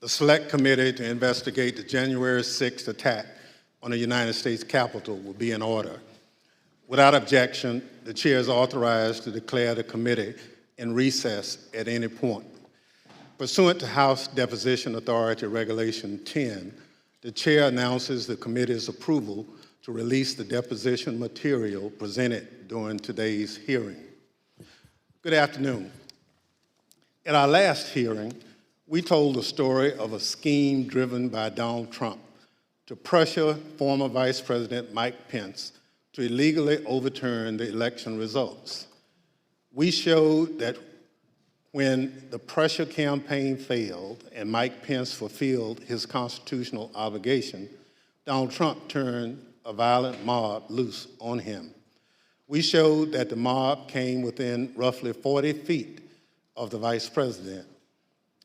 The Select Committee to investigate the January 6th attack on the United States Capitol will be in order. Without objection, the chair is authorized to declare the committee in recess at any point. Pursuant to House Deposition Authority Regulation 10, the chair announces the committee's approval to release the deposition material presented during today's hearing. Good afternoon. At our last hearing, we told the story of a scheme driven by Donald Trump to pressure former Vice President Mike Pence to illegally overturn the election results. We showed that when the pressure campaign failed and Mike Pence fulfilled his constitutional obligation, Donald Trump turned a violent mob loose on him. We showed that the mob came within roughly 40 feet of the Vice President.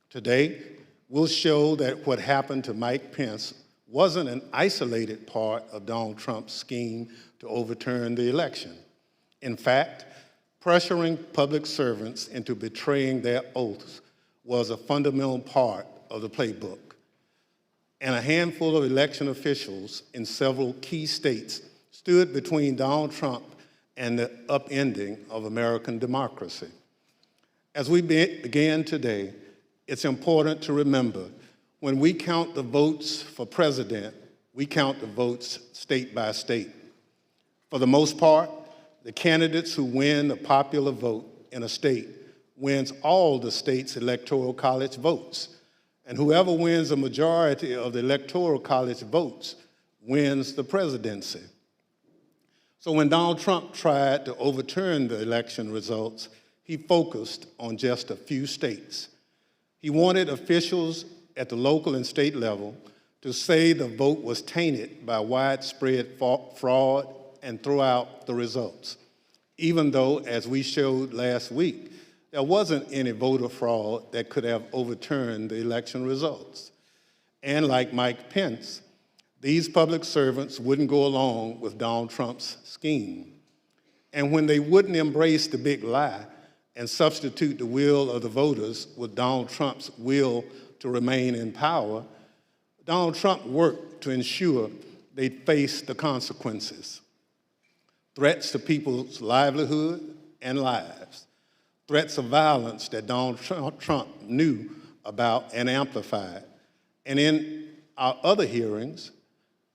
Today, we'll show that what happened to Mike Pence wasn't an isolated part of Donald Trump's scheme to overturn the election. In fact, pressuring public servants into betraying their oaths was a fundamental part of the playbook. And a handful of election officials in several key states stood between Donald Trump and the upending of American democracy. As we begin today, it's important to remember when we count the votes for president, we count the votes state by state. For the most part, the candidates who win the popular vote in a state wins all the state's electoral college votes. And whoever wins a majority of the electoral college votes wins the presidency. So when Donald Trump tried to overturn the election results, he focused on just a few states. He wanted officials at the local and state level to say the vote was tainted by widespread fraud and throw out the results, even though, as we showed last week, there wasn't any voter fraud that could have overturned the election results. And like Mike Pence, these public servants wouldn't go along with Donald Trump's scheme. And when they wouldn't embrace the big lie and substitute the will of the voters with Donald Trump's will to remain in power, Donald Trump worked to ensure they'd face the consequences. Threats to people's livelihood and lives, threats of violence that Donald Trump knew about and amplified. And in our other hearings,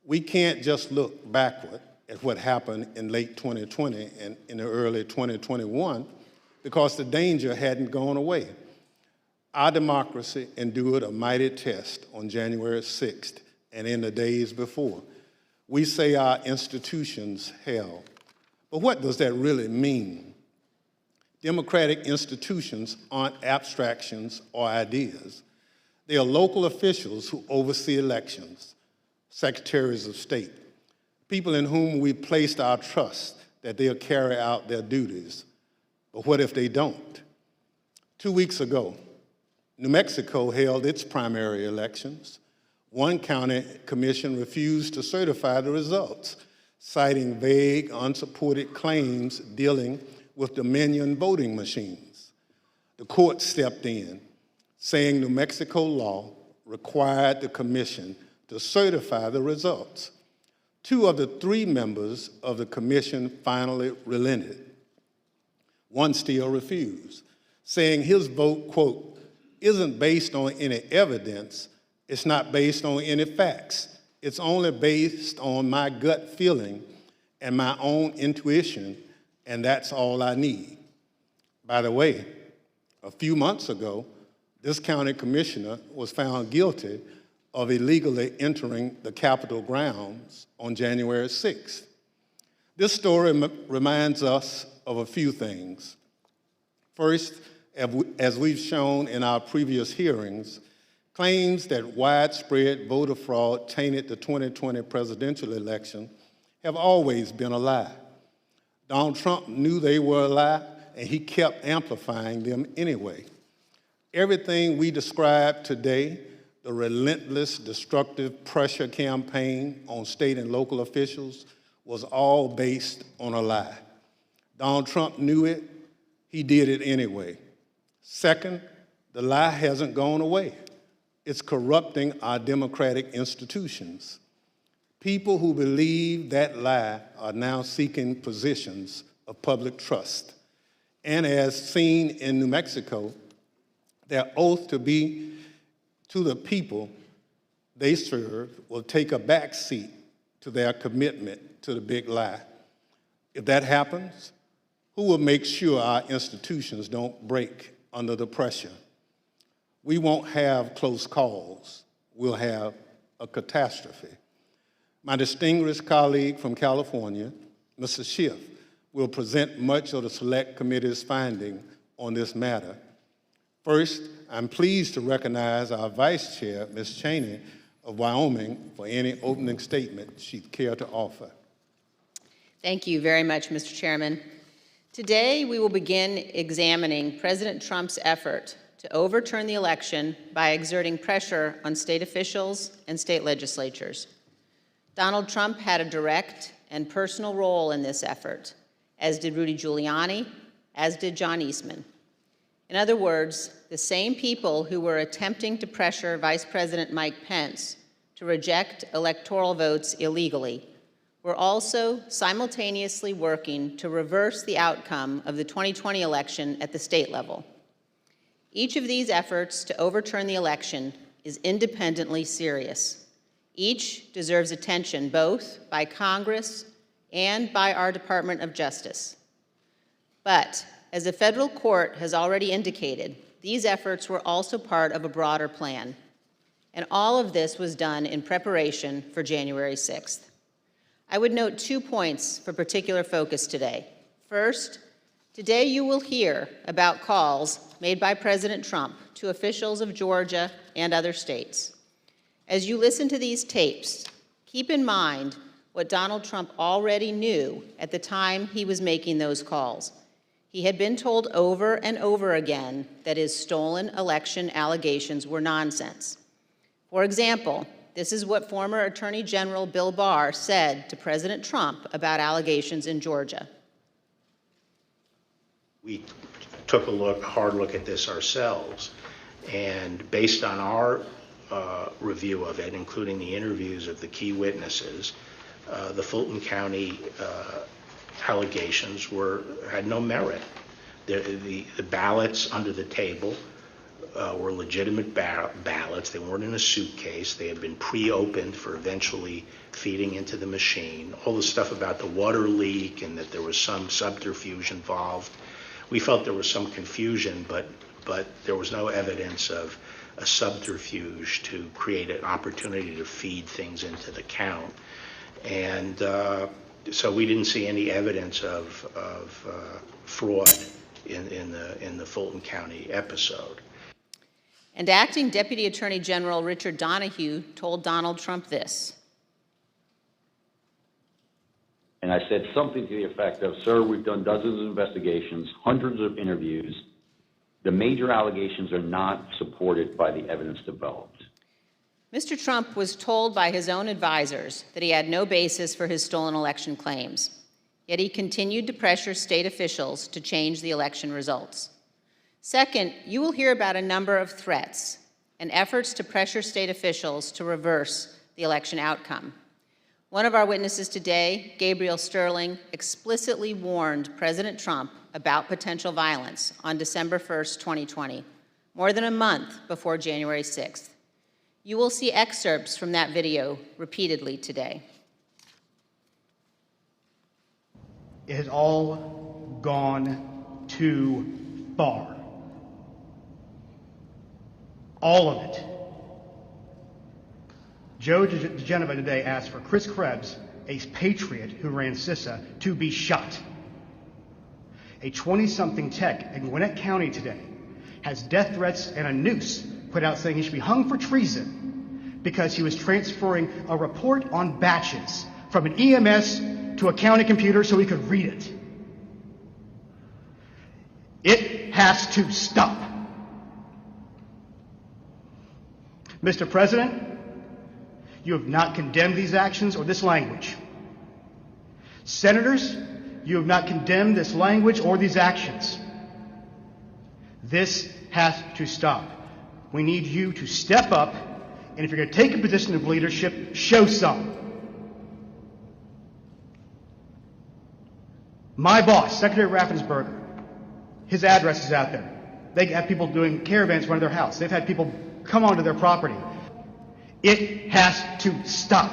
we can't just look backward at what happened in late 2020 and in the early 2021 because the danger hadn't gone away. Our democracy endured a mighty test on January 6th and in the days before. We say our institutions held. But what does that really mean? Democratic institutions aren't abstractions or ideas. They are local officials who oversee elections, secretaries of state, people in whom we placed our trust that they'll carry out their duties. But what if they don't? 2 weeks ago, New Mexico held its primary elections. One county commission refused to certify the results, citing vague, unsupported claims dealing with Dominion voting machines. The court stepped in, saying New Mexico law required the commission to certify the results. 2 of the 3 members of the commission finally relented. One still refused, saying his vote, quote, isn't based on any evidence, it's not based on any facts, it's only based on my gut feeling and my own intuition, and that's all I need. By the way, a few months ago, this county commissioner was found guilty of illegally entering the Capitol grounds on January 6th. This story reminds us of a few things. First, as we've shown in our previous hearings, claims that widespread voter fraud tainted the 2020 presidential election have always been a lie. Donald Trump knew they were a lie, and he kept amplifying them anyway. Everything we described today, the relentless, destructive pressure campaign on state and local officials, was all based on a lie. Donald Trump knew it, he did it anyway. Second, the lie hasn't gone away. It's corrupting our democratic institutions. People who believe that lie are now seeking positions of public trust. And as seen in New Mexico, their oath to be to the people they serve will take a back seat to their commitment to the big lie. If that happens, who will make sure our institutions don't break under the pressure? We won't have close calls. We'll have a catastrophe. My distinguished colleague from California, Mr. Schiff, will present much of the Select Committee's finding on this matter. First, I'm pleased to recognize our Vice Chair, Ms. Cheney of Wyoming, for any opening statement she'd care to offer. Thank you very much, Mr. Chairman. Today, we will begin examining President Trump's effort to overturn the election by exerting pressure on state officials and state legislatures. Donald Trump had a direct and personal role in this effort, as did Rudy Giuliani, as did John Eastman. In other words, the same people who were attempting to pressure Vice President Mike Pence to reject electoral votes illegally were also simultaneously working to reverse the outcome of the 2020 election at the state level. Each of these efforts to overturn the election is independently serious. Each deserves attention both by Congress and by our Department of Justice. But as the federal court has already indicated, these efforts were also part of a broader plan. And all of this was done in preparation for January 6th. I would note 2 points for particular focus today. First, today you will hear about calls made by President Trump to officials of Georgia and other states. As you listen to these tapes, keep in mind what Donald Trump already knew at the time he was making those calls. He had been told over and over again that his stolen election allegations were nonsense. For example, this is what former Attorney General Bill Barr said to President Trump about allegations in Georgia. We took a hard look at this ourselves, and based on our review of it, including the interviews of the key witnesses, the Fulton County allegations had no merit. The ballots under the table were legitimate ballots. They weren't in a suitcase. They had been pre-opened for eventually feeding into the machine. All the stuff about the water leak and that there was some subterfuge involved. We felt there was some confusion, but there was no evidence of a subterfuge to create an opportunity to feed things into the count. And so we didn't see any evidence of fraud in the Fulton County episode. And Acting Deputy Attorney General Richard Donoghue told Donald Trump this. And I said something to the effect of, sir, we've done dozens of investigations, hundreds of interviews. The major allegations are not supported by the evidence developed. Mr. Trump was told by his own advisors that he had no basis for his stolen election claims, yet he continued to pressure state officials to change the election results. Second, you will hear about a number of threats and efforts to pressure state officials to reverse the election outcome. One of our witnesses today, Gabriel Sterling, explicitly warned President Trump about potential violence on December 1st, 2020, more than a month before January 6th. You will see excerpts from that video repeatedly today. It has all gone too far. All of it. Joe DeGenova today asked for Chris Krebs, a patriot who ran CISA, to be shot. A 20-something tech in Gwinnett County today has death threats and a noose put out saying he should be hung for treason because he was transferring a report on batches from an EMS to a county computer so he could read it. It has to stop. Mr. President, you have not condemned these actions or this language. Senators, you have not condemned this language or these actions. This has to stop. We need you to step up, and if you're going to take a position of leadership, show some. My boss, Secretary Raffensperger, his address is out there. They have people doing caravans in front of their house. They've had people come onto their property. It has to stop.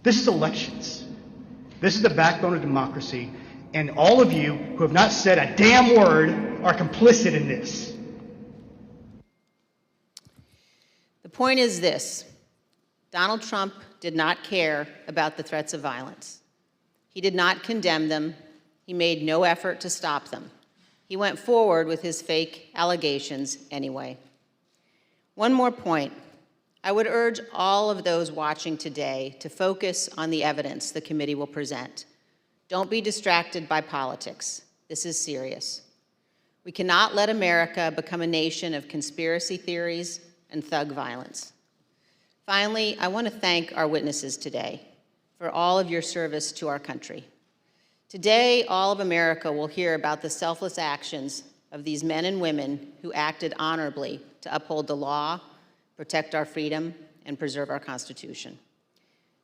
This is elections. This is the backbone of democracy, and all of you who have not said a damn word are complicit in this. The point is this: Donald Trump did not care about the threats of violence. He did not condemn them. He made no effort to stop them. He went forward with his fake allegations anyway. One more point. I would urge all of those watching today to focus on the evidence the committee will present. Don't be distracted by politics. This is serious. We cannot let America become a nation of conspiracy theories and thug violence. Finally, I want to thank our witnesses today for all of your service to our country. Today, all of America will hear about the selfless actions of these men and women who acted honorably to uphold the law, protect our freedom, and preserve our Constitution.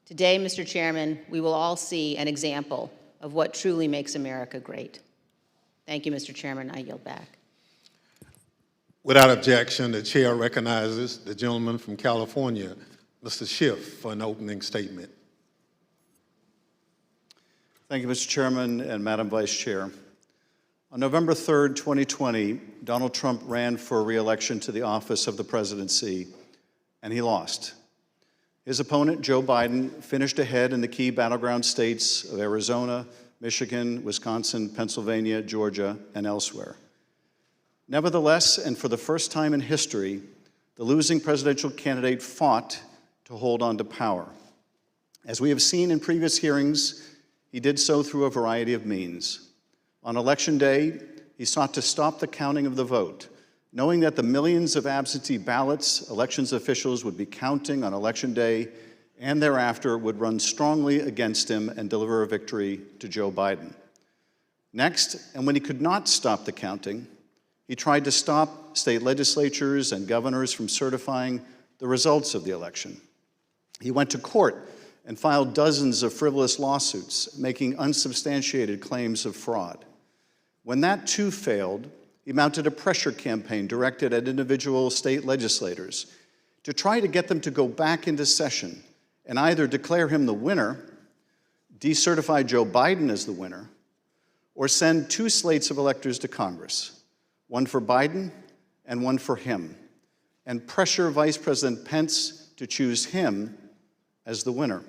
Today, Mr. Chairman, we will all see an example of what truly makes America great. Thank you, Mr. Chairman. I yield back. Without objection, the chair recognizes the gentleman from California, Mr. Schiff, for an opening statement. Thank you, Mr. Chairman and Madam Vice Chair. On November 3rd, 2020, Donald Trump ran for re-election to the office of the presidency, and he lost. His opponent, Joe Biden, finished ahead in the key battleground states of Arizona, Michigan, Wisconsin, Pennsylvania, Georgia, and elsewhere. Nevertheless, and for the first time in history, the losing presidential candidate fought to hold on to power. As we have seen in previous hearings, he did so through a variety of means. On Election Day, he sought to stop the counting of the vote, knowing that the millions of absentee ballots elections officials would be counting on Election Day and thereafter would run strongly against him and deliver a victory to Joe Biden. Next, and when he could not stop the counting, he tried to stop state legislatures and governors from certifying the results of the election. He went to court and filed dozens of frivolous lawsuits, making unsubstantiated claims of fraud. When that too failed, he mounted a pressure campaign directed at individual state legislators to try to get them to go back into session and either declare him the winner, decertify Joe Biden as the winner, or send two slates of electors to Congress, one for Biden and one for him, and pressure Vice President Pence to choose him as the winner.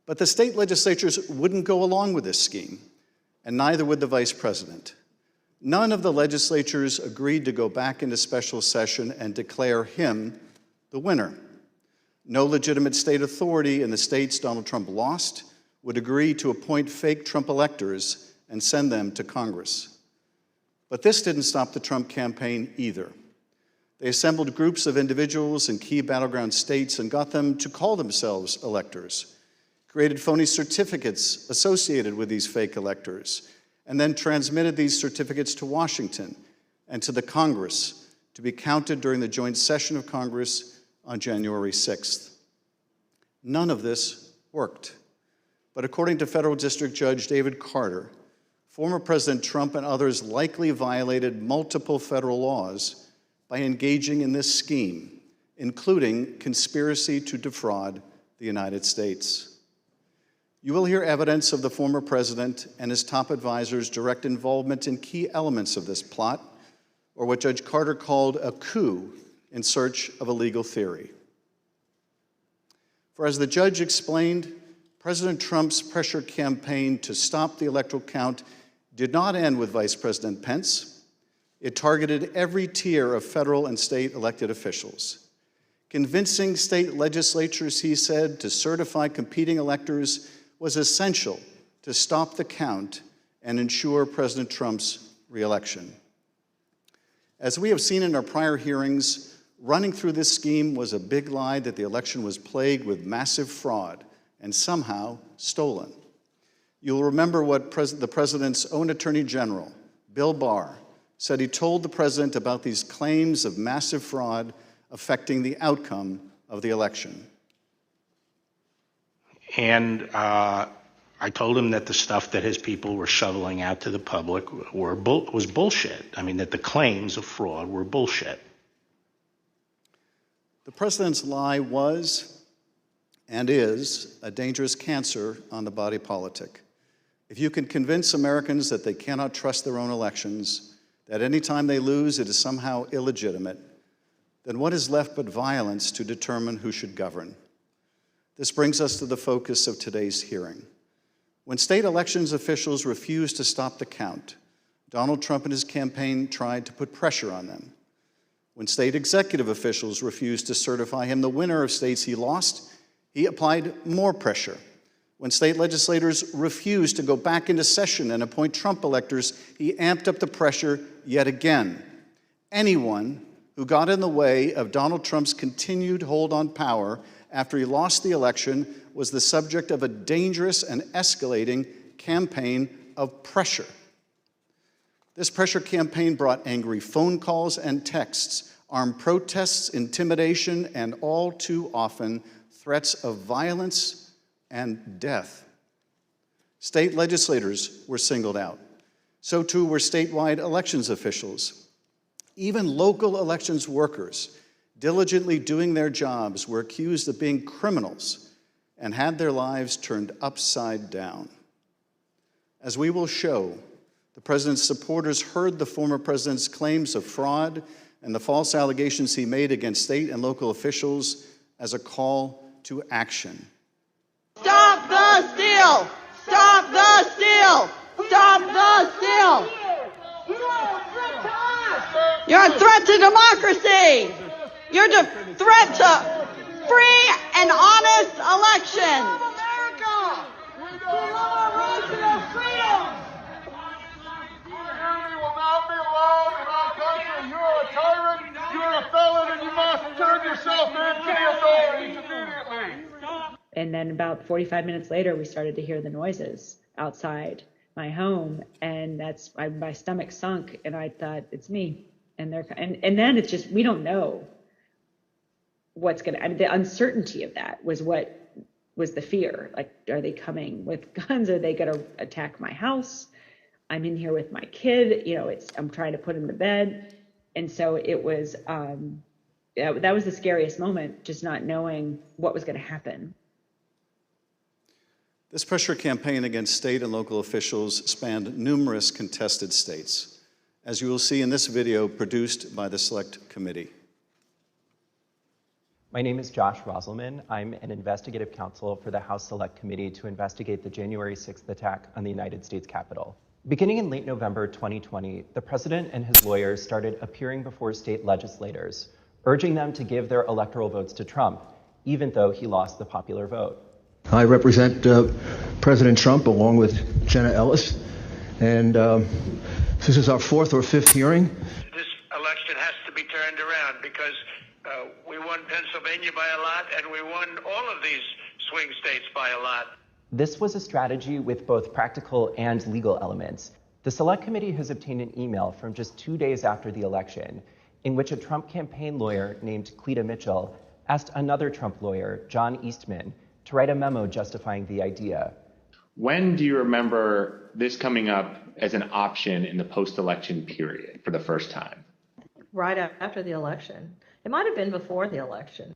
But the state legislatures wouldn't go along with this scheme, and neither would the vice president. None of the legislatures agreed to go back into special session and declare him the winner. No legitimate state authority in the states Donald Trump lost would agree to appoint fake Trump electors and send them to Congress. But this didn't stop the Trump campaign either. They assembled groups of individuals in key battleground states and got them to call themselves electors, created phony certificates associated with these fake electors, and then transmitted these certificates to Washington and to the Congress to be counted during the joint session of Congress on January 6th. None of this worked. But according to Federal District Judge David Carter, former President Trump and others likely violated multiple federal laws by engaging in this scheme, including conspiracy to defraud the United States. You will hear evidence of the former president and his top advisors' direct involvement in key elements of this plot, or what Judge Carter called a coup in search of a legal theory. For as the judge explained, President Trump's pressure campaign to stop the electoral count did not end with Vice President Pence. It targeted every tier of federal and state elected officials. Convincing state legislatures, he said, to certify competing electors was essential to stop the count and ensure President Trump's re-election. As we have seen in our prior hearings, running through this scheme was a big lie that the election was plagued with massive fraud and somehow stolen. You'll remember what the president's own Attorney General, Bill Barr, said he told the president about these claims of massive fraud affecting the outcome of the election. And I told him that the stuff that his people were shoveling out to the public was bullshit. I mean, that the claims of fraud were bullshit. The president's lie was and is a dangerous cancer on the body politic. If you can convince Americans that they cannot trust their own elections, that any time they lose it is somehow illegitimate, then what is left but violence to determine who should govern? This brings us to the focus of today's hearing. When state elections officials refused to stop the count, Donald Trump and his campaign tried to put pressure on them. When state executive officials refused to certify him the winner of states he lost, he applied more pressure. When state legislators refused to go back into session and appoint Trump electors, he amped up the pressure yet again. Anyone who got in the way of Donald Trump's continued hold on power after he lost the election was the subject of a dangerous and escalating campaign of pressure. This pressure campaign brought angry phone calls and texts, armed protests, intimidation, and all too often, threats of violence and death. State legislators were singled out. So too were statewide elections officials. Even local elections workers, diligently doing their jobs, were accused of being criminals and had their lives turned upside down. As we will show, the president's supporters heard the former president's claims of fraud and the false allegations he made against state and local officials as a call to action. Stop the steal! Stop the steal! Stop the steal! You're a threat to democracy! You're a threat to free and honest elections! And then about 45 minutes later, we started to hear the noises outside my home, and my stomach sunk, and I thought, it's me. And then it's just, we don't know what's gonna. I mean, the uncertainty of that was what was the fear. Like, are they coming with guns? Are they gonna attack my house? I'm in here with my kid. I'm trying to put him to bed, and so it was. That was the scariest moment, just not knowing what was going to happen. This pressure campaign against state and local officials spanned numerous contested states, as you will see in this video produced by the Select Committee. My name is Josh Roselman. I'm an investigative counsel for the House Select Committee to investigate the January 6th attack on the United States Capitol. Beginning in late November 2020, the president and his lawyers started appearing before state legislators, urging them to give their electoral votes to Trump, even though he lost the popular vote. I represent President Trump along with Jenna Ellis, and this is our fourth or fifth hearing. This election has to be turned around because we won Pennsylvania by a lot, and we won all of these swing states by a lot. This was a strategy with both practical and legal elements. The Select Committee has obtained an email from just 2 days after the election in which a Trump campaign lawyer named Cleta Mitchell asked another Trump lawyer, John Eastman, to write a memo justifying the idea. When do you remember this coming up as an option in the post-election period for the first time? Right after the election. It might have been before the election.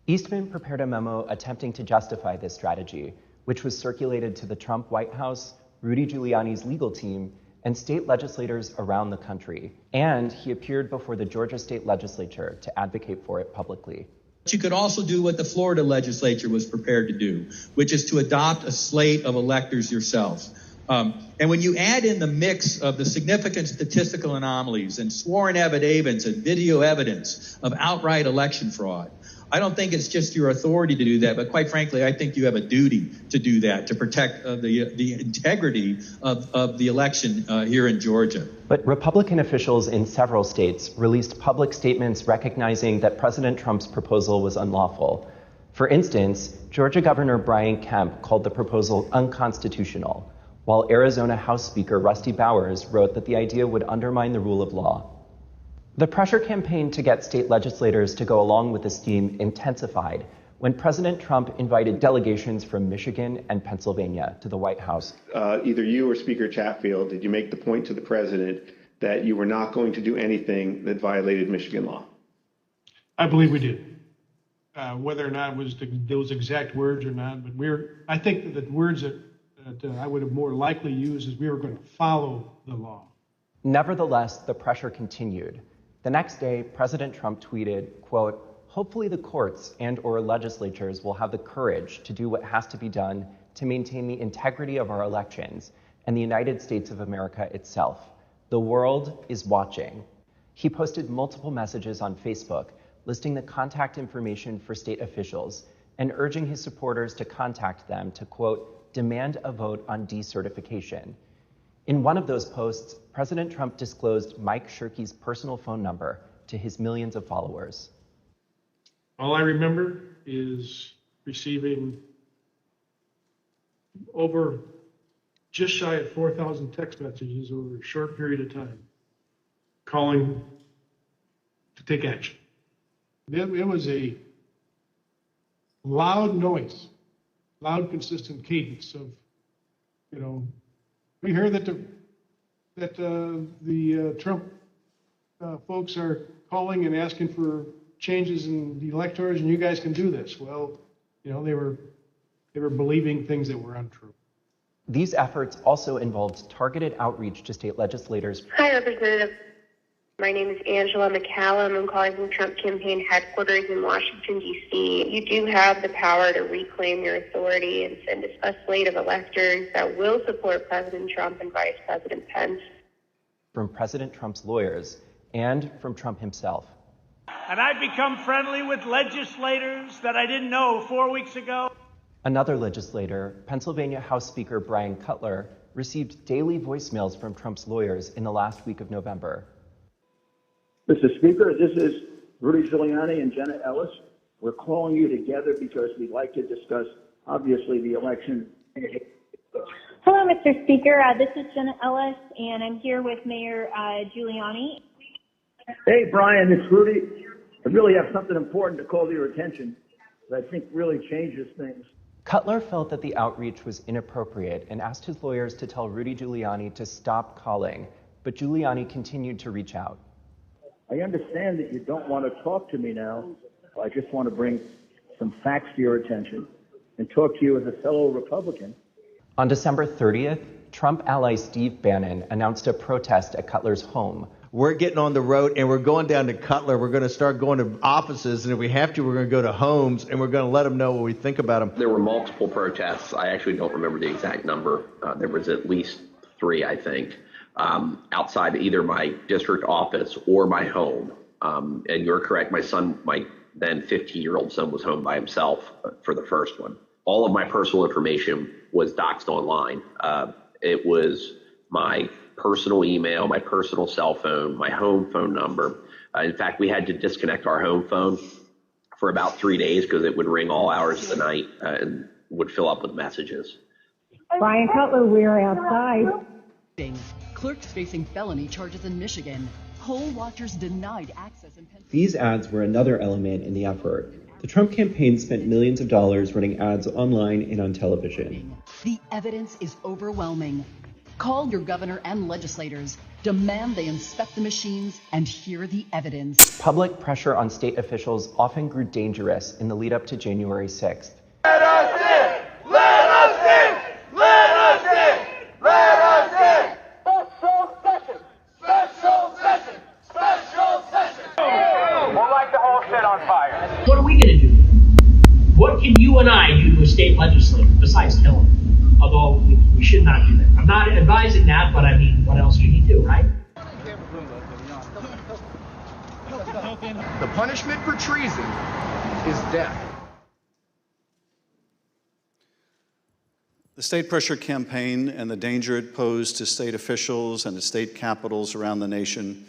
Eastman prepared a memo attempting to justify this strategy, which was circulated to the Trump White House, Rudy Giuliani's legal team, and state legislators around the country. And he appeared before the Georgia State Legislature to advocate for it publicly. You could also do what the Florida legislature was prepared to do, which is to adopt a slate of electors yourselves. And when you add in the mix of the significant statistical anomalies and sworn affidavits and video evidence of outright election fraud, I don't think it's just your authority to do that, but quite frankly, I think you have a duty to do that, to protect the integrity of the election here in Georgia. But Republican officials in several states released public statements recognizing that President Trump's proposal was unlawful. For instance, Georgia Governor Brian Kemp called the proposal unconstitutional, while Arizona House Speaker Rusty Bowers wrote that the idea would undermine the rule of law. The pressure campaign to get state legislators to go along with the scheme intensified when President Trump invited delegations from Michigan and Pennsylvania to the White House. Either you or Speaker Chatfield, did you make the point to the president that you were not going to do anything that violated Michigan law? I believe we did. Whether or not it was those exact words or not, but I think that the words that I would have more likely used is we were going to follow the law. Nevertheless, the pressure continued. The next day, President Trump tweeted, quote, "Hopefully the courts and/or legislatures will have the courage to do what has to be done to maintain the integrity of our elections and the United States of America itself. The world is watching." He posted multiple messages on Facebook listing the contact information for state officials and urging his supporters to contact them to, quote, "demand a vote on decertification." In one of those posts, President Trump disclosed Mike Shirkey's personal phone number to his millions of followers. All I remember is receiving over just shy of 4,000 text messages over a short period of time, calling to take action. It was a loud noise, loud, consistent cadence of, we hear that the Trump folks are calling and asking for changes in the electors, and you guys can do this. Well, they were believing things that were untrue. These efforts also involved targeted outreach to state legislators. Hi, Representative. My name is Angela McCallum. I'm calling from Trump campaign headquarters in Washington, D.C. You do have the power to reclaim your authority and send a slate of electors that will support President Trump and Vice President Pence. From President Trump's lawyers and from Trump himself. And I've become friendly with legislators that I didn't know 4 weeks ago. Another legislator, Pennsylvania House Speaker Brian Cutler, received daily voicemails from Trump's lawyers in the last week of November. Mr. Speaker, this is Rudy Giuliani and Jenna Ellis. We're calling you together because we'd like to discuss, obviously, the election. Hello, Mr. Speaker. This is Jenna Ellis, and I'm here with Mayor Giuliani. Hey, Brian, it's Rudy. I really have something important to call to your attention that I think really changes things. Cutler felt that the outreach was inappropriate and asked his lawyers to tell Rudy Giuliani to stop calling, but Giuliani continued to reach out. I understand that you don't want to talk to me now. I just want to bring some facts to your attention and talk to you as a fellow Republican. On December 30th, Trump ally Steve Bannon announced a protest at Cutler's home. We're getting on the road and we're going down to Cutler. We're going to start going to offices, and if we have to, we're going to go to homes, and we're going to let them know what we think about them. There were multiple protests. I actually don't remember the exact number. There was at least 3, I think. Outside either my district office or my home. And you're correct, my son, my then 15-year-old son, was home by himself for the first one. All of my personal information was doxed online. It was my personal email, my personal cell phone, my home phone number. In fact, we had to disconnect our home phone for about 3 days because it would ring all hours of the night and would fill up with messages. Brian Cutler, we're outside. Clerks facing felony charges in Michigan. Poll watchers denied access in Pennsylvania. These ads were another element in the effort. The Trump campaign spent millions of dollars running ads online and on television. The evidence is overwhelming. Call your governor and legislators. Demand they inspect the machines and hear the evidence. Public pressure on state officials often grew dangerous in the lead up to January 6th. Let us in! Let us in! Let us in! Let us in! Special session! Special session! Special session! We'll light the whole shit on fire. What are we going to do? What can you and I do to a state legislator besides kill him? Although we should not do that. I'm not advising that, but I mean, what else do you do, right? The punishment for treason is death. The state pressure campaign and the danger it posed to state officials and to state capitals around the nation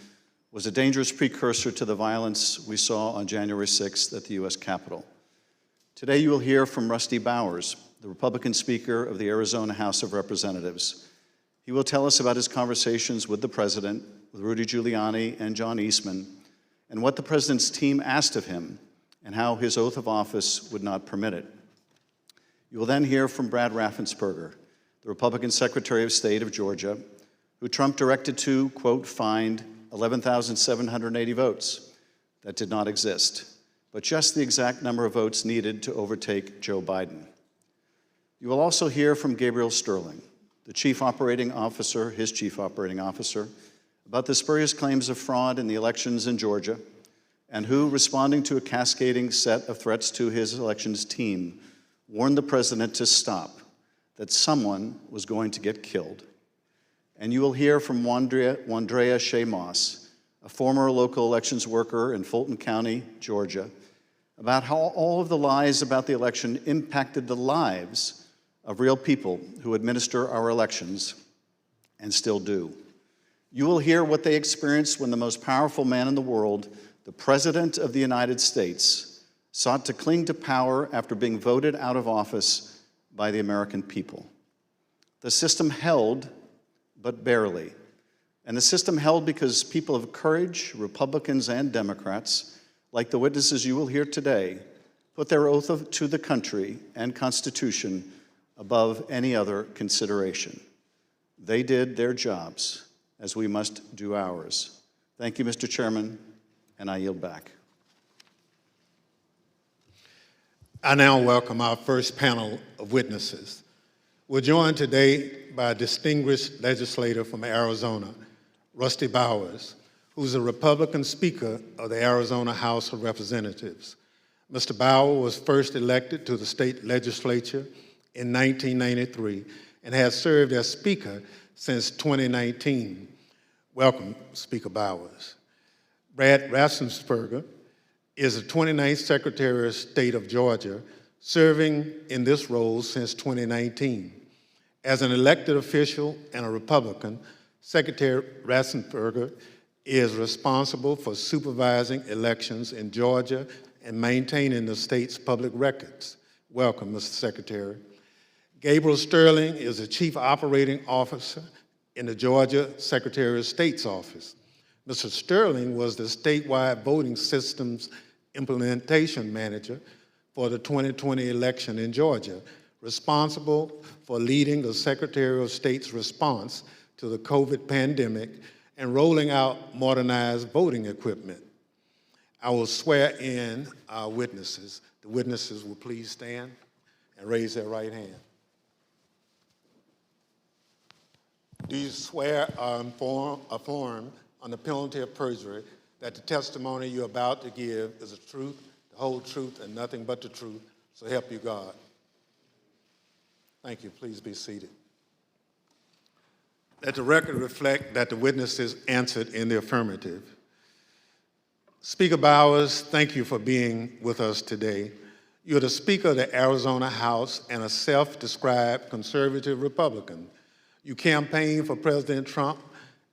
was a dangerous precursor to the violence we saw on January 6th at the U.S. Capitol. Today you will hear from Rusty Bowers, the Republican Speaker of the Arizona House of Representatives. He will tell us about his conversations with the President, with Rudy Giuliani and John Eastman, and what the President's team asked of him and how his oath of office would not permit it. You will then hear from Brad Raffensperger, the Republican Secretary of State of Georgia, who Trump directed to, quote, find 11,780 votes that did not exist, but just the exact number of votes needed to overtake Joe Biden. You will also hear from Gabriel Sterling, the chief operating officer, his chief operating officer, about the spurious claims of fraud in the elections in Georgia, and who, responding to a cascading set of threats to his elections team, warned the president to stop, that someone was going to get killed. And you will hear from Wandrea Shea Moss, a former local elections worker in Fulton County, Georgia, about how all of the lies about the election impacted the lives of real people who administer our elections and still do. You will hear what they experienced when the most powerful man in the world, the President of the United States, sought to cling to power after being voted out of office by the American people. The system held, but barely. And the system held because people of courage, Republicans and Democrats, like the witnesses you will hear today, put their oath to the country and Constitution above any other consideration. They did their jobs, as we must do ours. Thank you, Mr. Chairman, and I yield back. I now welcome our first panel of witnesses. We're joined today by a distinguished legislator from Arizona, Rusty Bowers, who's a Republican Speaker of the Arizona House of Representatives. Mr. Bowers was first elected to the state legislature in 1993 and has served as Speaker since 2019. Welcome, Speaker Bowers. Brad Raffensperger is the 29th Secretary of State of Georgia, serving in this role since 2019. As an elected official and a Republican, Secretary Raffensperger is responsible for supervising elections in Georgia and maintaining the state's public records. Welcome, Mr. Secretary. Gabriel Sterling is the Chief Operating Officer in the Georgia Secretary of State's office. Mr. Sterling was the statewide voting systems implementation manager for the 2020 election in Georgia, responsible for leading the Secretary of State's response to the COVID pandemic and rolling out modernized voting equipment. I will swear in our witnesses. The witnesses will please stand and raise their right hand. Do you swear or affirm on the penalty of perjury that the testimony you're about to give is the truth, the whole truth, and nothing but the truth, so help you God? Thank you. Please be seated. Let the record reflect that the witnesses answered in the affirmative. Speaker Bowers, thank you for being with us today. You're the Speaker of the Arizona House and a self-described conservative Republican. You campaigned for President Trump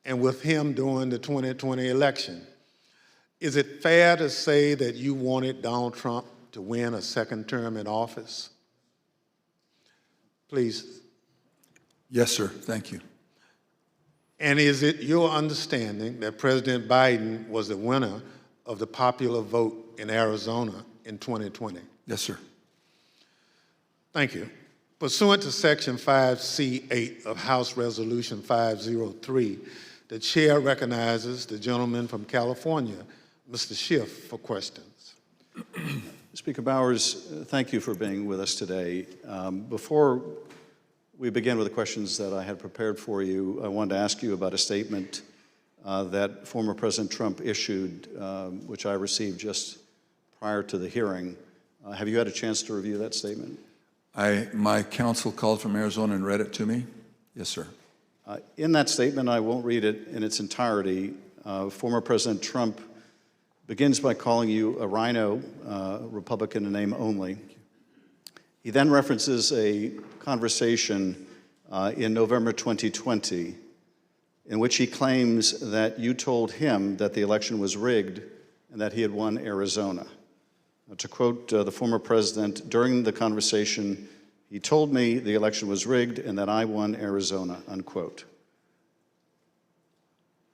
and with him during the 2020 election. Is it fair to say that you wanted Donald Trump to win a second term in office? Please. Yes, sir. Thank you. And is it your understanding that President Biden was the winner of the popular vote in Arizona in 2020? Yes, sir. Thank you. Pursuant to Section 5C8 of House Resolution 503, the chair recognizes the gentleman from California, Mr. Schiff, for questions. Speaker Bowers, thank you for being with us today. Before we begin with the questions that I had prepared for you, I wanted to ask you about a statement that former President Trump issued, which I received just prior to the hearing. Have you had a chance to review that statement? My counsel called from Arizona and read it to me. Yes, sir. In that statement, I won't read it in its entirety. Former President Trump begins by calling you a rhino, Republican in name only. He then references a conversation in November 2020 in which he claims that you told him that the election was rigged and that he had won Arizona. To quote the former president, during the conversation, He told me the election was rigged and that I won Arizona, unquote.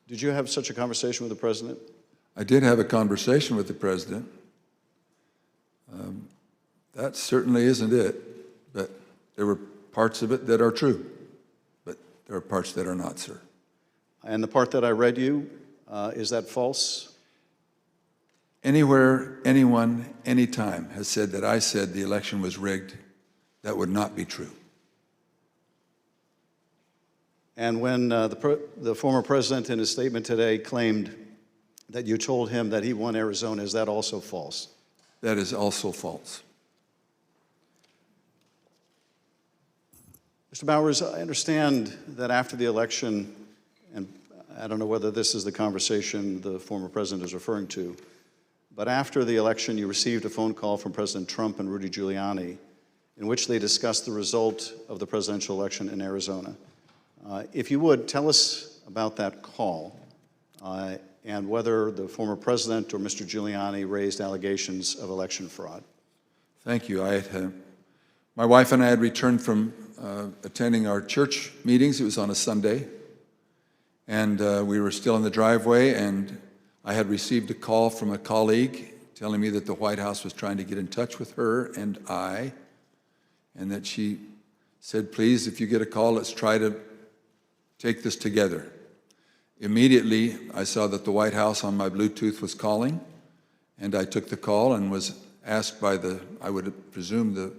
Did you have such a conversation with the president? I did have a conversation with the president. That certainly isn't it, but there were parts of it that are true, but there are parts that are not, sir. And the part that I read you, is that false? Anywhere, anyone, anytime has said that I said the election was rigged, that would not be true. And when the former president in his statement today claimed that you told him that he won Arizona, is that also false? That is also false. Mr. Bowers, I understand that after the election, and I don't know whether this is the conversation the former president is referring to, but after the election, you received a phone call from President Trump and Rudy Giuliani in which they discussed the result of the presidential election in Arizona. If you would, tell us about that call and whether the former president or Mr. Giuliani raised allegations of election fraud. Thank you. My wife and I had returned from attending our church meetings. It was on a Sunday, and we were still in the driveway, and I had received a call from a colleague telling me that the White House was trying to get in touch with her and I, and that she said, please, if you get a call, let's try to take this together. Immediately, I saw that the White House on my Bluetooth was calling, and I took the call and was asked by I would presume, the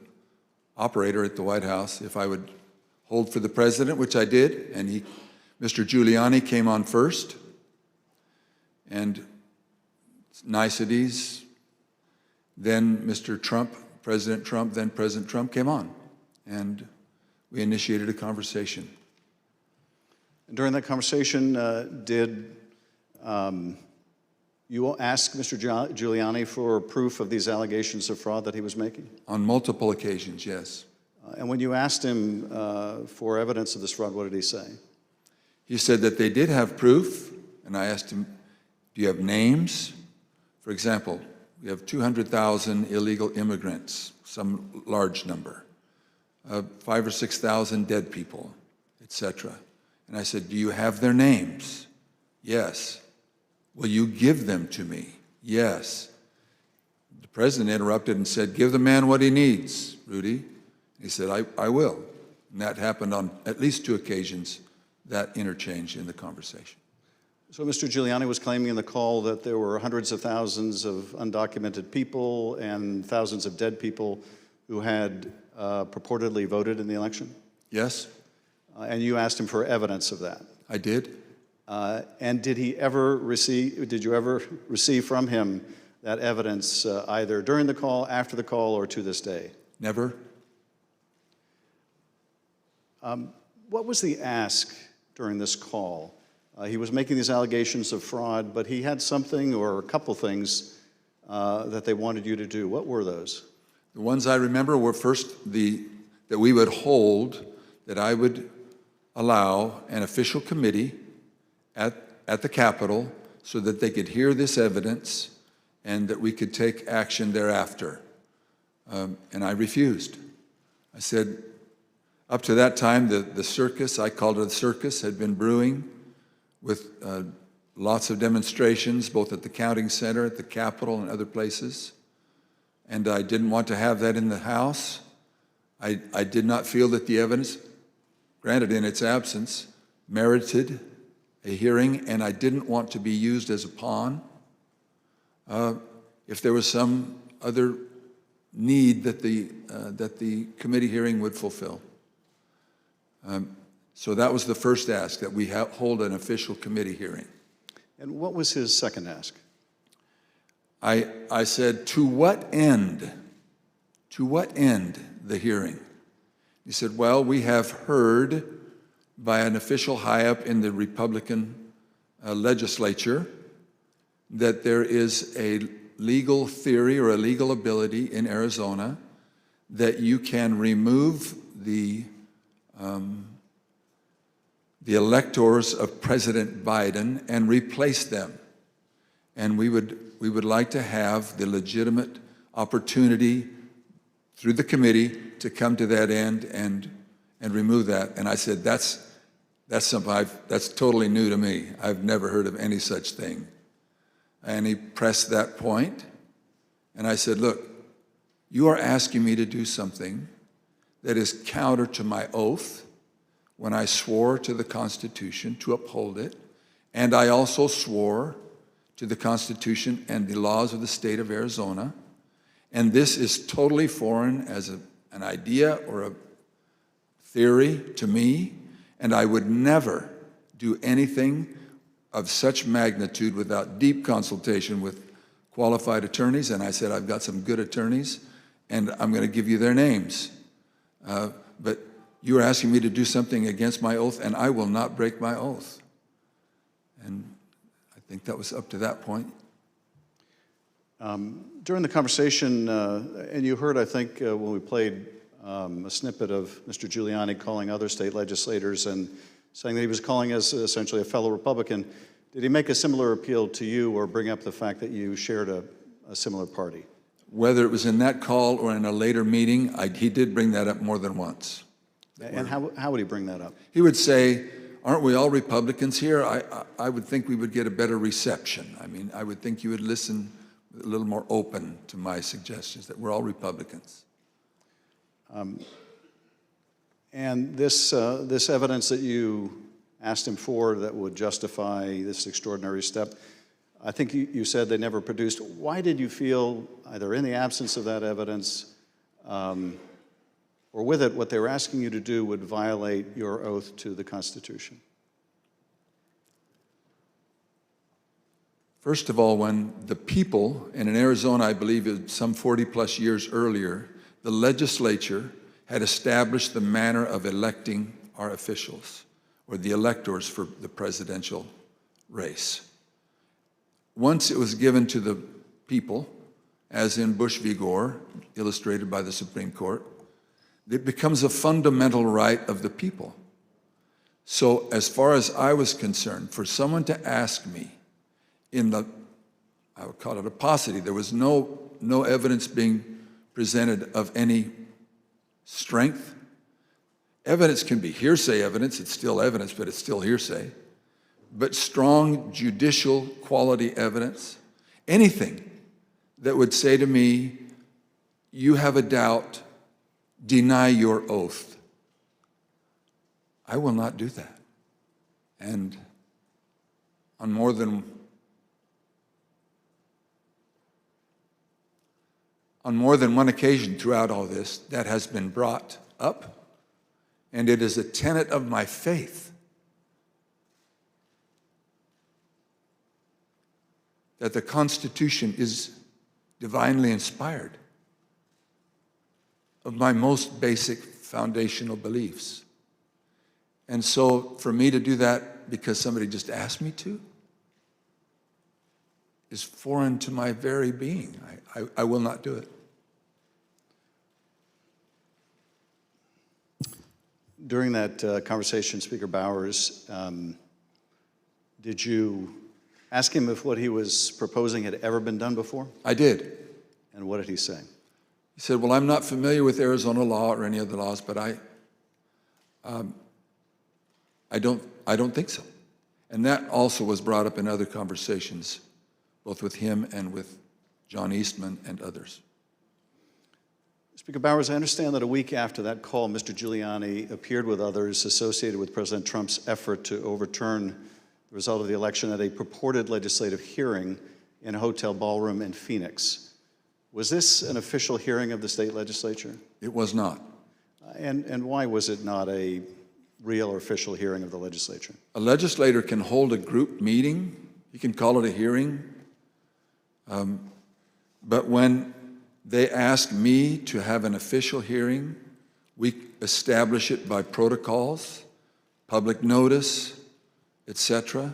operator at the White House if I would hold for the president, which I did, and Mr. Giuliani came on first, and niceties, then Mr. Trump, President Trump, then President Trump came on, and we initiated a conversation. During that conversation, did you ask Mr. Giuliani for proof of these allegations of fraud that he was making? On multiple occasions, yes. And when you asked him for evidence of this fraud, what did he say? He said that they did have proof, and I asked him, do you have names? For example, we have 200,000 illegal immigrants, some large number, 5,000 or 6,000 dead people, etc. And I said, do you have their names? Yes. Will you give them to me? Yes. The president interrupted and said, give the man what he needs, Rudy. He said, I will. And that happened on at least 2 occasions, that interchange in the conversation. So Mr. Giuliani was claiming in the call that there were hundreds of thousands of undocumented people and thousands of dead people who had purportedly voted in the election? Yes. And you asked him for evidence of that? I did. And did you ever receive from him that evidence either during the call, after the call, or to this day? Never. What was the ask during this call? He was making these allegations of fraud, but he had something or a couple things that they wanted you to do. What were those? The ones I remember were first that we would hold, that I would allow an official committee at the Capitol so that they could hear this evidence and that we could take action thereafter. And I refused. I said, up to that time, the circus, I called it a circus, had been brewing with lots of demonstrations, both at the counting center, at the Capitol, and other places. And I didn't want to have that in the House. I did not feel that the evidence, granted in its absence, merited a hearing, and I didn't want to be used as a pawn if there was some other need that the committee hearing would fulfill. So that was the first ask, that we hold an official committee hearing. And what was his second ask? I said, to what end? To what end the hearing? He said, well, we have heard by an official high up in the Republican legislature that there is a legal theory or a legal ability in Arizona that you can remove the electors of President Biden and replace them. And we would like to have the legitimate opportunity through the committee to come to that end and remove that. And I said, that's something that's totally new to me. I've never heard of any such thing. And he pressed that point, and I said, look, you are asking me to do something that is counter to my oath when I swore to the Constitution to uphold it, and I also swore to the Constitution and the laws of the state of Arizona, and this is totally foreign as an idea or a theory to me, and I would never do anything of such magnitude without deep consultation with qualified attorneys. And I said, I've got some good attorneys, and I'm going to give you their names. But you are asking me to do something against my oath, and I will not break my oath. And I think that was up to that point. During the conversation, and you heard, I think, when we played a snippet of Mr. Giuliani calling other state legislators and saying that he was calling us essentially a fellow Republican. Did he make a similar appeal to you or bring up the fact that you shared a similar party? Whether it was in that call or in a later meeting, he did bring that up more than once. And how would he bring that up? He would say, aren't we all Republicans here? I would think we would get a better reception. I mean, I would think you would listen a little more open to my suggestions that we're all Republicans. And this evidence that you asked him for that would justify this extraordinary step, I think you said they never produced. Why did you feel, either in the absence of that evidence or with it, what they were asking you to do would violate your oath to the Constitution? First of all, when the people, and in Arizona, I believe some 40 plus years earlier, the legislature had established the manner of electing our officials, or the electors for the presidential race. Once it was given to the people, as in Bush v. Gore, illustrated by the Supreme Court, it becomes a fundamental right of the people. So as far as I was concerned, for someone to ask me I would call it a paucity, there was no evidence being presented of any strength. Evidence can be hearsay evidence, it's still evidence, but it's still hearsay. But strong judicial quality evidence, anything that would say to me, you have a doubt, deny your oath. I will not do that. And on more than one occasion throughout all this, that has been brought up, and it is a tenet of my faith that the Constitution is divinely inspired of my most basic foundational beliefs. And so for me to do that because somebody just asked me to is foreign to my very being. I will not do it. During that conversation, Speaker Bowers, did you ask him if what he was proposing had ever been done before? I did. And what did he say? He said, well, I'm not familiar with Arizona law or any other laws, but I don't think so. And that also was brought up in other conversations, both with him and with John Eastman and others. Speaker Bowers, I understand that a week after that call, Mr. Giuliani appeared with others associated with President Trump's effort to overturn the result of the election at a purported legislative hearing in a hotel ballroom in Phoenix. Was this an official hearing of the state legislature? It was not. And why was it not a real or official hearing of the legislature? A legislator can hold a group meeting. He can call it a hearing. But when they ask me to have an official hearing, we establish it by protocols, public notice, etc.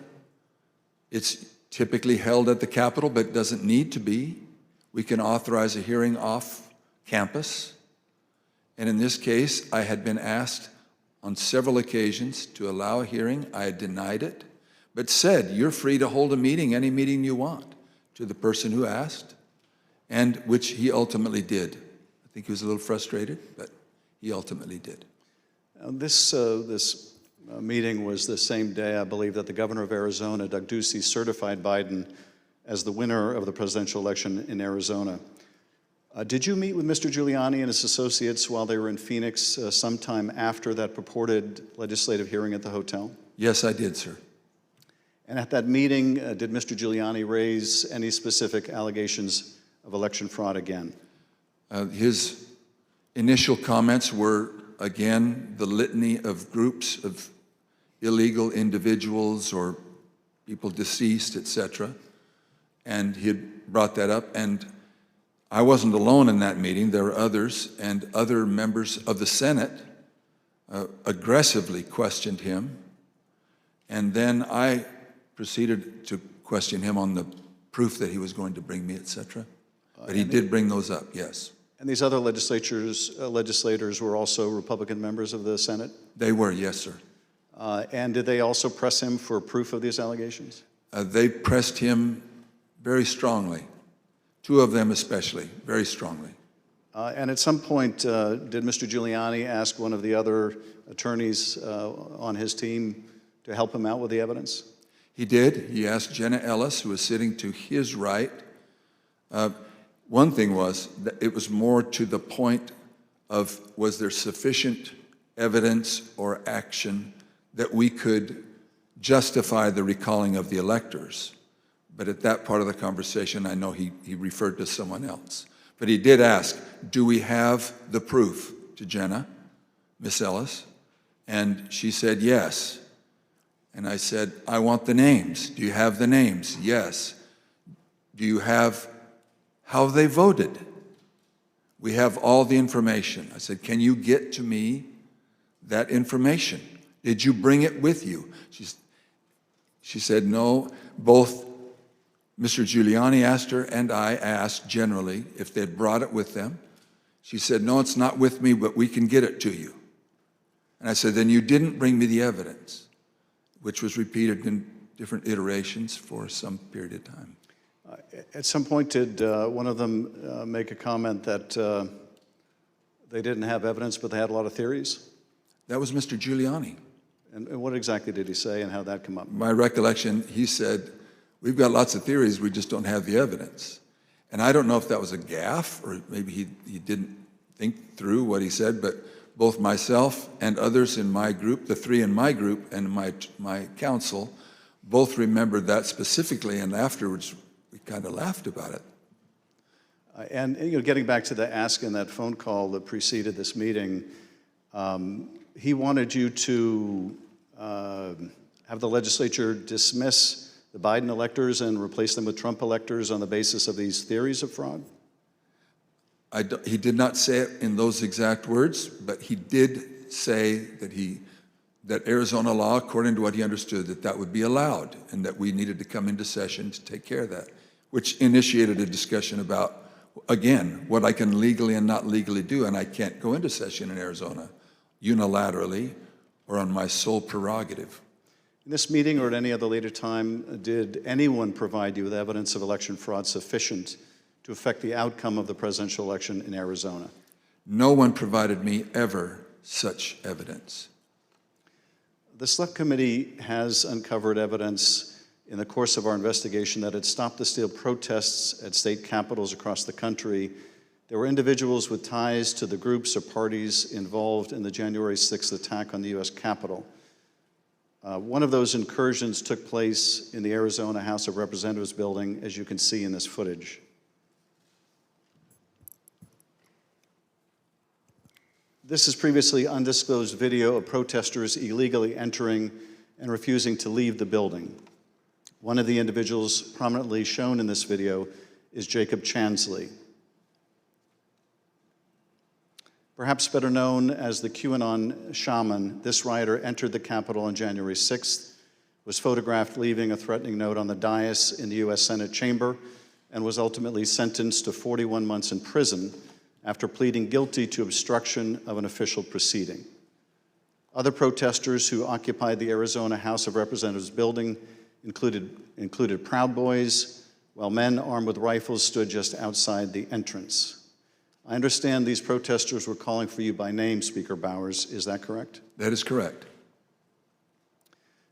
It's typically held at the Capitol, but it doesn't need to be. We can authorize a hearing off campus. And in this case, I had been asked on several occasions to allow a hearing. I had denied it, but said, you're free to hold a meeting, any meeting you want, to the person who asked, and which he ultimately did. I think he was a little frustrated, but he ultimately did. This meeting was the same day, I believe, that the governor of Arizona, Doug Ducey, certified Biden as the winner of the presidential election in Arizona. Did you meet with Mr. Giuliani and his associates while they were in Phoenix sometime after that purported legislative hearing at the hotel? Yes, I did, sir. And at that meeting, did Mr. Giuliani raise any specific allegations of election fraud again? His initial comments were, again, the litany of groups of illegal individuals or people deceased, etc. And he had brought that up, and I wasn't alone in that meeting. There were others, and other members of the Senate aggressively questioned him. And then I proceeded to question him on the proof that he was going to bring me, etc. But he did bring those up, yes. And these other legislators were also Republican members of the Senate? They were, yes, sir. And did they also press him for proof of these allegations? They pressed him very strongly. Two of them especially, very strongly. And at some point, did Mr. Giuliani ask one of the other attorneys on his team to help him out with the evidence? He did. He asked Jenna Ellis, who was sitting to his right. One thing was that it was more to the point of, was there sufficient evidence or action that we could justify the recalling of the electors? But at that part of the conversation, I know he referred to someone else. But he did ask, do we have the proof, to Jenna, Miss Ellis? And she said, yes. And I said, I want the names. Do you have the names? Yes. Do you have how they voted? We have all the information. I said, can you get to me that information? Did you bring it with you? She said, no. Both Mr. Giuliani asked her and I asked generally if they'd brought it with them. She said, no, it's not with me, but we can get it to you. And I said, then you didn't bring me the evidence, which was repeated in different iterations for some period of time. At some point, did one of them make a comment that they didn't have evidence, but they had a lot of theories? That was Mr. Giuliani. And what exactly did he say, and how did that come up? My recollection, he said, we've got lots of theories, we just don't have the evidence. And I don't know if that was a gaffe, or maybe he didn't think through what he said, but both myself and others in my group, the three in my group and my council, both remembered that specifically, and afterwards we kind of laughed about it. And getting back to the ask in that phone call that preceded this meeting, he wanted you to have the legislature dismiss the Biden electors and replace them with Trump electors on the basis of these theories of fraud? He did not say it in those exact words, but he did say that Arizona law, according to what he understood, that would be allowed and that we needed to come into session to take care of that, which initiated a discussion about, again, what I can legally and not legally do, and I can't go into session in Arizona unilaterally or on my sole prerogative. In this meeting or at any other later time, did anyone provide you with evidence of election fraud sufficient to affect the outcome of the presidential election in Arizona? No one provided me ever such evidence. The Select Committee has uncovered evidence in the course of our investigation that at Stop the Steal protests at state capitals across the country, there were individuals with ties to the groups or parties involved in the January 6th attack on the U.S. Capitol. One of those incursions took place in the Arizona House of Representatives building, as you can see in this footage. This is previously undisclosed video of protesters illegally entering and refusing to leave the building. One of the individuals prominently shown in this video is Jacob Chansley. Perhaps better known as the QAnon shaman, this rioter entered the Capitol on January 6th, was photographed leaving a threatening note on the dais in the U.S. Senate chamber, and was ultimately sentenced to 41 months in prison after pleading guilty to obstruction of an official proceeding. Other protesters who occupied the Arizona House of Representatives building included Proud Boys, while men armed with rifles stood just outside the entrance. I understand these protesters were calling for you by name, Speaker Bowers. Is that correct? That is correct.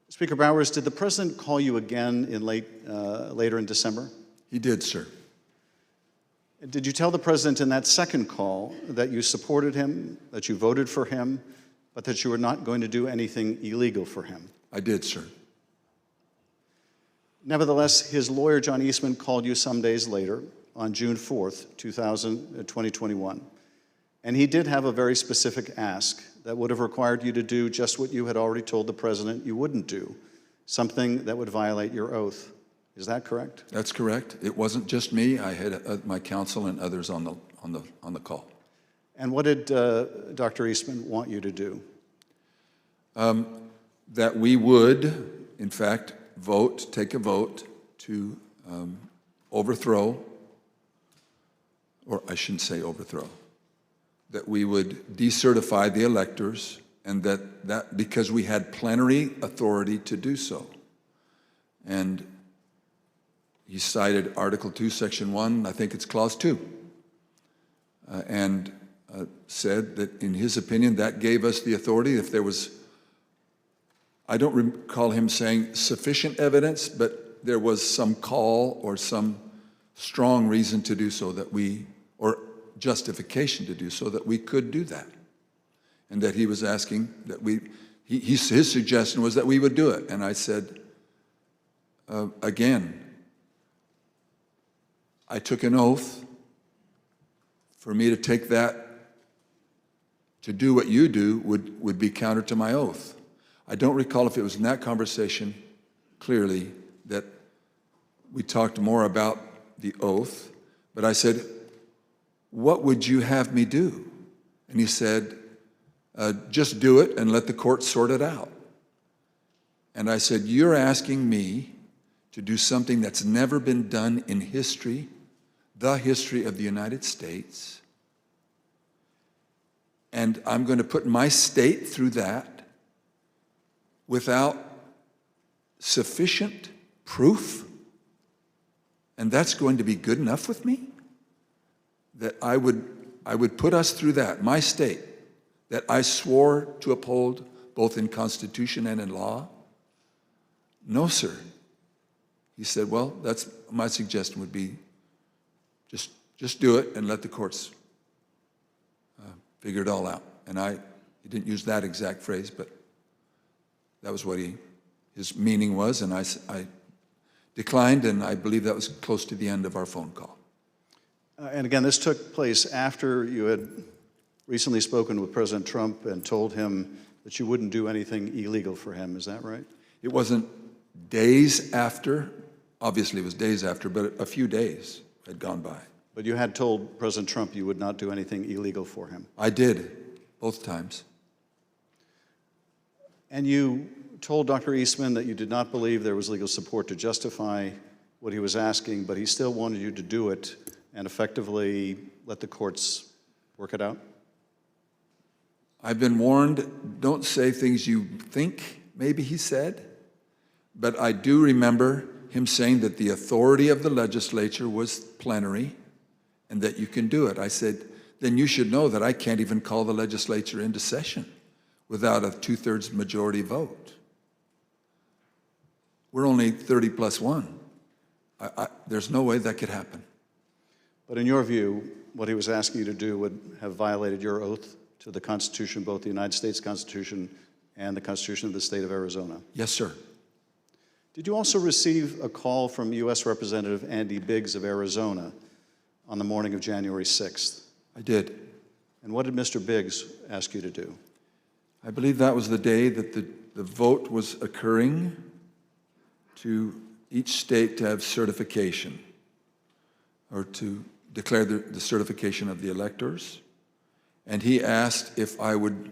Speaker Bowers, did the president call you again in later in December? He did, sir. Did you tell the president in that second call that you supported him, that you voted for him, but that you were not going to do anything illegal for him? I did, sir. Nevertheless, his lawyer, John Eastman, called you some days later on June 4th, 2021. And he did have a very specific ask that would have required you to do just what you had already told the president you wouldn't do, something that would violate your oath. Is that correct? That's correct. It wasn't just me. I had my counsel and others on the call. And what did Dr. Eastman want you to do? That we would, in fact, take a vote to overthrow, or I shouldn't say overthrow, that we would decertify the electors, and that because we had plenary authority to do so. And he cited Article 2, Section 1, I think it's Clause 2, and said that in his opinion that gave us the authority if there was, I don't recall him saying sufficient evidence, but there was some call or some strong reason to do so that we, or justification to do so that we could do that. And that he was asking that his suggestion was that we would do it. And I said, again, I took an oath. For me to take that, to do what you do, would be counter to my oath. I don't recall if it was in that conversation, clearly, that we talked more about the oath, but I said, what would you have me do? And he said, just do it and let the court sort it out. And I said, you're asking me to do something that's never been done in history, the history of the United States, and I'm going to put my state through that without sufficient proof, and that's going to be good enough with me? That I would put us through that, my state, that I swore to uphold both in Constitution and in law? No, sir. He said, well, that's my suggestion would be just do it and let the courts figure it all out. And he didn't use that exact phrase, but that was what his meaning was, and I declined, and I believe that was close to the end of our phone call. And again, this took place after you had recently spoken with President Trump and told him that you wouldn't do anything illegal for him. Is that right? It wasn't days after. Obviously, it was days after, but a few days had gone by. But you had told President Trump you would not do anything illegal for him. I did, both times. And you told Dr. Eastman that you did not believe there was legal support to justify what he was asking, but he still wanted you to do it and effectively let the courts work it out? I've been warned, don't say things you think, maybe he said, but I do remember him saying that the authority of the legislature was plenary and that you can do it. I said, then you should know that I can't even call the legislature into session without a 2/3 majority vote. We're only 30 plus 1. There's no way that could happen. But in your view, what he was asking you to do would have violated your oath to the Constitution, both the United States Constitution and the Constitution of the state of Arizona? Yes, sir. Did you also receive a call from U.S. Representative Andy Biggs of Arizona on the morning of January 6th? I did. And what did Mr. Biggs ask you to do? I believe that was the day that the vote was occurring to each state to have certification, or to declare the certification of the electors. And he asked if I would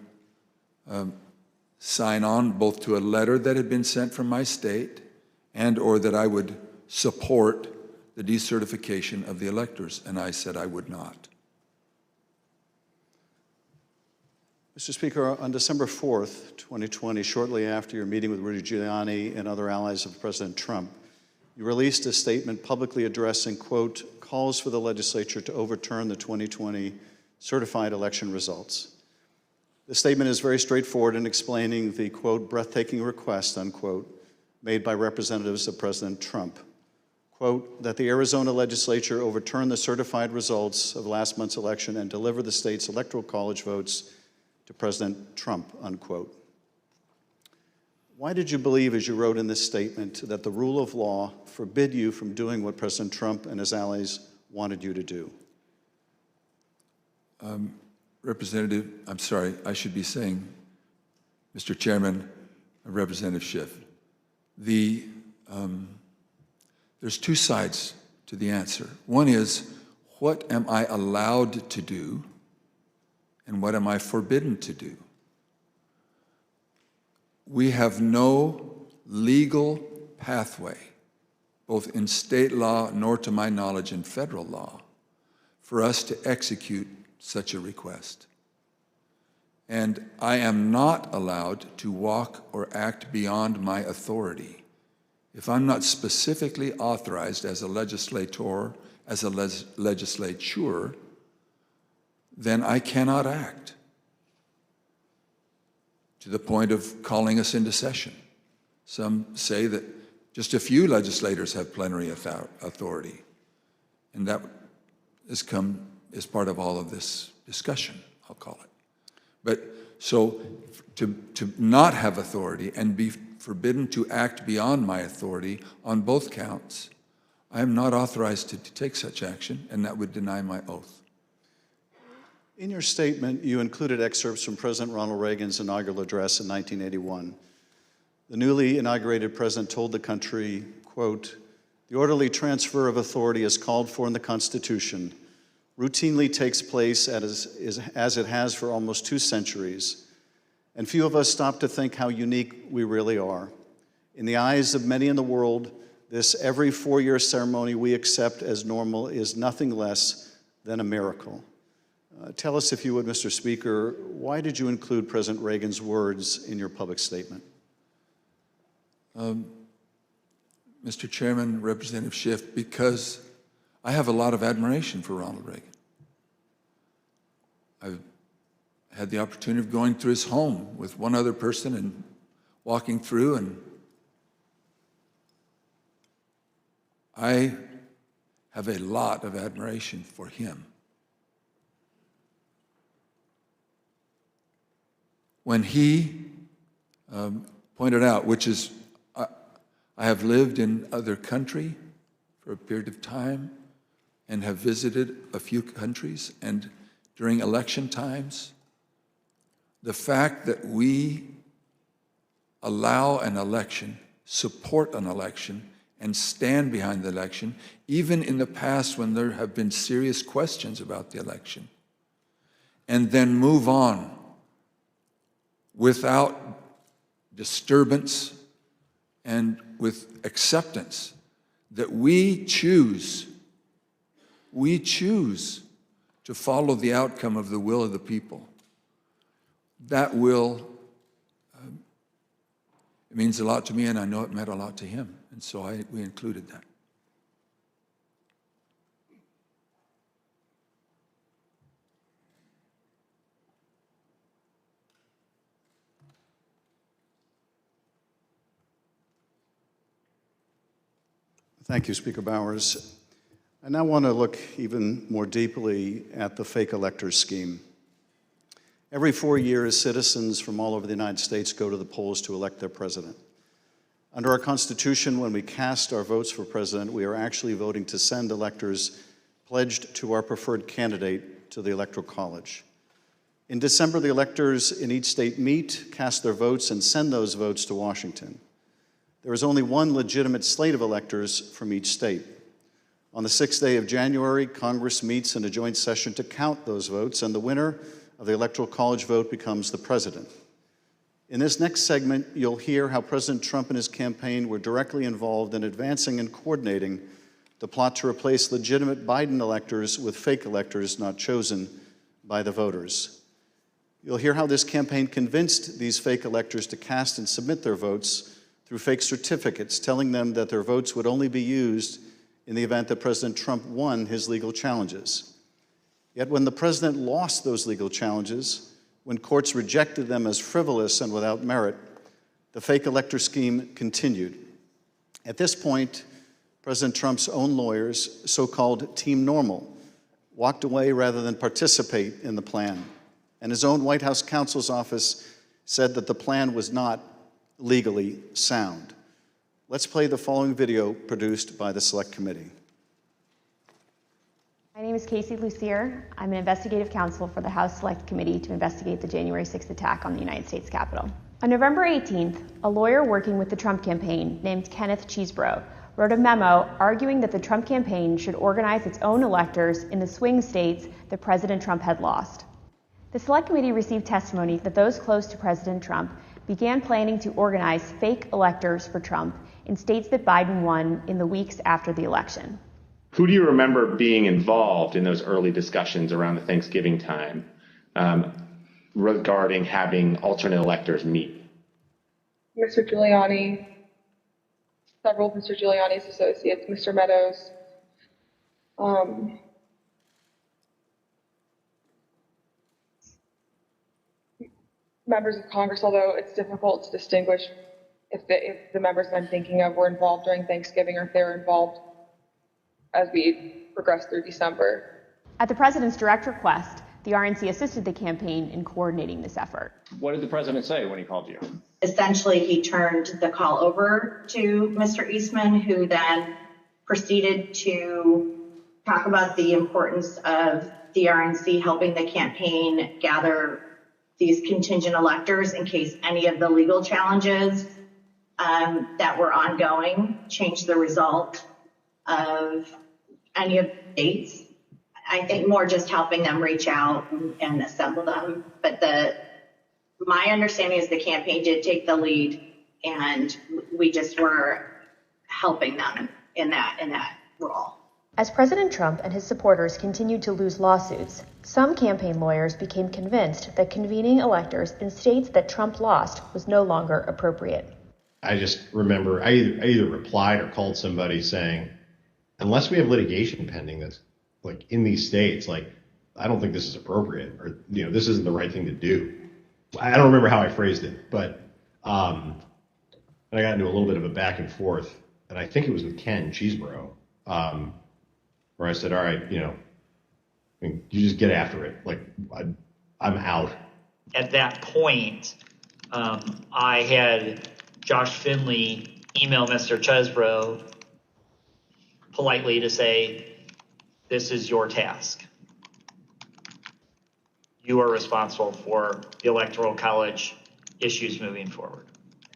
sign on both to a letter that had been sent from my state and or that I would support the decertification of the electors. And I said I would not. Mr. Speaker, on December 4th, 2020, shortly after your meeting with Rudy Giuliani and other allies of President Trump, you released a statement publicly addressing, quote, calls for the legislature to overturn the 2020 certified election results. The statement is very straightforward in explaining the, quote, breathtaking request, unquote, made by representatives of President Trump. Quote, that the Arizona legislature overturn the certified results of last month's election and deliver the state's electoral college votes to President Trump, unquote. Why did you believe, as you wrote in this statement, that the rule of law forbid you from doing what President Trump and his allies wanted you to do? Representative, I'm sorry, I should be saying, Mr. Chairman, Representative Schiff, there's two sides to the answer. One is, what am I allowed to do, and what am I forbidden to do? We have no legal pathway, both in state law nor to my knowledge in federal law, for us to execute such a request. And I am not allowed to walk or act beyond my authority. If I'm not specifically authorized as a legislator, as a legislature, then I cannot act to the point of calling us into session. Some say that just a few legislators have plenary authority, and that has come as part of all of this discussion, I'll call it. But so to not have authority and be forbidden to act beyond my authority on both counts, I am not authorized to take such action, and that would deny my oath. In your statement, you included excerpts from President Ronald Reagan's inaugural address in 1981. The newly inaugurated president told the country, quote, the orderly transfer of authority as called for in the Constitution routinely takes place as it has for almost 2 centuries, and few of us stop to think how unique we really are. In the eyes of many in the world, this every 4-year ceremony we accept as normal is nothing less than a miracle. Tell us, if you would, Mr. Speaker, why did you include President Reagan's words in your public statement? Mr. Chairman, Representative Schiff, because I have a lot of admiration for Ronald Reagan. I've had the opportunity of going through his home with one other person and walking through, and I have a lot of admiration for him. When he pointed out, which is, I have lived in other country for a period of time and have visited a few countries, and during election times, the fact that we allow an election, support an election, and stand behind the election, even in the past when there have been serious questions about the election, and then move on without disturbance and with acceptance that we choose to follow the outcome of the will of the people. That will, it means a lot to me, and I know it meant a lot to him, and so we included that. Thank you, Speaker Bowers. I now want to look even more deeply at the fake electors scheme. Every 4 years, citizens from all over the United States go to the polls to elect their president. Under our Constitution, when we cast our votes for president, we are actually voting to send electors pledged to our preferred candidate to the Electoral College. In December, the electors in each state meet, cast their votes, and send those votes to Washington. There is only one legitimate slate of electors from each state. On the 6th day of January, Congress meets in a joint session to count those votes, and the winner of the Electoral College vote becomes the president. In this next segment, you'll hear how President Trump and his campaign were directly involved in advancing and coordinating the plot to replace legitimate Biden electors with fake electors not chosen by the voters. You'll hear how this campaign convinced these fake electors to cast and submit their votes through fake certificates, telling them that their votes would only be used in the event that President Trump won his legal challenges. Yet when the president lost those legal challenges, when courts rejected them as frivolous and without merit, the fake elector scheme continued. At this point, President Trump's own lawyers, so-called Team Normal, walked away rather than participate in the plan. And his own White House counsel's office said that the plan was not legally sound. Let's play the following video produced by the Select Committee. My name is Casey Lucier. I'm an investigative counsel for the House Select Committee to investigate the January 6th attack on the United States Capitol. On November 18th, a lawyer working with the Trump campaign named Kenneth Chesebro wrote a memo arguing that the Trump campaign should organize its own electors in the swing states that President Trump had lost. The Select Committee received testimony that those close to President Trump began planning to organize fake electors for Trump in states that Biden won in the weeks after the election. Who do you remember being involved in those early discussions around the Thanksgiving time regarding having alternate electors meet? Mr. Giuliani, several of Mr. Giuliani's associates, Mr. Meadows, members of Congress, although it's difficult to distinguish if the members I'm thinking of were involved during Thanksgiving or if they were involved as we progress through December. At the president's direct request, the RNC assisted the campaign in coordinating this effort. What did the president say when he called you? Essentially, he turned the call over to Mr. Eastman, who then proceeded to talk about the importance of the RNC helping the campaign gather these contingent electors in case any of the legal challenges that were ongoing changed the result of any of the states. I think more just helping them reach out and assemble them. But my understanding is the campaign did take the lead, and we just were helping them in that role. As President Trump and his supporters continued to lose lawsuits, some campaign lawyers became convinced that convening electors in states that Trump lost was no longer appropriate. I just remember I either replied or called somebody saying, unless we have litigation pending that's like in these states, like, I don't think this is appropriate, or, this isn't the right thing to do. I don't remember how I phrased it, but and I got into a little bit of a back and forth, and I think it was with Ken Chesebro, where I said, all right, you just get after it. Like, I'm out. At that point, I had Josh Finley email Mr. Chesebro politely to say, this is your task. You are responsible for the Electoral College issues moving forward.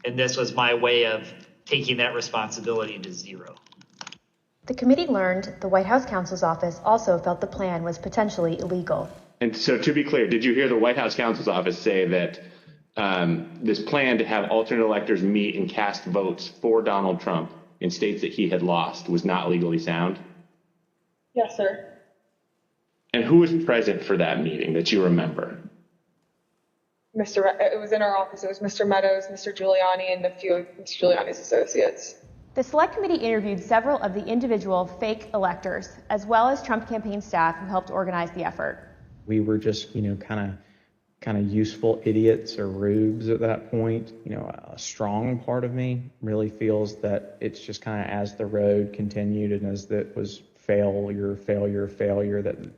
And this was my way of taking that responsibility to zero. The committee learned the White House counsel's office also felt the plan was potentially illegal. And so, to be clear, did you hear the White House counsel's office say that this plan to have alternate electors meet and cast votes for Donald Trump in states that he had lost was not legally sound? Yes, sir. And who was present for that meeting that you remember? It was in our office. It was Mr. Meadows, Mr. Giuliani, and a few of Mr. Giuliani's associates. The Select Committee interviewed several of the individual fake electors, as well as Trump campaign staff who helped organize the effort. We were just, kind of useful idiots or rubes at that point. A strong part of me really feels that it's just kind of as the road continued and as that was failure,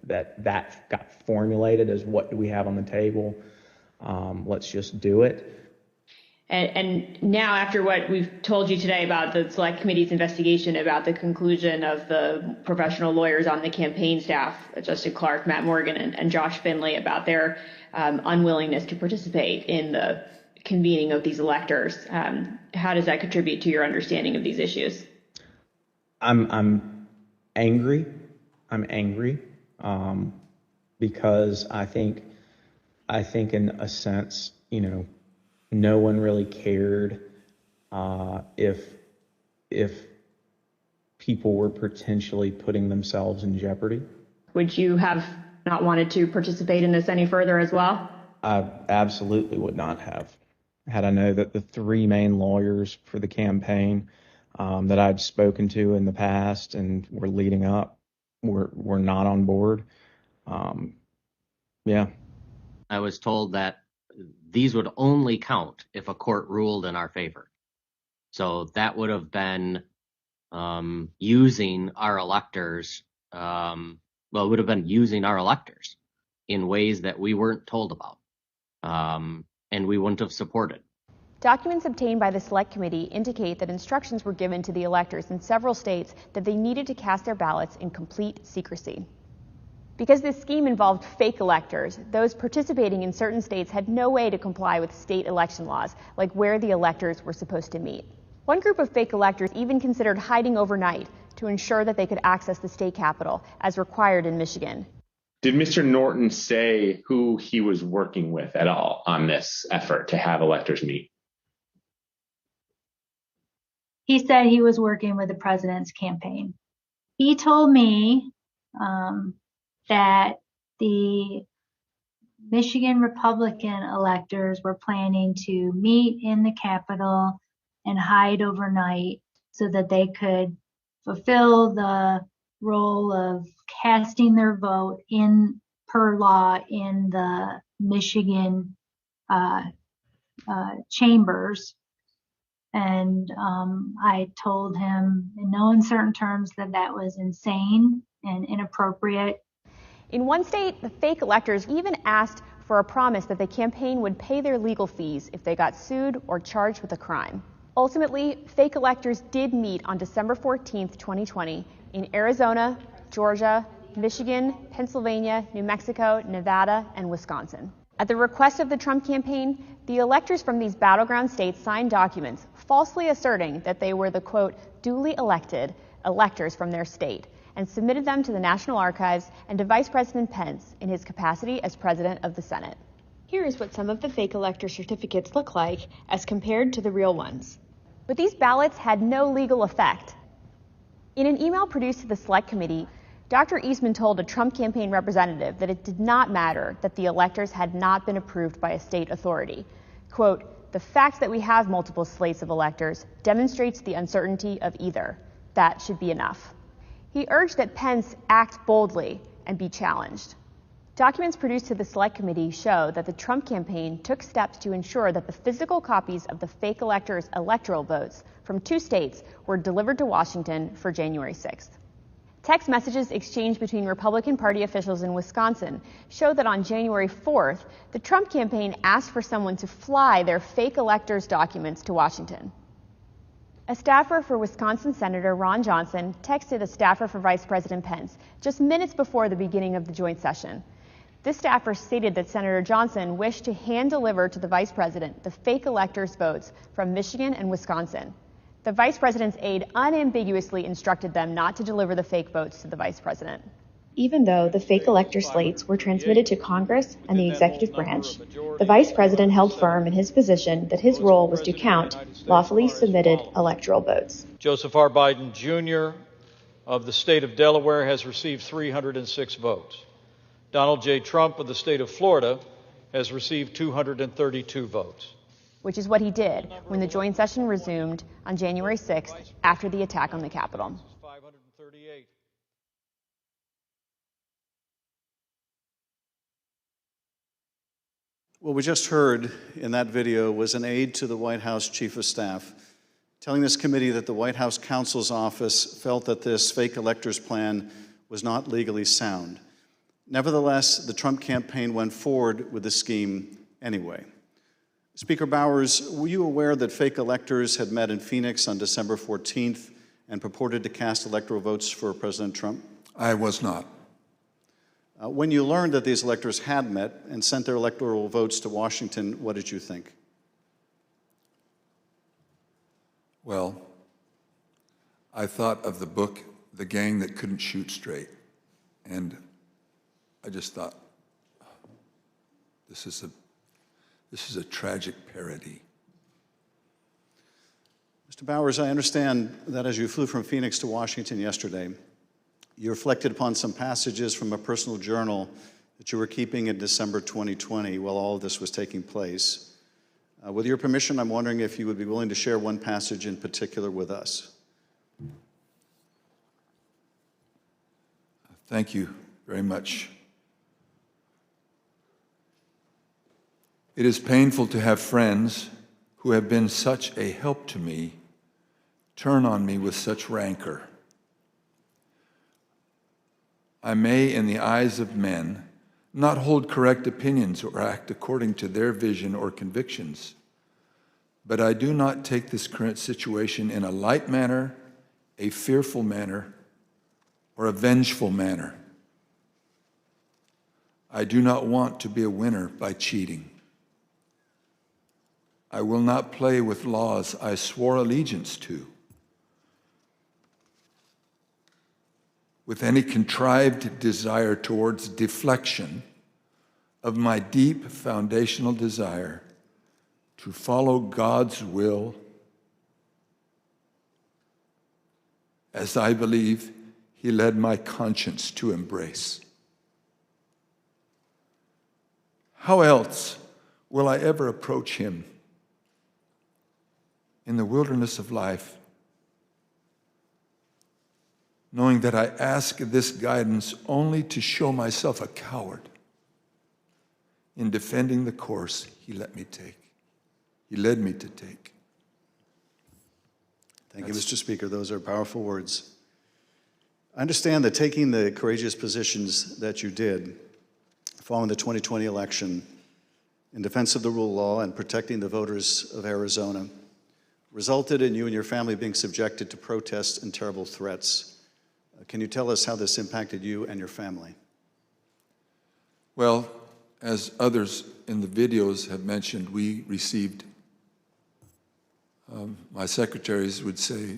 that got formulated as what do we have on the table? Let's just do it. And now, after what we've told you today about the Select Committee's investigation about the conclusion of the professional lawyers on the campaign staff, Justin Clark, Matt Morgan, and Josh Finley, about their unwillingness to participate in the convening of these electors, how does that contribute to your understanding of these issues? I'm angry. Because I think in a sense, no one really cared if people were potentially putting themselves in jeopardy. Would you have not wanted to participate in this any further as well? I absolutely would not have. Had I known that the three main lawyers for the campaign that I've spoken to in the past and were leading up were not on board. Yeah. I was told that these would only count if a court ruled in our favor. So that would have been using our electors, it would have been using our electors in ways that we weren't told about, and we wouldn't have supported. Documents obtained by the Select Committee indicate that instructions were given to the electors in several states that they needed to cast their ballots in complete secrecy. Because this scheme involved fake electors, those participating in certain states had no way to comply with state election laws, like where the electors were supposed to meet. One group of fake electors even considered hiding overnight to ensure that they could access the state capitol, as required in Michigan. Did Mr. Norton say who he was working with at all on this effort to have electors meet? He said he was working with the president's campaign. He told me that the Michigan Republican electors were planning to meet in the Capitol and hide overnight so that they could fulfill the role of casting their vote in per law in the Michigan chambers. And I told him in no uncertain terms that that was insane and inappropriate. In one state, the fake electors even asked for a promise that the campaign would pay their legal fees if they got sued or charged with a crime. Ultimately, fake electors did meet on December 14, 2020, in Arizona, Georgia, Michigan, Pennsylvania, New Mexico, Nevada, and Wisconsin. At the request of the Trump campaign, the electors from these battleground states signed documents falsely asserting that they were the, quote, duly elected electors from their state, and submitted them to the National Archives and to Vice President Pence in his capacity as President of the Senate. Here is what some of the fake elector certificates look like as compared to the real ones. But these ballots had no legal effect. In an email produced to the Select Committee, Dr. Eastman told a Trump campaign representative that it did not matter that the electors had not been approved by a state authority. Quote, the fact that we have multiple slates of electors demonstrates the uncertainty of either. That should be enough. He urged that Pence act boldly and be challenged. Documents produced to the Select Committee show that the Trump campaign took steps to ensure that the physical copies of the fake electors' electoral votes from 2 states were delivered to Washington for January 6th. Text messages exchanged between Republican Party officials in Wisconsin show that on January 4th, the Trump campaign asked for someone to fly their fake electors' documents to Washington. A staffer for Wisconsin Senator Ron Johnson texted a staffer for Vice President Pence just minutes before the beginning of the joint session. This staffer stated that Senator Johnson wished to hand-deliver to the Vice President the fake electors' votes from Michigan and Wisconsin. The Vice President's aide unambiguously instructed them not to deliver the fake votes to the Vice President. Even though the fake elector slates were transmitted to Congress and the executive branch, the Vice President held firm in his position that his role was to count lawfully submitted electoral votes. Joseph R. Biden, Jr. of the state of Delaware has received 306 votes. Donald J. Trump of the state of Florida has received 232 votes. Which is what he did when the joint session resumed on January 6th after the attack on the Capitol. What we just heard in that video was an aide to the White House Chief of Staff telling this committee that the White House counsel's office felt that this fake electors plan was not legally sound. Nevertheless, the Trump campaign went forward with the scheme anyway. Speaker Bowers, were you aware that fake electors had met in Phoenix on December 14th and purported to cast electoral votes for President Trump? I was not. When you learned that these electors had met and sent their electoral votes to Washington, what did you think? Well, I thought of the book, The Gang That Couldn't Shoot Straight. And I just thought, this is a tragic parody. Mr. Bowers, I understand that as you flew from Phoenix to Washington yesterday, you reflected upon some passages from a personal journal that you were keeping in December 2020 while all of this was taking place. With your permission, I'm wondering if you would be willing to share one passage in particular with us. Thank you very much. It is painful to have friends who have been such a help to me turn on me with such rancor. I may, in the eyes of men, not hold correct opinions or act according to their vision or convictions, but I do not take this current situation in a light manner, a fearful manner, or a vengeful manner. I do not want to be a winner by cheating. I will not play with laws I swore allegiance to with any contrived desire towards deflection of my deep foundational desire to follow God's will as I believe He led my conscience to embrace. How else will I ever approach Him in the wilderness of life, knowing that I ask this guidance only to show myself a coward in defending the course He let me take. He led me to take. Thank you, Mr. Speaker. Those are powerful words. I understand that taking the courageous positions that you did following the 2020 election in defense of the rule of law and protecting the voters of Arizona resulted in you and your family being subjected to protests and terrible threats. Can you tell us how this impacted you and your family? Well, as others in the videos have mentioned, we received, my secretaries would say,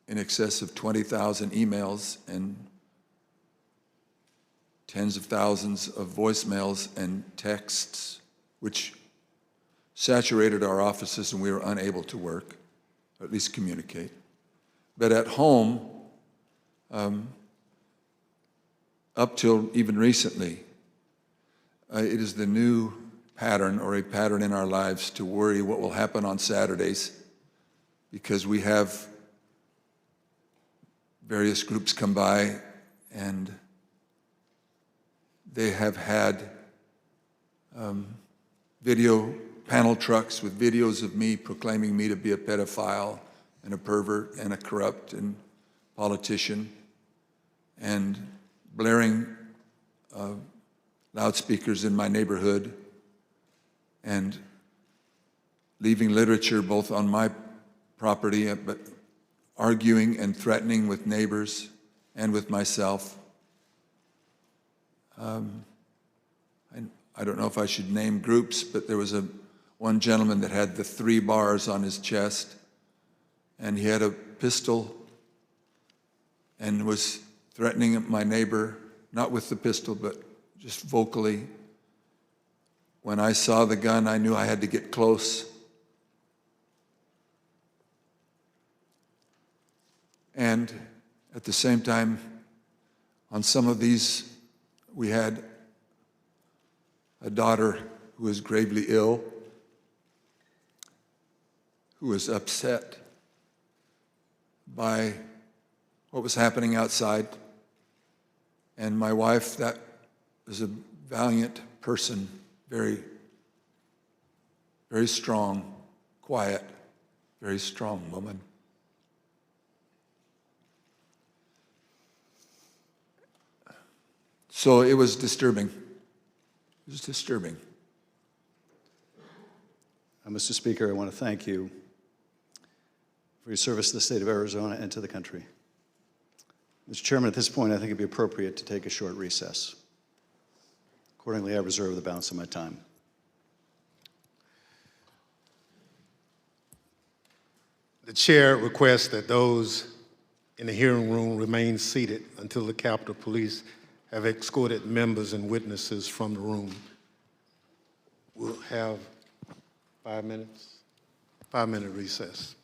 in excess of 20,000 emails and tens of thousands of voicemails and texts, which saturated our offices and we were unable to work, or at least communicate. But at home, up till even recently, it is the new pattern or a pattern in our lives to worry what will happen on Saturdays because we have various groups come by and they have had video panel trucks with videos of me proclaiming me to be a pedophile and a pervert and a corrupt and politician, and blaring loudspeakers in my neighborhood and leaving literature both on my property, but arguing and threatening with neighbors and with myself. I don't know if I should name groups, but there was one gentleman that had the 3 bars on his chest, and he had a pistol and was threatening my neighbor, not with the pistol, but just vocally. When I saw the gun, I knew I had to get close. And at the same time, on some of these, we had a daughter who was gravely ill, who was upset by what was happening outside. And my wife, that was a valiant person, very, very strong, quiet, very strong woman. So it was disturbing. It was disturbing. Mr. Speaker, I want to thank you for your service to the state of Arizona and to the country. Mr. Chairman, at this point, I think it'd be appropriate to take a short recess. Accordingly, I reserve the balance of my time. The chair requests that those in the hearing room remain seated until the Capitol Police have escorted members and witnesses from the room. We'll have 5 minutes, 5-minute recess.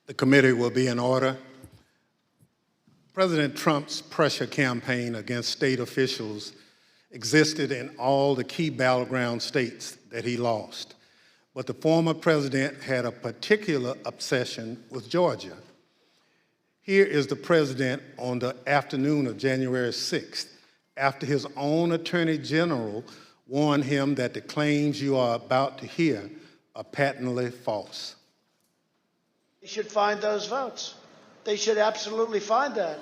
The committee will be in order. President Trump's pressure campaign against state officials existed in all the key battleground states that he lost. But the former president had a particular obsession with Georgia. Here is the president on the afternoon of January 6th, after his own attorney general warned him that the claims you are about to hear are patently false. They should find those votes. They should absolutely find that.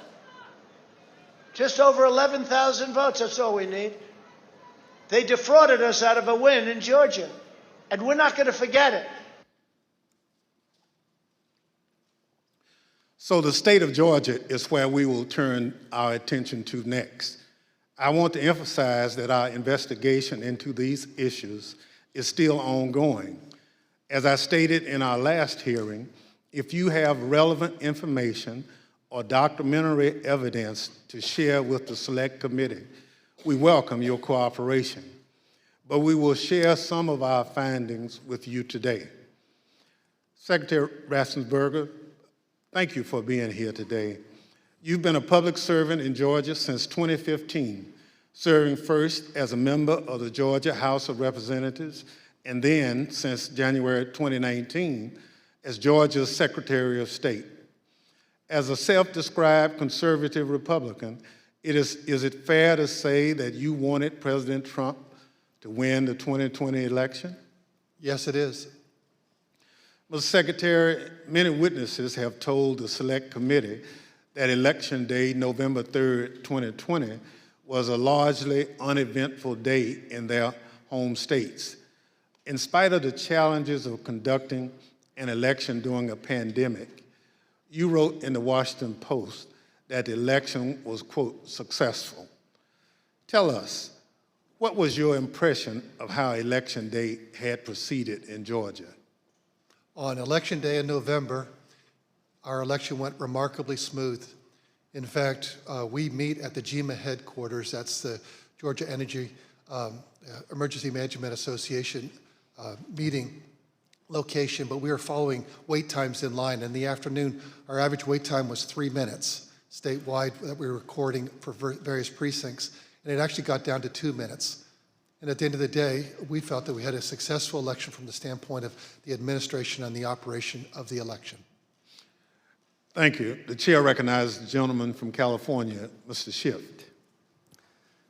Just over 11,000 votes, that's all we need. They defrauded us out of a win in Georgia, and we're not going to forget it. So the state of Georgia is where we will turn our attention to next. I want to emphasize that our investigation into these issues is still ongoing. As I stated in our last hearing, if you have relevant information or documentary evidence to share with the Select Committee, we welcome your cooperation. But we will share some of our findings with you today. Secretary Raffensperger, thank you for being here today. You've been a public servant in Georgia since 2015, serving first as a member of the Georgia House of Representatives, and then, since January 2019, as Georgia's Secretary of State. As a self-described conservative Republican, is it fair to say that you wanted President Trump to win the 2020 election? Yes, it is. Mr. Secretary, many witnesses have told the Select Committee that Election Day, November 3rd, 2020, was a largely uneventful day in their home states. In spite of the challenges of conducting an election during a pandemic, you wrote in the Washington Post that the election was, quote, successful. Tell us, what was your impression of how Election Day had proceeded in Georgia? On Election Day in November, our election went remarkably smooth. In fact, we meet at the GEMA headquarters. That's the Georgia Energy Emergency Management Association meeting location, but we were following wait times in line. In the afternoon, our average wait time was 3 minutes statewide that we were recording for various precincts, and it actually got down to 2 minutes. And at the end of the day, we felt that we had a successful election from the standpoint of the administration and the operation of the election. Thank you. The chair recognizes the gentleman from California, Mr. Schiff.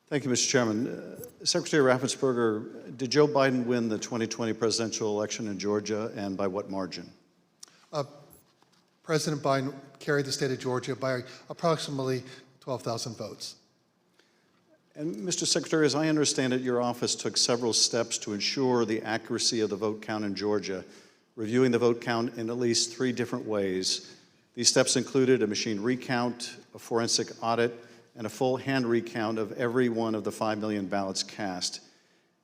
Thank you, Mr. Chairman. Secretary Raffensperger, did Joe Biden win the 2020 presidential election in Georgia, and by what margin? President Biden carried the state of Georgia by approximately 12,000 votes. And Mr. Secretary, as I understand it, your office took several steps to ensure the accuracy of the vote count in Georgia, reviewing the vote count in at least 3 different ways. These steps included a machine recount, a forensic audit, and a full hand recount of every one of the 5 million ballots cast.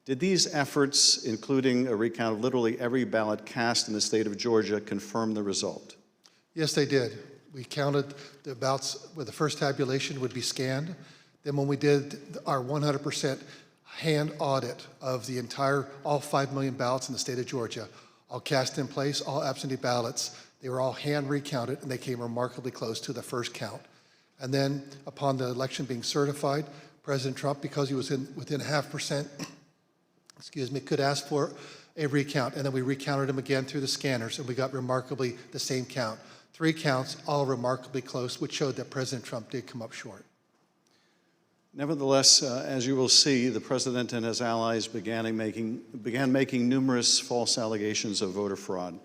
Did these efforts, including a recount of literally every ballot cast in the state of Georgia, confirm the result? Yes, they did. We counted the ballots where the first tabulation would be scanned. Then when we did our 100% hand audit of the all 5 million ballots in the state of Georgia, all cast in place, all absentee ballots, they were all hand recounted, and they came remarkably close to the first count. And then upon the election being certified, President Trump, because he was within 0.5%, could ask for a recount. And then we recounted him again through the scanners, and we got remarkably the same count. 3 counts, all remarkably close, which showed that President Trump did come up short. Nevertheless, as you will see, the president and his allies began making numerous false allegations of voter fraud,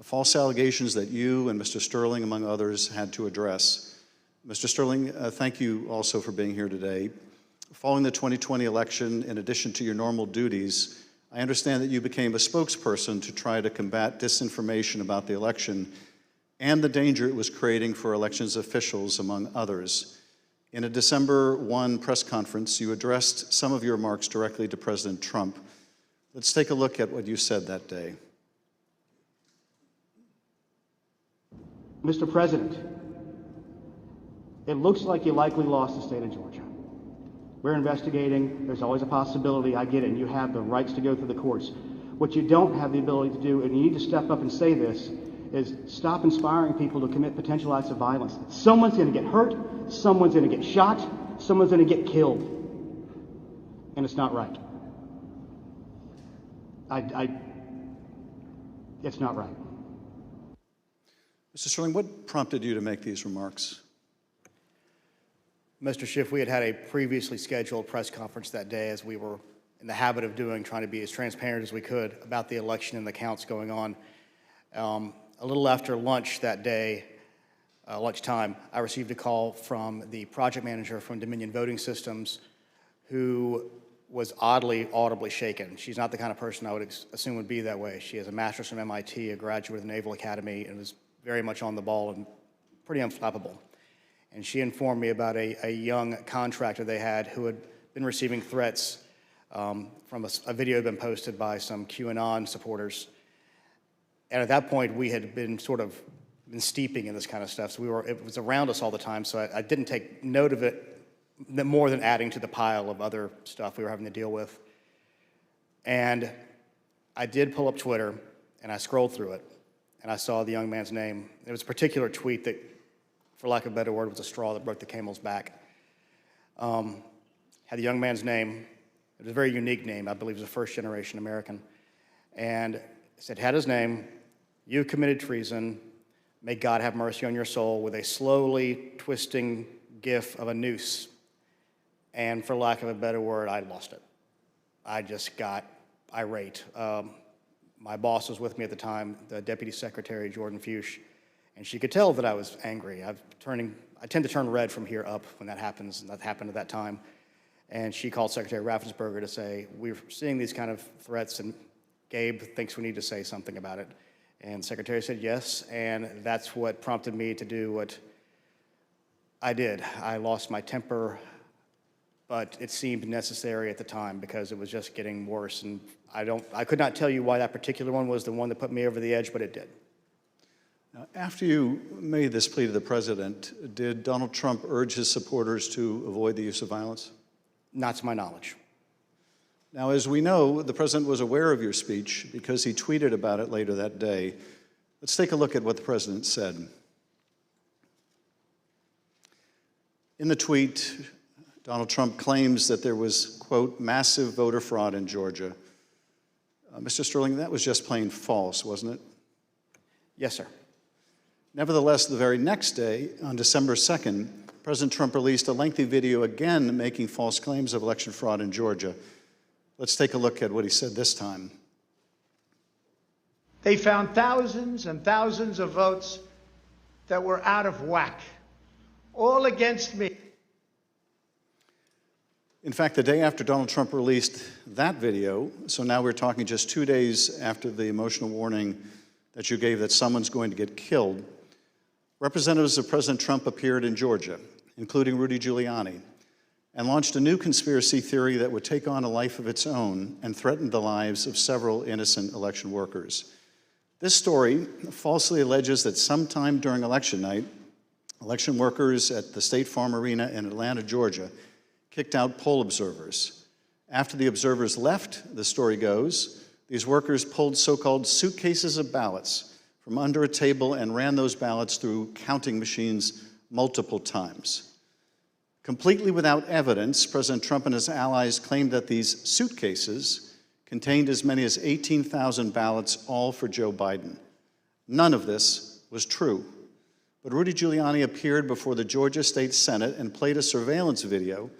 false allegations that you and Mr. Sterling, among others, had to address. Mr. Sterling, thank you also for being here today. Following the 2020 election, in addition to your normal duties, I understand that you became a spokesperson to try to combat disinformation about the election and the danger it was creating for elections officials, among others. In a December 1 press conference, you addressed some of your remarks directly to President Trump. Let's take a look at what you said that day. Mr. President, it looks like you likely lost the state of Georgia. We're investigating. There's always a possibility. I get it. And you have the rights to go through the courts. What you don't have the ability to do, and you need to step up and say this, is stop inspiring people to commit potential acts of violence. Someone's going to get hurt, someone's going to get shot, someone's going to get killed. And it's not right. It's not right. Mr. Sterling, what prompted you to make these remarks? Mr. Schiff, we had a previously scheduled press conference that day, as we were in the habit of doing, trying to be as transparent as we could about the election and the counts going on. A little after lunch that day, lunchtime, I received a call from the project manager from Dominion Voting Systems, who was oddly, audibly shaken. She's not the kind of person I would assume would be that way. She has a master's from MIT, a graduate of the Naval Academy, and was very much on the ball and pretty unflappable. And she informed me about a young contractor they had who had been receiving threats from a video had been posted by some QAnon supporters. And at that point, we had been steeping in this kind of stuff. So it was around us all the time. So I didn't take note of it more than adding to the pile of other stuff we were having to deal with. And I did pull up Twitter, and I scrolled through it, and I saw the young man's name. It was a particular tweet that, for lack of a better word, was a straw that broke the camel's back. Had the young man's name. It was a very unique name. I believe it was a first-generation American. And it said, had his name, "You committed treason. May God have mercy on your soul," with a slowly twisting gif of a noose. And for lack of a better word, I lost it. I just got irate. My boss was with me at the time, the Deputy Secretary, Jordan Fuchs, and she could tell that I was angry. I tend to turn red from here up when that happens, and that happened at that time. And she called Secretary Raffensperger to say, "We're seeing these kind of threats, and Gabe thinks we need to say something about it." And the Secretary said yes, and that's what prompted me to do what I did. I lost my temper, but it seemed necessary at the time because it was just getting worse. And I could not tell you why that particular one was the one that put me over the edge, but it did. Now, after you made this plea to the president, did Donald Trump urge his supporters to avoid the use of violence? Not to my knowledge. Now, as we know, the president was aware of your speech because he tweeted about it later that day. Let's take a look at what the president said. In the tweet, Donald Trump claims that there was, quote, "massive voter fraud in Georgia." Mr. Sterling, that was just plain false, wasn't it? Yes, sir. Nevertheless, the very next day, on December 2nd, President Trump released a lengthy video again making false claims of election fraud in Georgia. Let's take a look at what he said this time. They found thousands and thousands of votes that were out of whack, all against me. In fact, the day after Donald Trump released that video, so now we're talking just 2 days after the emotional warning that you gave that someone's going to get killed, representatives of President Trump appeared in Georgia, including Rudy Giuliani, and launched a new conspiracy theory that would take on a life of its own and threaten the lives of several innocent election workers. This story falsely alleges that sometime during election night, election workers at the State Farm Arena in Atlanta, Georgia, kicked out poll observers. After the observers left, the story goes, these workers pulled so-called suitcases of ballots from under a table and ran those ballots through counting machines multiple times. Completely without evidence, President Trump and his allies claimed that these suitcases contained as many as 18,000 ballots, all for Joe Biden. None of this was true. But Rudy Giuliani appeared before the Georgia State Senate and played a surveillance video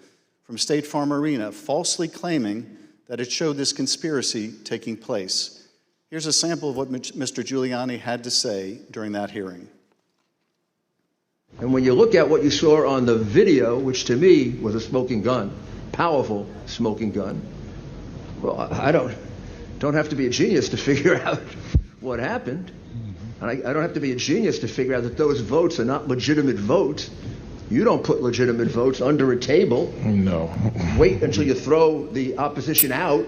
from State Farm Arena, falsely claiming that it showed this conspiracy taking place. Here's a sample of what Mr. Giuliani had to say during that hearing. And when you look at what you saw on the video, which to me was a smoking gun, powerful smoking gun, well, I don't have to be a genius to figure out what happened. And I don't have to be a genius to figure out that those votes are not legitimate votes. You don't put legitimate votes under a table. No. Wait until you throw the opposition out,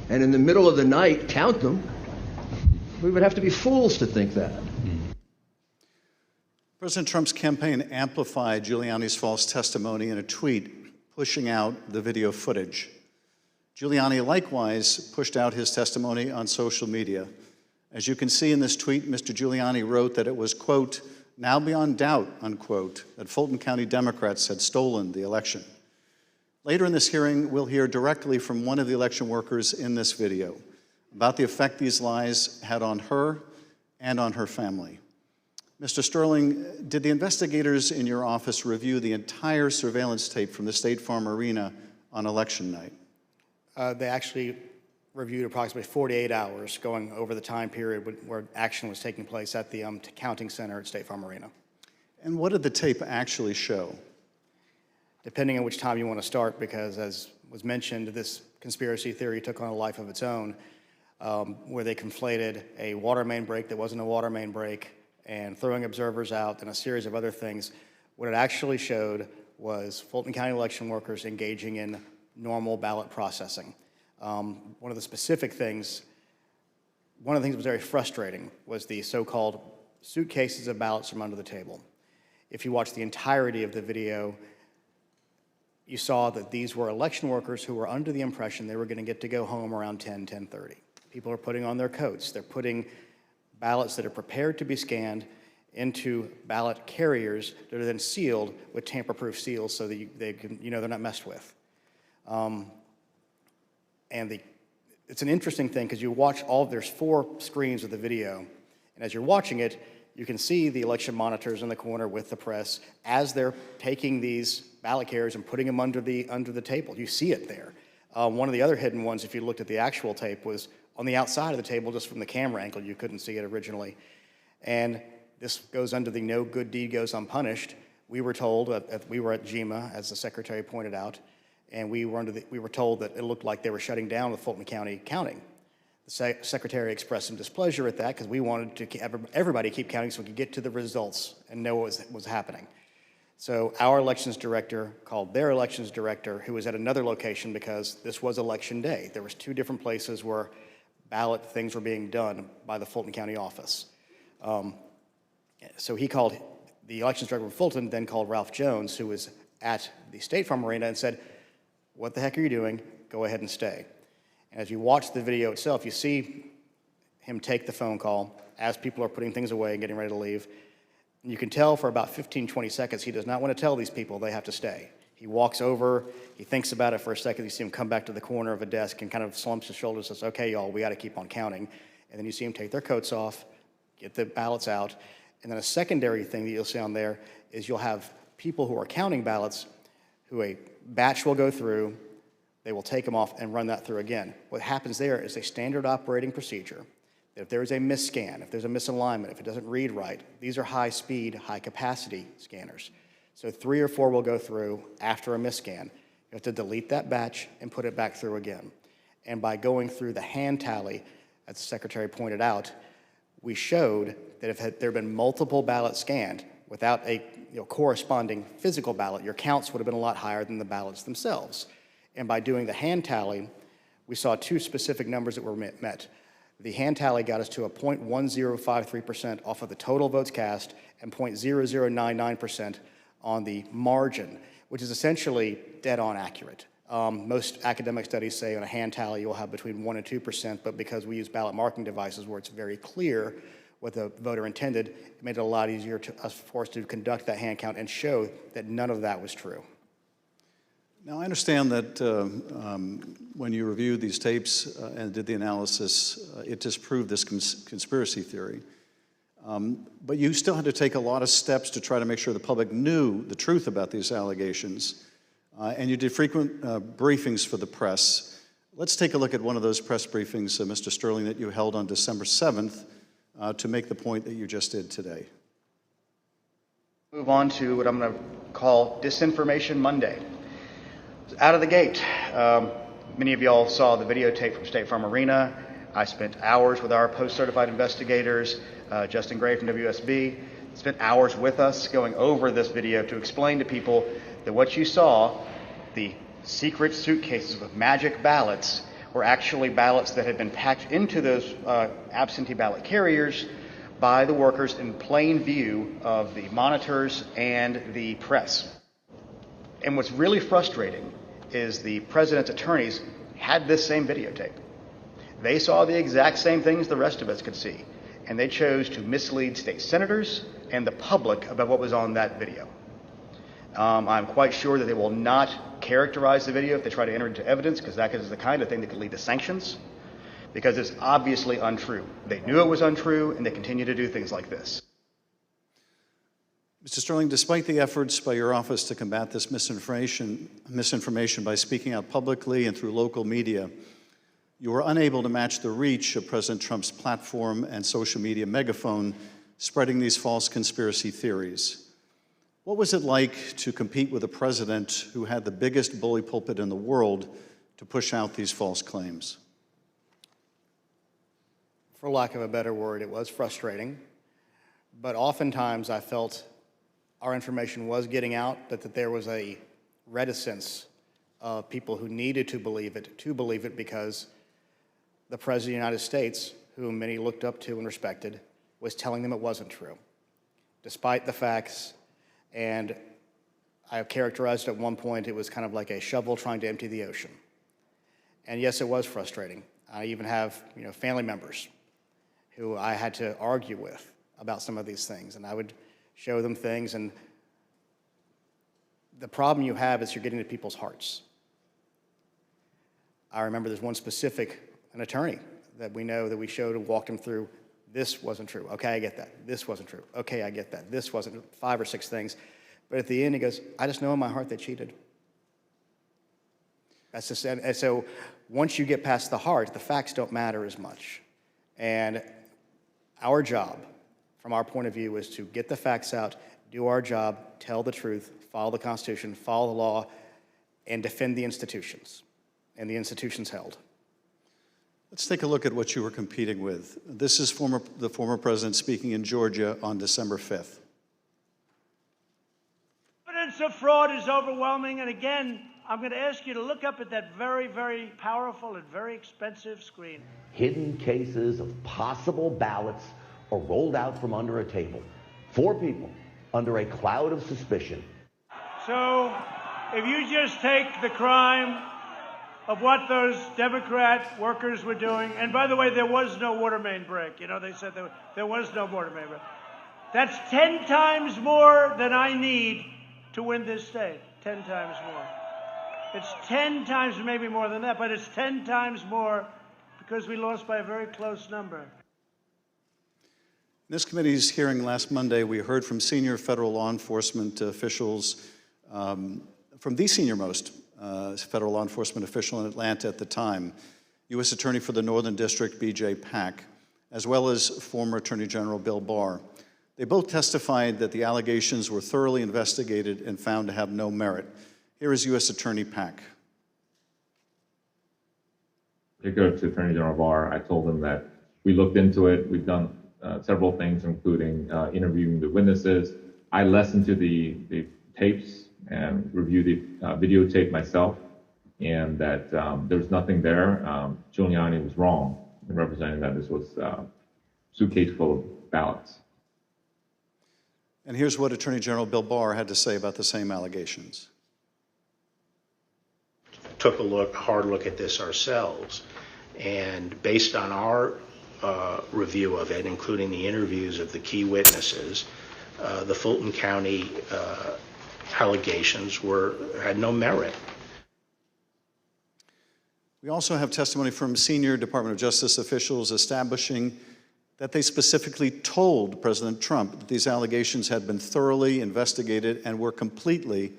and in the middle of the night, count them. We would have to be fools to think that. President Trump's campaign amplified Giuliani's false testimony in a tweet, pushing out the video footage. Giuliani likewise pushed out his testimony on social media. As you can see in this tweet, Mr. Giuliani wrote that it was, quote, now beyond doubt, unquote, that Fulton County Democrats had stolen the election. Later in this hearing, we'll hear directly from one of the election workers in this video about the effect these lies had on her and on her family. Mr. Sterling, did the investigators in your office review the entire surveillance tape from the State Farm Arena on election night? They actually reviewed approximately 48 hours going over the time period where action was taking place at the counting center at State Farm Arena. And what did the tape actually show? Depending on which time you want to start, because as was mentioned, this conspiracy theory took on a life of its own, where they conflated a water main break that wasn't a water main break and throwing observers out and a series of other things. What it actually showed was Fulton County election workers engaging in normal ballot processing. One of the things that was very frustrating was the so-called suitcases of ballots from under the table. If you watch the entirety of the video, you saw that these were election workers who were under the impression they were going to get to go home around 10:30. People are putting on their coats. They're putting ballots that are prepared to be scanned into ballot carriers that are then sealed with tamper-proof seals so that they're not messed with. It's an interesting thing because you watch there's 4 screens of the video, and as you're watching it, you can see the election monitors in the corner with the press as they're taking these ballot carriers and putting them under the table. You see it there. One of the other hidden ones, if you looked at the actual tape, was on the outside of the table, just from the camera angle. You couldn't see it originally. And this goes under the no good deed goes unpunished. We were told, we were at GEMA, as the secretary pointed out, and we were told that it looked like they were shutting down the Fulton County counting. The secretary expressed some displeasure at that because we wanted to everybody keep counting so we could get to the results and know what was happening. So our elections director called their elections director, who was at another location because this was election day. There was 2 different places where ballot things were being done by the Fulton County office. So he called, the elections director of Fulton then called Ralph Jones, who was at the State Farm Arena, and said, what the heck are you doing? Go ahead and stay. And as you watch the video itself, you see him take the phone call as people are putting things away and getting ready to leave. And you can tell for about 15, 20 seconds, he does not want to tell these people they have to stay. He walks over, he thinks about it for a second, you see him come back to the corner of a desk and kind of slumps his shoulders and says, okay, y'all, we got to keep on counting. And then you see him take their coats off, get the ballots out. And then a secondary thing that you'll see on there is you'll have people who are counting ballots who a batch will go through, they will take them off and run that through again. What happens there is a standard operating procedure. If there is a misscan, if there's a misalignment, if it doesn't read right, these are high-speed, high-capacity scanners. So 3 or 4 will go through after a misscan. You have to delete that batch and put it back through again. And by going through the hand tally, as the secretary pointed out, we showed that if there had been multiple ballots scanned without a corresponding physical ballot, your counts would have been a lot higher than the ballots themselves. And by doing the hand tally, we saw 2 specific numbers that were met. The hand tally got us to a 0.1053% off of the total votes cast and 0.0099% on the margin, which is essentially dead-on accurate. Most academic studies say on a hand tally you'll have between 1% and 2%, but because we use ballot marking devices where it's very clear what the voter intended, it made it a lot easier for us to conduct that hand count and show that none of that was true. Now, I understand that when you reviewed these tapes and did the analysis, it disproved this conspiracy theory. But you still had to take a lot of steps to try to make sure the public knew the truth about these allegations. And you did frequent briefings for the press. Let's take a look at one of those press briefings, Mr. Sterling, that you held on December 7th to make the point that you just did today. Move on to what I'm going to call Disinformation Monday. Out of the gate, many of y'all saw the videotape from State Farm Arena. I spent hours with our post-certified investigators, Justin Gray from WSB, spent hours with us going over this video to explain to people that what you saw, the secret suitcases with magic ballots, were actually ballots that had been packed into those absentee ballot carriers by the workers in plain view of the monitors and the press. And what's really frustrating is the president's attorneys had this same videotape. They saw the exact same things the rest of us could see, and they chose to mislead state senators and the public about what was on that video. I'm quite sure that they will not characterize the video if they try to enter into evidence, because that is the kind of thing that could lead to sanctions, because it's obviously untrue. They knew it was untrue, and they continue to do things like this. Mr. Sterling, despite the efforts by your office to combat this misinformation by speaking out publicly and through local media, you were unable to match the reach of President Trump's platform and social media megaphone spreading these false conspiracy theories. What was it like to compete with a president who had the biggest bully pulpit in the world to push out these false claims? For lack of a better word, it was frustrating, but oftentimes I felt our information was getting out, but that there was a reticence of people who needed to believe it because the President of the United States, whom many looked up to and respected, was telling them it wasn't true, despite the facts. And I have characterized at one point, it was kind of like a shovel trying to empty the ocean. And yes, it was frustrating. I even have, family members who I had to argue with about some of these things, and I would show them things, and the problem you have is you're getting to people's hearts. I remember there's one specific, an attorney that we know that we showed and walked him through. This wasn't true. Okay, I get that. This wasn't true. Okay, I get that. This wasn't 5 or 6 things. But at the end, he goes, I just know in my heart they cheated. That's just, and so once you get past the heart, the facts don't matter as much. And our job, from our point of view, is to get the facts out, do our job, tell the truth, follow the Constitution, follow the law, and defend the institutions and the institutions held. Let's take a look at what you were competing with. This is the former president speaking in Georgia on December 5th. Evidence of fraud is overwhelming, and again, I'm going to ask you to look up at that very, very powerful and very expensive screen. Hidden cases of possible ballots are rolled out from under a table. 4 people under a cloud of suspicion. So, If you just take the crime of what those Democrat workers were doing, and by the way, there was no water main break. They said there was no water main break. That's 10 times more than I need to win this state. 10 times more. It's 10 times, maybe more than that, but it's 10 times more because we lost by a very close number. In this committee's hearing last Monday, we heard from senior federal law enforcement officials, from the senior-most federal law enforcement official in Atlanta at the time, U.S. Attorney for the Northern District, B.J. Pak, as well as former Attorney General Bill Barr. They both testified that the allegations were thoroughly investigated and found to have no merit. Here is U.S. Attorney Pak. Particular to Attorney General Barr, I told him that we looked into it. We've done several things, including interviewing the witnesses. I listened to the tapes and reviewed the videotape myself, and that there's nothing there. Giuliani was wrong in representing that this was a suitcase full of ballots. And here's what Attorney General Bill Barr had to say about the same allegations. Took a hard look at this ourselves, and based on our review of it, including the interviews of the key witnesses, the Fulton County allegations had no merit. We also have testimony from senior Department of Justice officials establishing that they specifically told President Trump that these allegations had been thoroughly investigated and were completely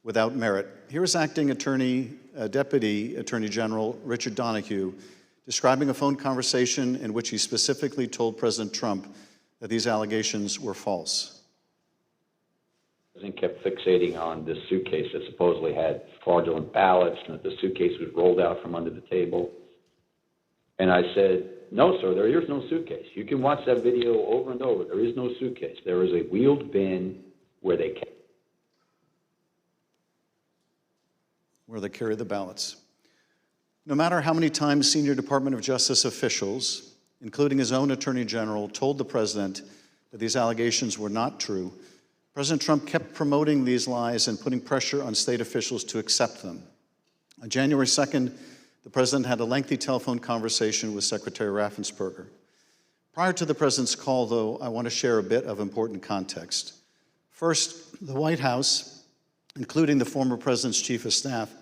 without merit. Here is Acting Deputy Attorney General Richard Donoghue describing a phone conversation in which he specifically told President Trump that these allegations were false. The president kept fixating on this suitcase that supposedly had fraudulent ballots and that the suitcase was rolled out from under the table. And I said, no, sir, there is no suitcase. You can watch that video over and over. There is no suitcase. There is a wheeled bin where they carry the ballots. No matter how many times senior Department of Justice officials, including his own Attorney General, told the president that these allegations were not true, President Trump kept promoting these lies and putting pressure on state officials to accept them. On January 2nd, the President had a lengthy telephone conversation with Secretary Raffensperger. Prior to the President's call, though, I want to share a bit of important context. First, the White House, including the former President's Chief of Staff,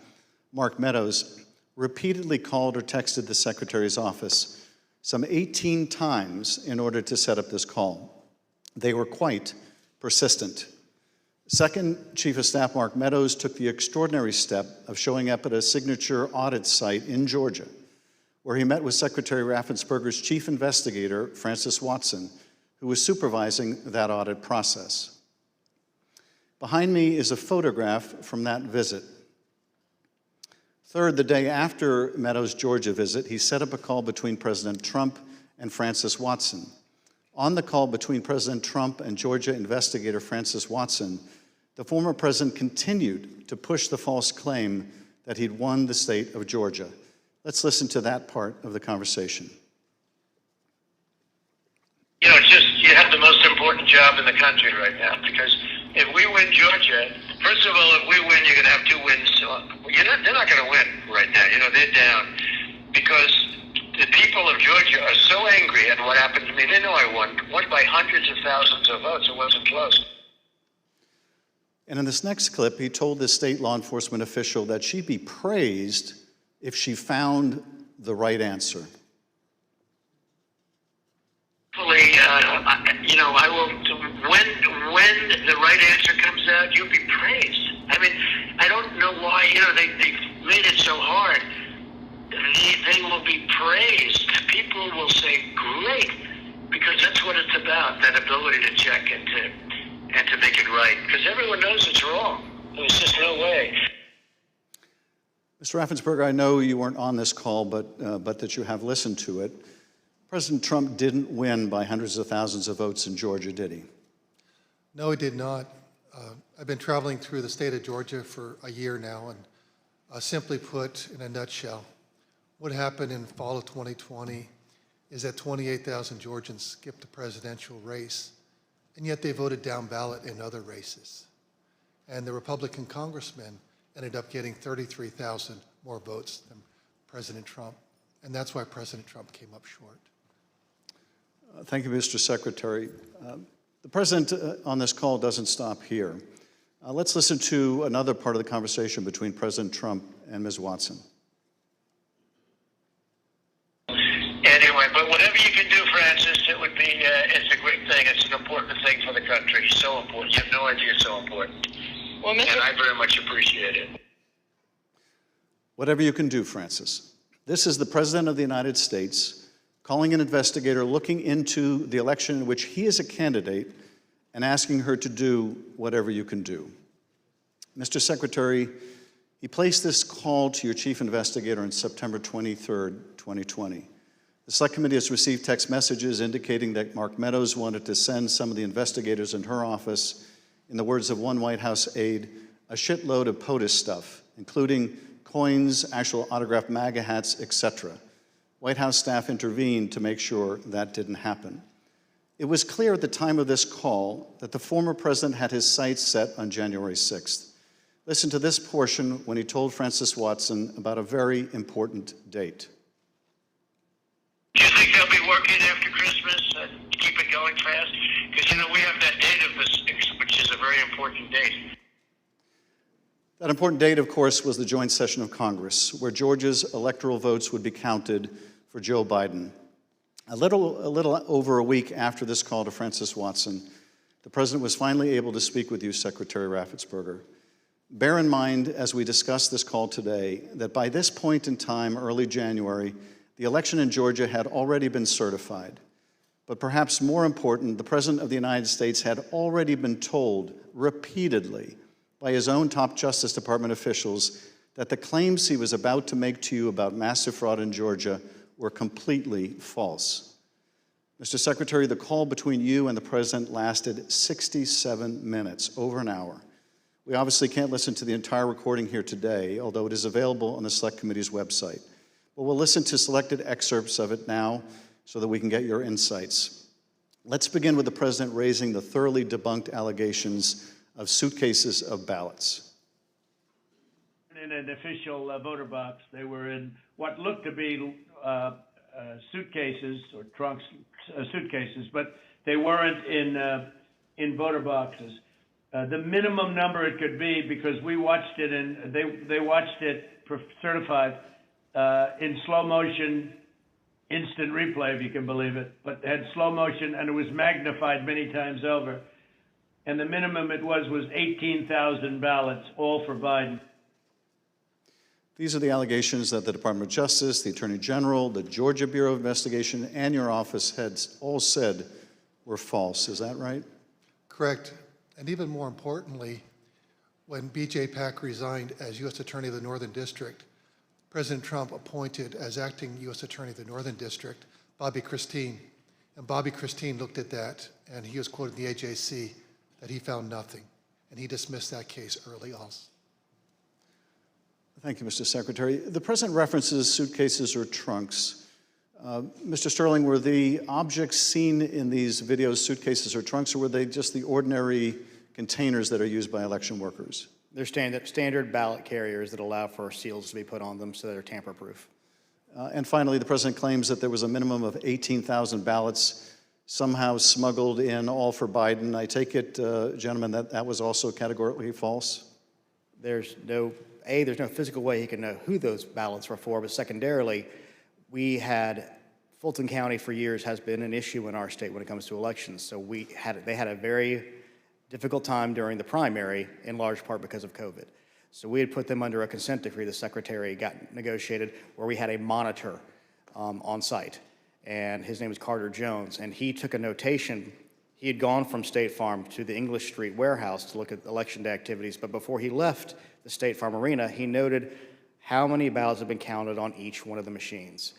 Mark Meadows, repeatedly called or texted the Secretary's office some 18 times in order to set up this call. They were quite persistent. Second, Chief of Staff Mark Meadows took the extraordinary step of showing up at a signature audit site in Georgia, where he met with Secretary Raffensperger's chief investigator, Francis Watson, who was supervising that audit process. Behind me is a photograph from that visit. Third, the day after Meadows' Georgia visit, he set up a call between President Trump and Francis Watson. On the call between President Trump and Georgia investigator Francis Watson, the former president continued to push the false claim that he'd won the state of Georgia. Let's listen to that part of the conversation. You know, it's just, you have the most important job in the country right now, because if we win Georgia, first of all, if we win, you're going to have 2 wins. They're not going to win right now. You know, they're down because the people of Georgia are so angry at what happened to me. They know I won by hundreds of thousands of votes. It wasn't close. And in this next clip, he told this state law enforcement official that she'd be praised if she found the right answer. Hopefully, you know, I will, when the right answer comes out, you'll be praised. I mean, I don't know why, you know, they've made it so hard. They will be praised. People will say, great, because that's what it's about, that ability to check and to make it right, because everyone knows it's wrong. There's just no way. Mr. Raffensperger, I know you weren't on this call, but that you have listened to it. President Trump didn't win by hundreds of thousands of votes in Georgia, did he? No, he did not. I've been traveling through the state of Georgia for a year now, and simply put, in a nutshell, what happened in fall of 2020 is that 28,000 Georgians skipped the presidential race, and yet they voted down ballot in other races. And the Republican congressman ended up getting 33,000 more votes than President Trump, and that's why President Trump came up short. Thank you, Mr. Secretary. The President on this call doesn't stop here. Let's listen to another part of the conversation between President Trump and Ms. Watson. Anyway, but whatever you can do, Francis, it would be, it's a great thing. It's an important thing for the country. So important. You have no idea, so important. Well, and I very much appreciate it. Whatever you can do, Francis. This is the President of the United States calling an investigator looking into the election in which he is a candidate and asking her to do whatever you can do. Mr. Secretary, he placed this call to your chief investigator on September 23rd, 2020. The Select Committee has received text messages indicating that Mark Meadows wanted to send some of the investigators in her office, in the words of one White House aide, a shitload of POTUS stuff, including coins, actual autographed MAGA hats, etc. White House staff intervened to make sure that didn't happen. It was clear at the time of this call that the former president had his sights set on January 6th. Listen to this portion when he told Francis Watson about a very important date. Do you think they'll be working after Christmas and keep it going fast? Because, you know, we have that date of the 6th, which is a very important date. That important date, of course, was the joint session of Congress, where Georgia's electoral votes would be counted for Joe Biden. A little over a week after this call to Francis Watson, the President was finally able to speak with you, Secretary Raffensperger. Bear in mind, as we discuss this call today, that by this point in time, early January, the election in Georgia had already been certified. But perhaps more important, the President of the United States had already been told repeatedly by his own top Justice Department officials that the claims he was about to make to you about massive fraud in Georgia were completely false. Mr. Secretary, the call between you and the President lasted 67 minutes, over an hour. We obviously can't listen to the entire recording here today, although it is available on the Select Committee's website. But we'll listen to selected excerpts of it now so that we can get your insights. Let's begin with the President raising the thoroughly debunked allegations of suitcases of ballots. in an official voter box. They were in what looked to be suitcases or trunks, suitcases, but they weren't in voter boxes. The minimum number it could be, because we watched it and they watched it certified in slow motion, instant replay, if you can believe it, but had slow motion and it was magnified many times over. And the minimum it was 18,000 ballots, all for Biden. These are the allegations that the Department of Justice, the Attorney General, the Georgia Bureau of Investigation, and your office had all said were false. Is that right? Correct. And even more importantly, when B.J. Pak resigned as U.S. Attorney of the Northern District, President Trump appointed as acting U.S. Attorney of the Northern District Bobby Christine. And Bobby Christine looked at that, and he was quoted in the AJC that he found nothing. And he dismissed that case early also. Thank you, Mr. Secretary. The President references suitcases or trunks. Mr. Sterling, were the objects seen in these videos suitcases or trunks, or were they just the ordinary containers that are used by election workers? They're standard ballot carriers that allow for seals to be put on them so they're tamper-proof. And finally, the President claims that there was a minimum of 18,000 ballots somehow smuggled in, all for Biden. I take it, gentlemen, that was also categorically false? There's no physical way he can know who those ballots were for, but secondarily, Fulton County for years has been an issue in our state when it comes to elections. So they had a very difficult time during the primary, in large part because of COVID. So we had put them under a consent decree the Secretary got negotiated, where we had a monitor on site. And his name is Carter Jones. And he took a notation. He had gone from State Farm to the English Street warehouse to look at Election Day activities. But before he left the State Farm Arena, he noted how many ballots had been counted on each one of the machines.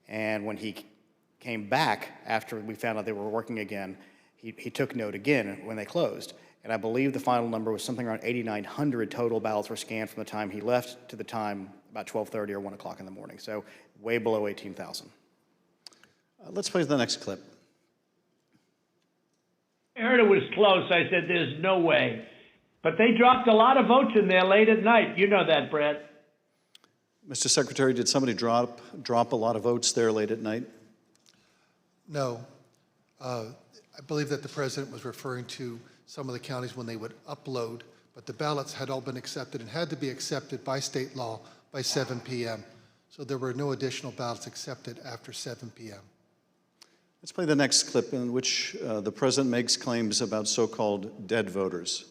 And when he came back after we found out they were working again, he took note again when they closed. And I believe the final number was something around 8,900 total ballots were scanned from the time he left to the time about 12:30 or 1 o'clock in the morning. So way below 18,000. Let's play the next clip. I heard it was close. I said, there's no way. But they dropped a lot of votes in there late at night. You know that, Brett. Mr. Secretary, did somebody drop a lot of votes there late at night? No. I believe that the President was referring to some of the counties when they would upload, but the ballots had all been accepted and had to be accepted by state law by 7 p.m. So there were no additional ballots accepted after 7 p.m. Let's play the next clip in which the President makes claims about so-called dead voters.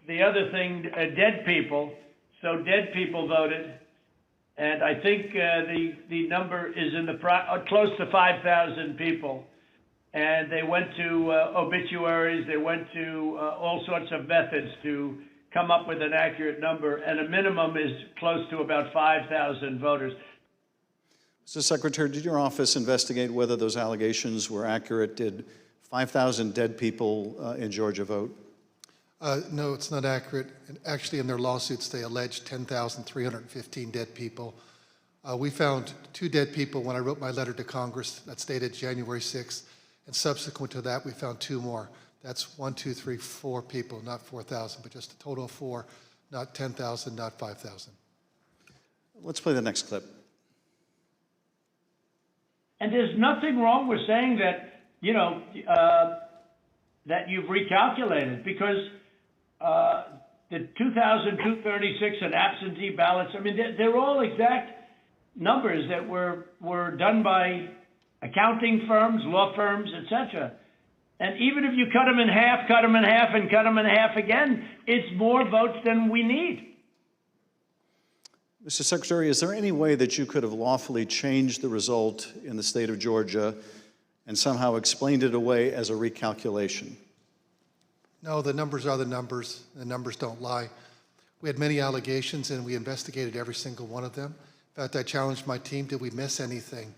The other thing, dead people. So dead people voted. And I think the number is in close to 5,000 people. And they went to obituaries, they went to all sorts of methods to come up with an accurate number, and a minimum is close to about 5,000 voters. Mr. Secretary, did your office investigate whether those allegations were accurate? Did 5,000 dead people in Georgia vote? No, it's not accurate. And actually, in their lawsuits, they alleged 10,315 dead people. We found 2 dead people when I wrote my letter to Congress that stated January 6th. And subsequent to that, we found 2 more. That's 4 people, not 4,000, but just a total of 4, not 10,000, not 5,000. Let's play the next clip. And there's nothing wrong with saying that, that you've recalculated, because the 2,236 and absentee ballots, I mean, they're all exact numbers that were done by accounting firms, law firms, etc. And even if you cut them in half, and cut them in half again, it's more votes than we need. Mr. Secretary, is there any way that you could have lawfully changed the result in the state of Georgia and somehow explained it away as a recalculation? No, the numbers are the numbers. The numbers don't lie. We had many allegations, and we investigated every single one of them. In fact, I challenged my team, did we miss anything?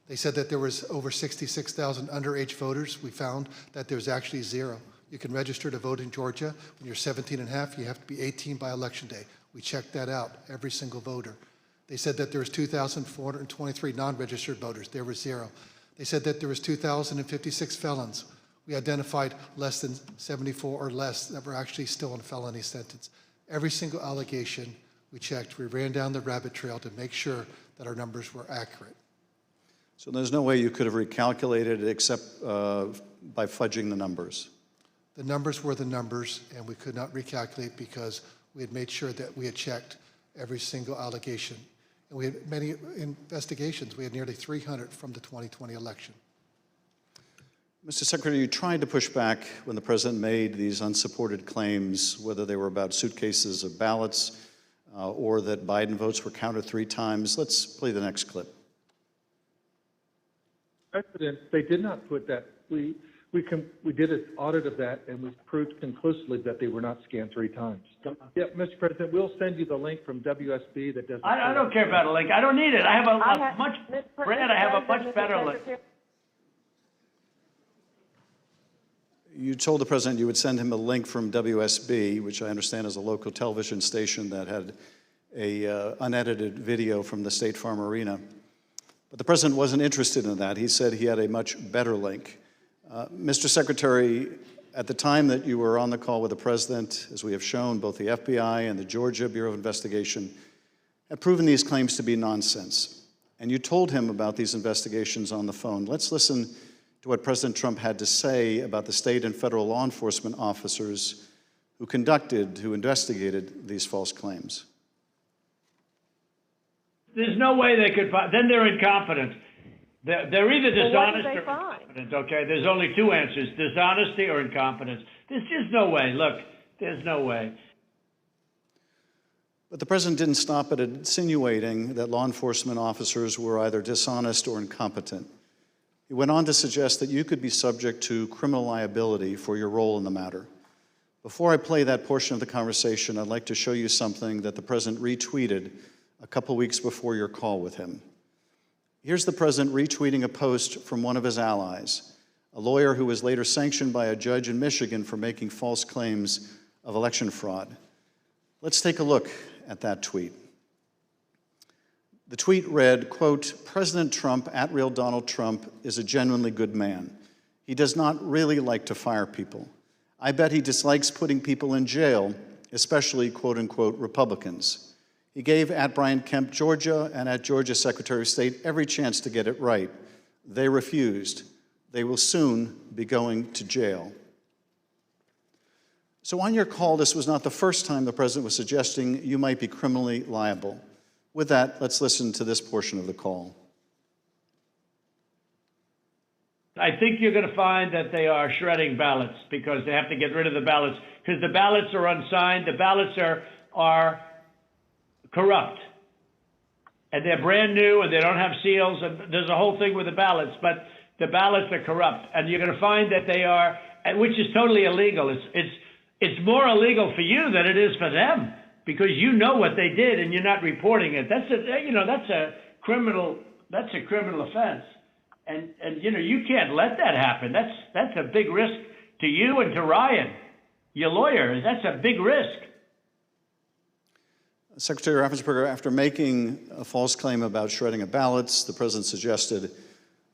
They said that there was over 66,000 underage voters. We found that there's actually 0. You can register to vote in Georgia. When you're 17 and a half, you have to be 18 by Election Day. We checked that out, every single voter. They said that there was 2,423 non-registered voters. There was 0. They said that there was 2,056 felons. We identified less than 74 or less that were actually still in felony sentence. Every single allegation we checked, we ran down the rabbit trail to make sure that our numbers were accurate. So there's no way you could have recalculated it except by fudging the numbers? The numbers were the numbers, and we could not recalculate because we had made sure that we had checked every single allegation. And we had many investigations. We had nearly 300 from the 2020 election. Mr. Secretary, you tried to push back when the president made these unsupported claims, whether they were about suitcases of ballots or that Biden votes were counted 3 times. Let's play the next clip. President, they did not put that. We did an audit of that, and we proved conclusively that they were not scanned 3 times. Yeah, Mr. President, we'll send you the link from WSB that doesn't. I don't care about a link. I don't need it. I have a much better link. You told the president you would send him a link from WSB, which I understand is a local television station that had a unedited video from the State Farm Arena. But the president wasn't interested in that. He said he had a much better link. Mr. Secretary, at the time that you were on the call with the president, as we have shown, both the FBI and the Georgia Bureau of Investigation have proven these claims to be nonsense. And you told him about these investigations on the phone. Let's listen to what President Trump had to say about the state and federal law enforcement officers who investigated these false claims. There's no way they could find. Then they're incompetent. They're either dishonest or incompetent, okay? There's only 2 answers, dishonesty or incompetence. There's just no way. Look, there's no way. But the president didn't stop at insinuating that law enforcement officers were either dishonest or incompetent. He went on to suggest that you could be subject to criminal liability for your role in the matter. Before I play that portion of the conversation, I'd like to show you something that the president retweeted a couple weeks before your call with him. Here's the president retweeting a post from one of his allies, a lawyer who was later sanctioned by a judge in Michigan for making false claims of election fraud. Let's take a look at that tweet. The tweet read, quote, "President Trump, @real Donald Trump, is a genuinely good man. He does not really like to fire people. I bet he dislikes putting people in jail, especially, quote unquote, Republicans. He gave @Brian Kemp, Georgia, and @Georgia Secretary of State every chance to get it right. They refused. They will soon be going to jail." So on your call, this was not the first time the president was suggesting you might be criminally liable. With that, let's listen to this portion of the call. I think you're going to find that they are shredding ballots because they have to get rid of the ballots because the ballots are unsigned. The ballots are corrupt. And they're brand new and they don't have seals. And there's a whole thing with the ballots, but the ballots are corrupt. And you're going to find that they are, which is totally illegal. It's more illegal for you than it is for them because you know what they did and you're not reporting it. That's a criminal offense. And you can't let that happen. That's a big risk to you and to Ryan, your lawyer. That's a big risk. Secretary Raffensperger, after making a false claim about shredding of ballots, the president suggested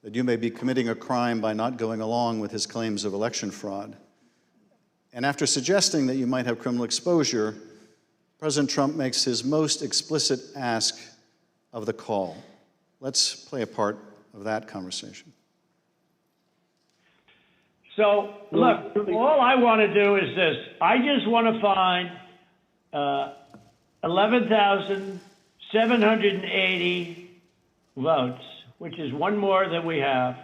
that you may be committing a crime by not going along with his claims of election fraud. And after suggesting that you might have criminal exposure, President Trump makes his most explicit ask of the call. Let's play a part of that conversation. So, look, all I want to do is this. I just want to find 11,780 votes, which is one more than we have,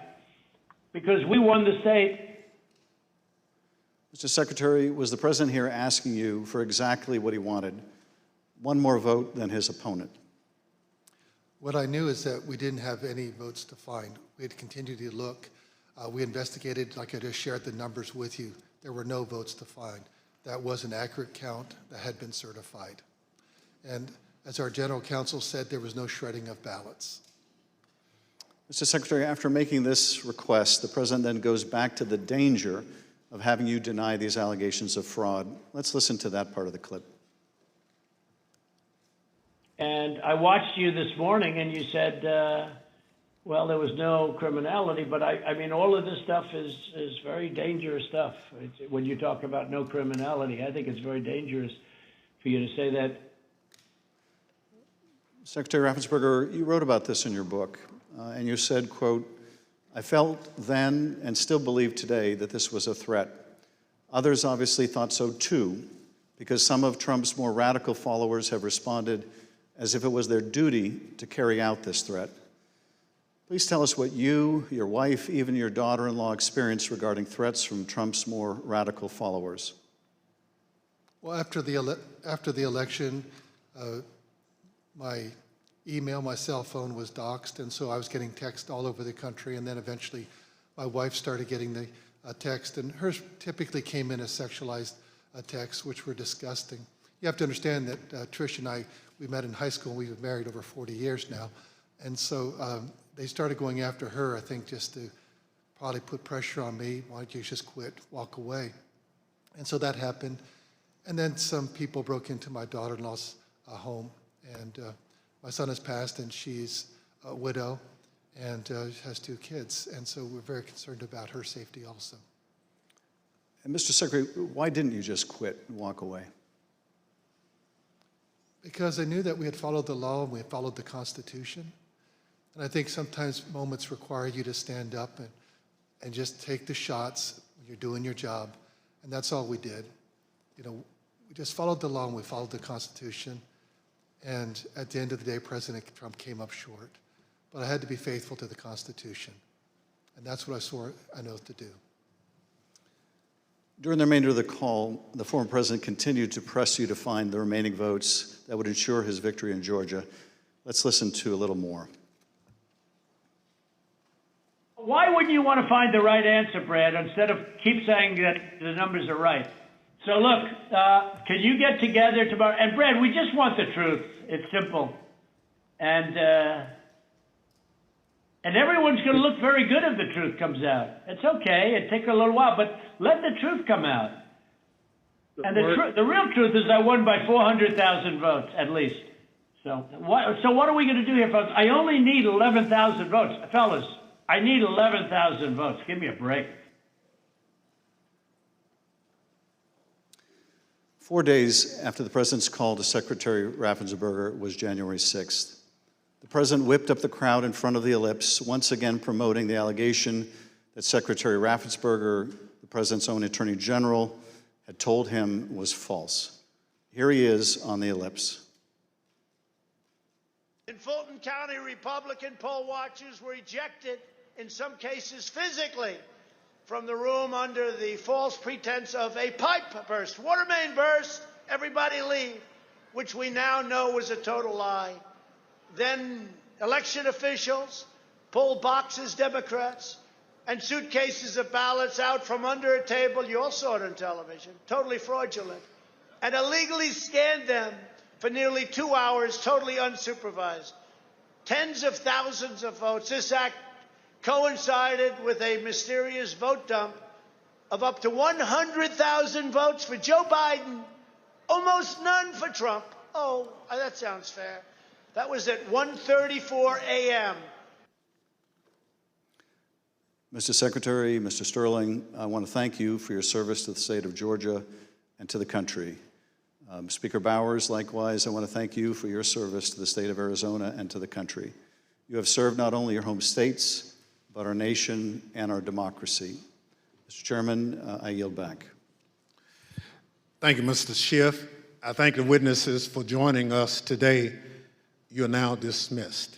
because we won the state. Mr. Secretary, was the president here asking you for exactly what he wanted? One more vote than his opponent. What I knew is that we didn't have any votes to find. We had continued to look. We investigated, like I just shared the numbers with you. There were no votes to find. That was an accurate count that had been certified. And as our general counsel said, there was no shredding of ballots. Mr. Secretary, after making this request, the president then goes back to the danger of having you deny these allegations of fraud. Let's listen to that part of the clip. And I watched you this morning and you said, well, there was no criminality, but I mean, all of this stuff is very dangerous stuff. When you talk about no criminality, I think it's very dangerous for you to say that? Secretary Raffensperger, you wrote about this in your book, and you said, quote, "I felt then and still believe today that this was a threat. Others obviously thought so too, because some of Trump's more radical followers have responded as if it was their duty to carry out this threat. Please tell us what you, your wife, even your daughter-in-law experienced regarding threats from Trump's more radical followers." Well, after the election, my email, my cell phone was doxxed, and so I was getting texts all over the country, and then eventually my wife started getting the text, and hers typically came in as sexualized texts, which were disgusting. You have to understand that Trish and I, we met in high school, we've been married over 40 years now, and so they started going after her, I think, just to probably put pressure on me. Why don't you just quit, walk away? And so that happened. And then some people broke into my daughter-in-law's home, and my son has passed, and she's a widow and has 2 kids, and so we're very concerned about her safety also. And Mr. Secretary, why didn't you just quit and walk away? Because I knew that we had followed the law and we had followed the Constitution. And I think sometimes moments require you to stand up and just take the shots when you're doing your job. And that's all we did. You know, we just followed the law and we followed the Constitution. And at the end of the day, President Trump came up short. But I had to be faithful to the Constitution. And that's what I swore an oath to do. During the remainder of the call, the former president continued to press you to find the remaining votes that would ensure his victory in Georgia. Let's listen to a little more. Why wouldn't you want to find the right answer, Brad, instead of keep saying that the numbers are right? So look, can you get together tomorrow? And Brad, we just want the truth. It's simple. And everyone's going to look very good if the truth comes out. It's okay. It takes a little while, but let the truth come out. And the real truth is I won by 400,000 votes, at least. So what are we going to do here, folks? I only need 11,000 votes. Fellas, I need 11,000 votes. Give me a break. 4 days after the president's call to Secretary Raffensperger was January 6th. The president whipped up the crowd in front of the ellipse, once again promoting the allegation that Secretary Raffensperger, the president's own attorney general, had told him was false. Here he is on the ellipse. In Fulton County, Republican poll watchers were ejected, in some cases physically, from the room under the false pretense of a pipe burst. Water main burst, everybody leave, which we now know was a total lie. Then election officials pulled boxes, Democrats, and suitcases of ballots out from under a table. You all saw it on television, totally fraudulent, and illegally scanned them for nearly 2 hours, totally unsupervised. Tens of thousands of votes. This act coincided with a mysterious vote dump of up to 100,000 votes for Joe Biden, almost none for Trump. Oh, that sounds fair. That was at 1:34 a.m. Mr. Secretary, Mr. Sterling, I want to thank you for your service to the state of Georgia and to the country. Speaker Bowers, likewise, I want to thank you for your service to the state of Arizona and to the country. You have served not only your home states, but our nation and our democracy. Mr. Chairman, I yield back. Thank you, Mr. Schiff. I thank the witnesses for joining us today. You are now dismissed.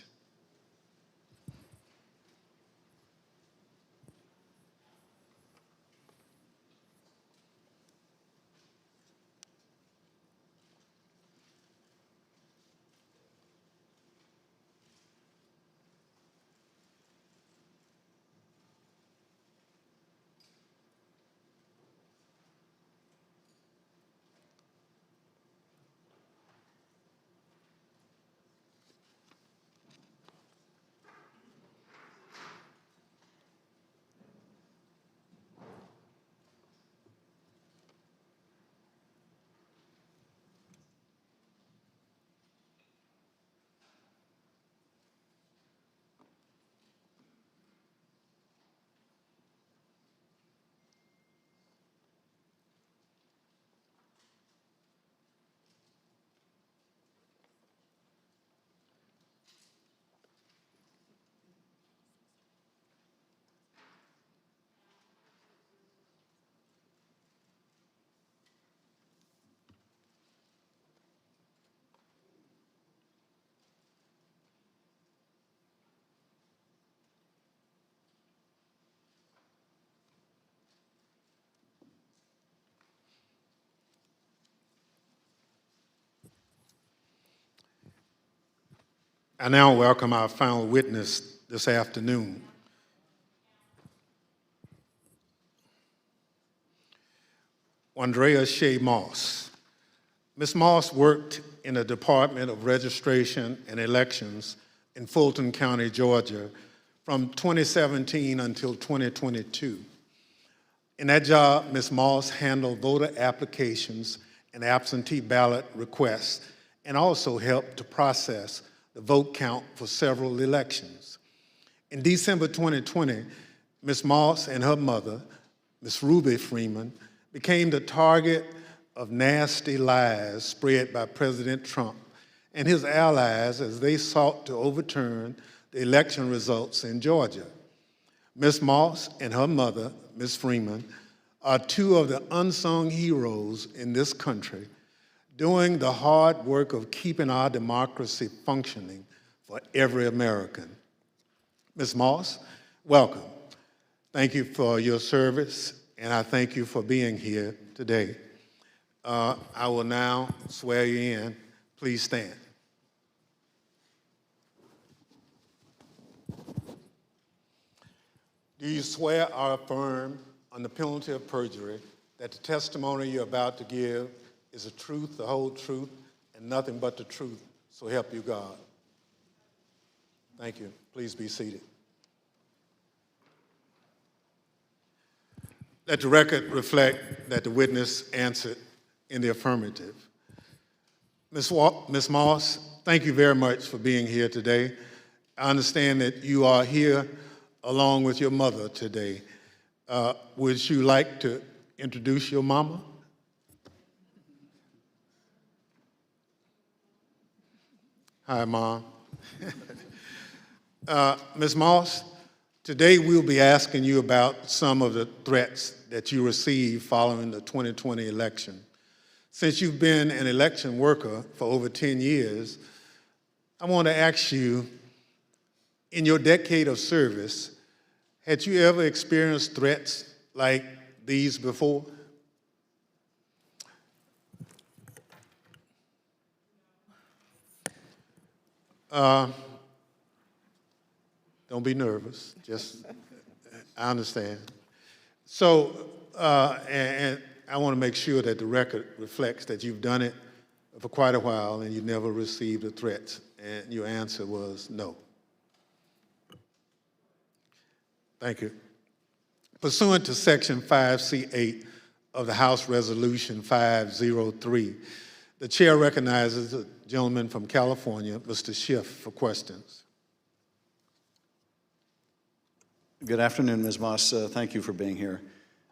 I now welcome our final witness this afternoon. Andrea Shea Moss. Ms. Moss worked in the Department of Registration and Elections in Fulton County, Georgia, from 2017 until 2022. In that job, Ms. Moss handled voter applications and absentee ballot requests and also helped to process the vote count for several elections. In December 2020, Ms. Moss and her mother, Ms. Ruby Freeman, became the target of nasty lies spread by President Trump and his allies as they sought to overturn the election results in Georgia. Ms. Moss and her mother, Ms. Freeman, are two of the unsung heroes in this country, doing the hard work of keeping our democracy functioning for every American. Ms. Moss, welcome. Thank you for your service, and I thank you for being here today. I will now swear you in. Please stand. Do you swear or affirm on the penalty of perjury that the testimony you're about to give is the truth, the whole truth, and nothing but the truth, so help you God? Thank you. Please be seated. Let the record reflect that the witness answered in the affirmative. Ms. Moss, thank you very much for being here today. I understand that you are here along with your mother today. Would you like to introduce your mama? Hi, Mom. Ms. Moss, today we'll be asking you about some of the threats that you received following the 2020 election. Since you've been an election worker for over 10 years, I want to ask you, in your decade of service, had you ever experienced threats like these before? Don't be nervous. Just, I understand. So, and I want to make sure that the record reflects that you've done it for quite a while and you never received a threat, and your answer was no. Thank you. Pursuant to Section 5C8 of the House Resolution 503, the chair recognizes the gentleman from California, Mr. Schiff, for questions. Good afternoon, Ms. Moss. Thank you for being here.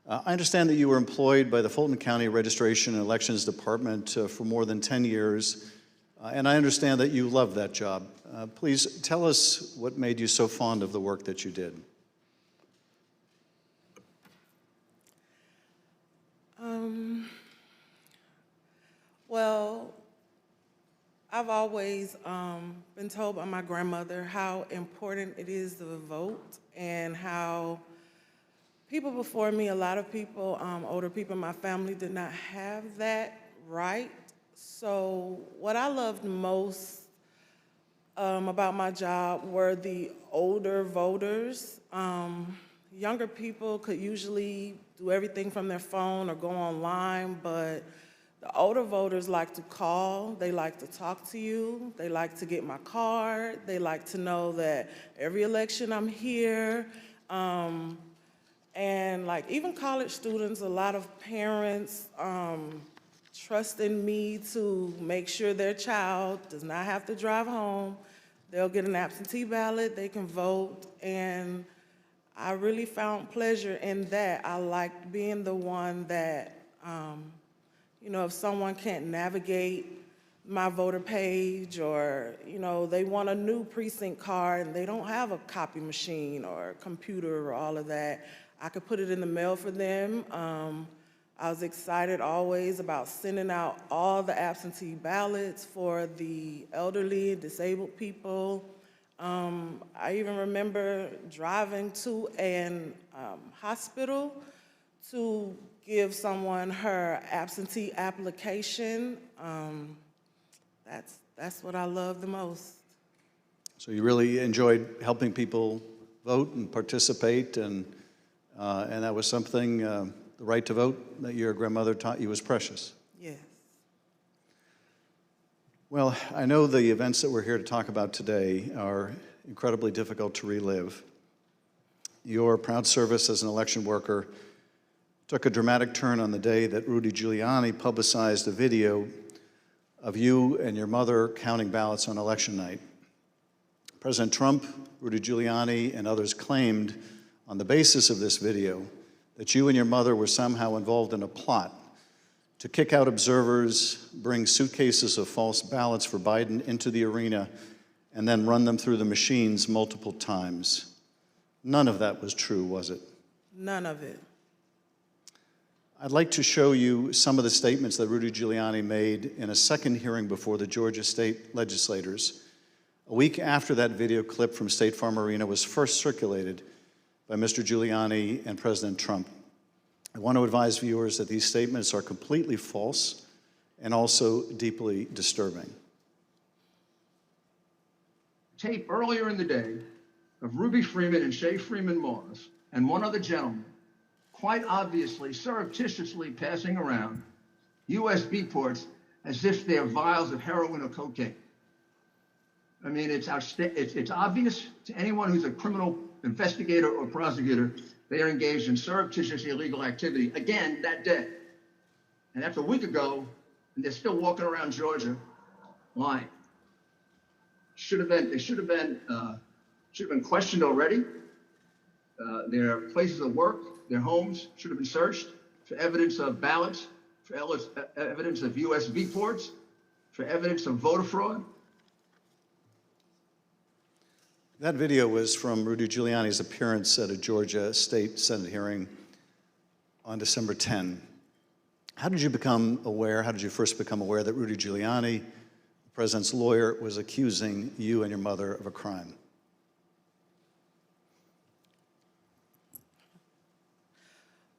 I understand that you were employed by the Fulton County Registration and Elections Department for more than 10 years, and I understand that you love that job. Please tell us what made you so fond of the work that you did. Well, I've always been told by my grandmother how important it is to vote, and how people before me, a lot of people, older people in my family, did not have that right. So what I loved most about my job were the older voters. Younger people could usually do everything from their phone or go online, but the older voters like to call, they like to talk to you, they like to get my card, they like to know that every election I'm here. And like even college students, a lot of parents trust in me to make sure their child does not have to drive home. They'll get an absentee ballot, they can vote, and I really found pleasure in that. I liked being the one that, you know, if someone can't navigate my voter page, or, you know, they want a new precinct card and they don't have a copy machine or a computer or all of that, I could put it in the mail for them. I was excited always about sending out all the absentee ballots for the elderly, disabled people. I even remember driving to an hospital to give someone her absentee application. That's what I love the most. So you really enjoyed helping people vote and participate, and that was something, the right to vote, that your grandmother taught you was precious. Yes. Well, I know the events that we're here to talk about today are incredibly difficult to relive. Your proud service as an election worker took a dramatic turn on the day that Rudy Giuliani publicized a video of you and your mother counting ballots on election night. President Trump, Rudy Giuliani, and others claimed on the basis of this video that you and your mother were somehow involved in a plot to kick out observers, bring suitcases of false ballots for Biden into the arena, and then run them through the machines multiple times. None of that was true, was it? None of it. I'd like to show you some of the statements that Rudy Giuliani made in a second hearing before the Georgia state legislators, a week after that video clip from State Farm Arena was first circulated by Mr. Giuliani and President Trump. I want to advise viewers that these statements are completely false and also deeply disturbing. Tape earlier in the day of Ruby Freeman and Shay Freeman Moss and one other gentleman quite obviously surreptitiously passing around USB ports as if they're vials of heroin or cocaine. I mean, it's obvious to anyone who's a criminal investigator or prosecutor they are engaged in surreptitious illegal activity again that day. And that's a week ago, and they're still walking around Georgia lying. They should have been questioned already. Their places of work, their homes should have been searched for evidence of ballots, for evidence of USB ports, for evidence of voter fraud. That video was from Rudy Giuliani's appearance at a Georgia State Senate hearing on December 10. How did you first become aware that Rudy Giuliani, the president's lawyer, was accusing you and your mother of a crime?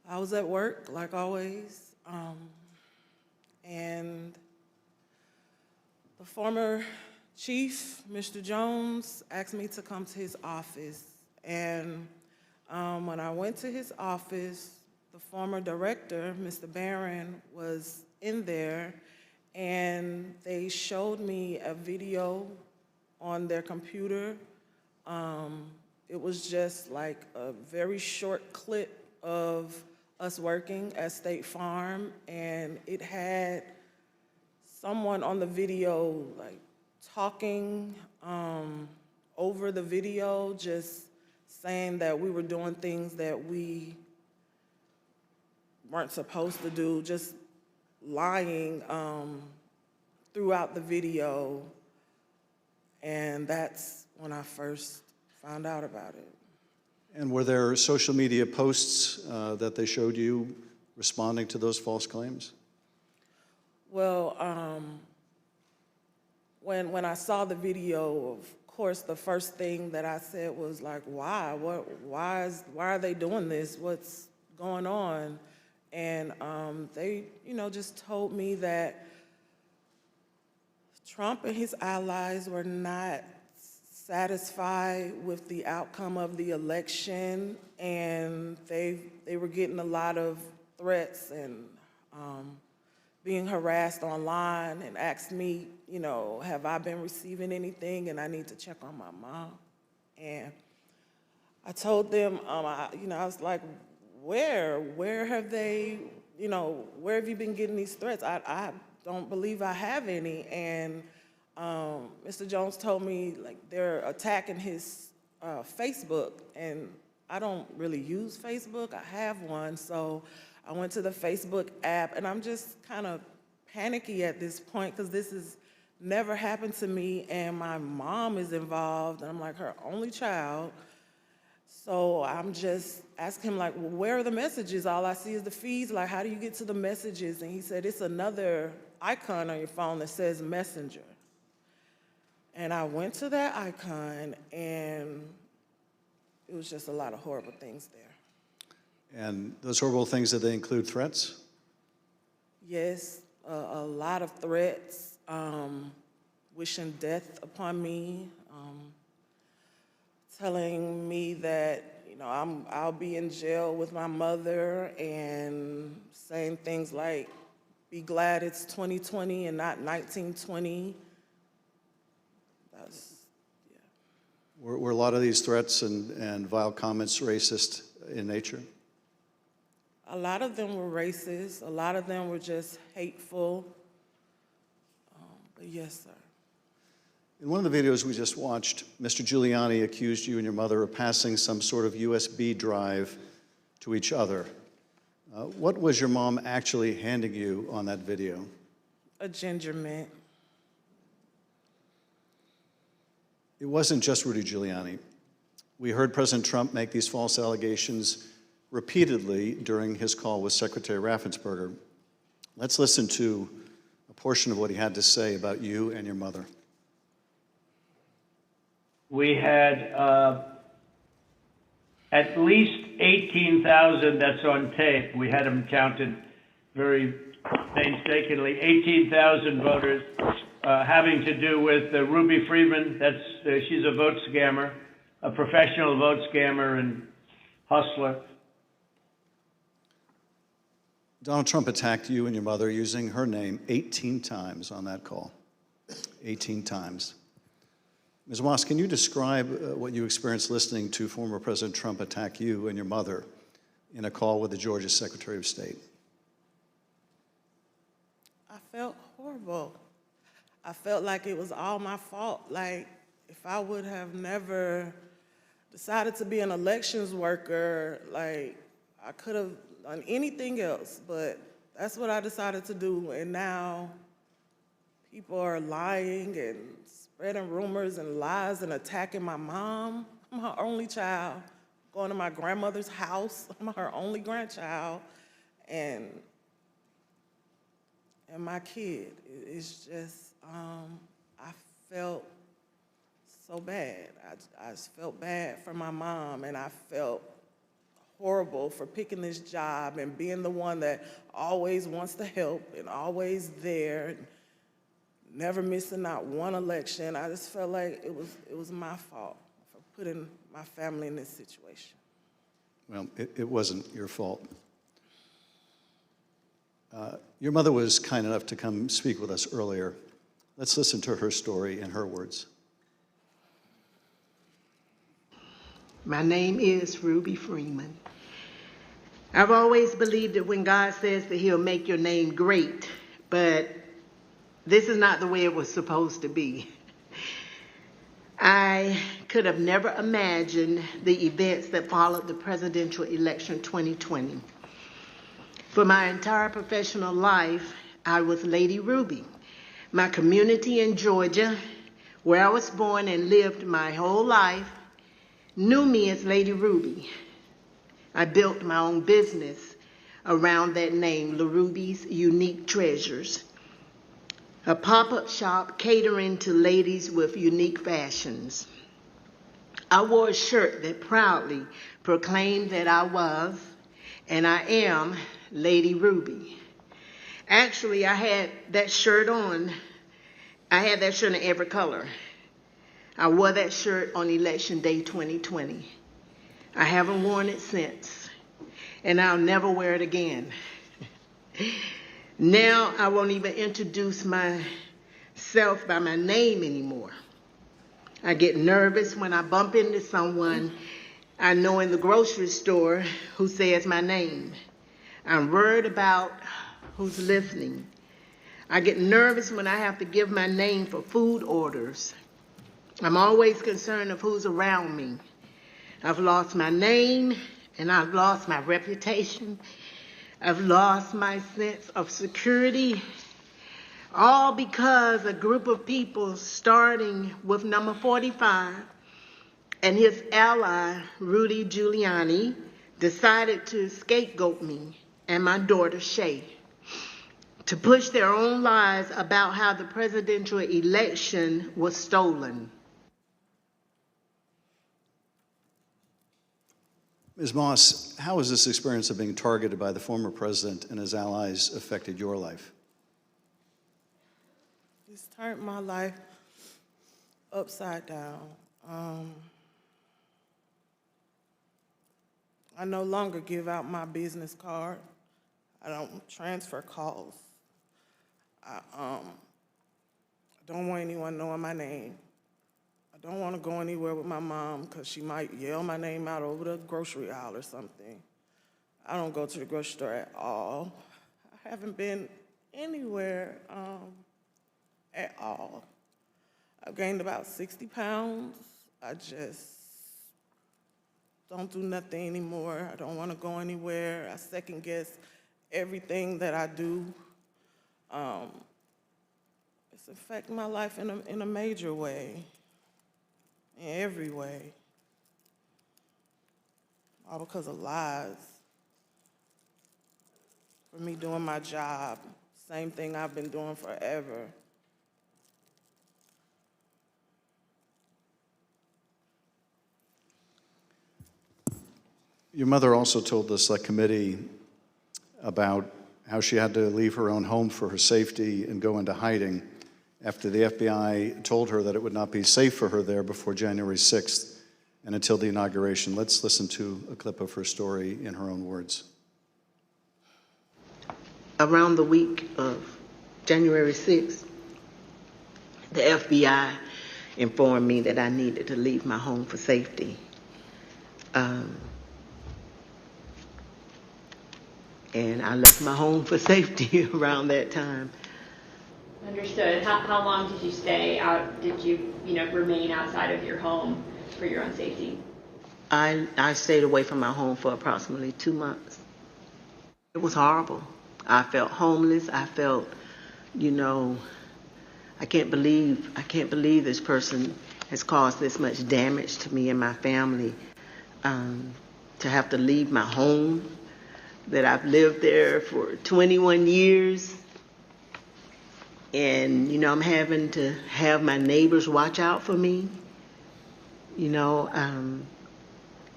I was at work, like always, and the former chief, Mr. Jones, asked me to come to his office. And when I went to his office, the former director, Mr. Barron, was in there, and they showed me a video on their computer. It was just like a very short clip of us working at State Farm, and it had someone on the video like talking over the video, just saying that we were doing things that we weren't supposed to do, just lying throughout the video. And that's when I first found out about it. And were there social media posts that they showed you responding to those false claims? Well, when I saw the video, of course, the first thing that I said was like, why? Why are they doing this? What's going on? And they, just told me that Trump and his allies were not satisfied with the outcome of the election, and they were getting a lot of threats and being harassed online, and asked me, have I been receiving anything, and I need to check on my mom. And I told them, I was like, where have they, where have you been getting these threats? I don't believe I have any. And Mr. Jones told me, like, they're attacking his Facebook, and I don't really use Facebook. I have one, so I went to the Facebook app, and I'm just kind of panicky at this point because this has never happened to me, and my mom is involved, and I'm like her only child. So I'm just asking him, like, well, where are the messages? All I see is the feeds. Like, how do you get to the messages? And he said, it's another icon on your phone that says Messenger. And I went to that icon, and it was just a lot of horrible things there. And those horrible things, did they include threats? Yes, a lot of threats, wishing death upon me, telling me that, you know, I'll be in jail with my mother, and saying things like, be glad it's 2020 and not 1920. Were a lot of these threats and vile comments racist in nature? A lot of them were racist. A lot of them were just hateful. But yes, sir. In one of the videos we just watched, Mr. Giuliani accused you and your mother of passing some sort of USB drive to each other. What was your mom actually handing you on that video? A ginger mint. It wasn't just Rudy Giuliani. We heard President Trump make these false allegations repeatedly during his call with Secretary Raffensperger. Let's listen to a portion of what he had to say about you and your mother. We had at least 18,000, that's on tape. We had them counted very painstakingly, 18,000 voters having to do with Ruby Freeman. She's a vote scammer, a professional vote scammer and hustler. Donald Trump attacked you and your mother using her name 18 times on that call. 18 times. Ms. Moss, can you describe what you experienced listening to former President Trump attack you and your mother in a call with the Georgia Secretary of State? I felt horrible. I felt like it was all my fault. Like, if I would have never decided to be an elections worker, like, I could have done anything else, but that's what I decided to do. And now people are lying and spreading rumors and lies and attacking my mom. I'm her only child. Going to my grandmother's house. I'm her only grandchild. And my kid. It's just, I felt so bad. I just felt bad for my mom, and I felt horrible for picking this job and being the one that always wants to help and always there, never missing not one election. I just felt like it was my fault for putting my family in this situation. Well, it wasn't your fault. Your mother was kind enough to come speak with us earlier. Let's listen to her story in her words. My name is Ruby Freeman. I've always believed that when God says that he'll make your name great, but this is not the way it was supposed to be. I could have never imagined the events that followed the presidential election 2020. For my entire professional life, I was Lady Ruby. My community in Georgia, where I was born and lived my whole life, knew me as Lady Ruby. I built my own business around that name, LaRuby's Unique Treasures, a pop-up shop catering to ladies with unique fashions. I wore a shirt that proudly proclaimed that I was, and I am, Lady Ruby. Actually, I had that shirt on. I had that shirt in every color. I wore that shirt on Election Day 2020. I haven't worn it since, and I'll never wear it again. Now I won't even introduce myself by my name anymore. I get nervous when I bump into someone I know in the grocery store who says my name. I'm worried about who's listening. I get nervous when I have to give my name for food orders. I'm always concerned of who's around me. I've lost my name, and I've lost my reputation. I've lost my sense of security, all because a group of people, starting with number 45 and his ally, Rudy Giuliani, decided to scapegoat me and my daughter, Shay, to push their own lies about how the presidential election was stolen. Ms. Moss, how has this experience of being targeted by the former president and his allies affected your life? It's turned my life upside down. I no longer give out my business card. I don't transfer calls. I don't want anyone knowing my name. I don't want to go anywhere with my mom because she might yell my name out over the grocery aisle or something. I don't go to the grocery store at all. I haven't been anywhere at all. I've gained about 60 pounds. I just don't do nothing anymore. I don't want to go anywhere. I second guess everything that I do. It's affecting my life in a major way, in every way, all because of lies. For me doing my job, same thing I've been doing forever. Your mother also told the Select Committee about how she had to leave her own home for her safety and go into hiding after the FBI told her that it would not be safe for her there before January 6th and until the inauguration. Let's listen to a clip of her story in her own words. Around the week of January 6th, the FBI informed me that I needed to leave my home for safety. And I left my home for safety around that time. Understood. How long did you stay out? Did you, remain outside of your home for your own safety? I stayed away from my home for approximately 2 months. It was horrible. I felt homeless. I felt, I can't believe this person has caused this much damage to me and my family. To have to leave my home, that I've lived there for 21 years. And, I'm having to have my neighbors watch out for me, and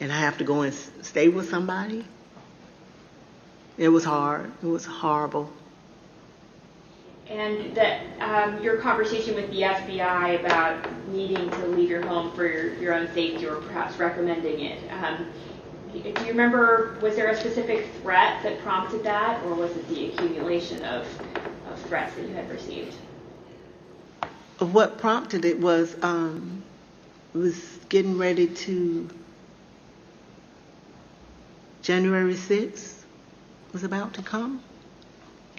I have to go and stay with somebody. It was hard. It was horrible. And that your conversation with the FBI about needing to leave your home for your own safety, or perhaps recommending it, do you remember, was there a specific threat that prompted that, or was it the accumulation of threats that you had received? What prompted it was getting ready to, January 6th was about to come.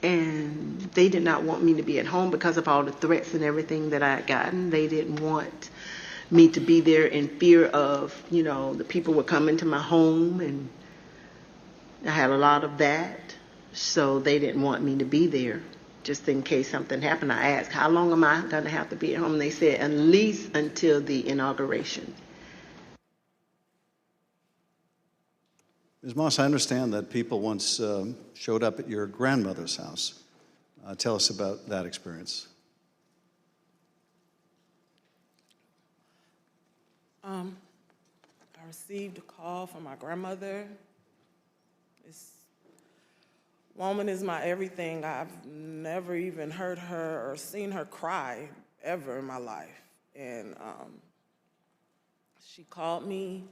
And they did not want me to be at home because of all the threats and everything that I had gotten. They didn't want me to be there in fear of, the people were coming to my home, and I had a lot of that. So they didn't want me to be there just in case something happened. I asked, how long am I going to have to be at home? And they said, at least until the inauguration. Ms. Moss, I understand that people once showed up at your grandmother's house. Tell us about that experience. I received a call from my grandmother. This woman is my everything. I've never even heard her or seen her cry ever in my life. And she called me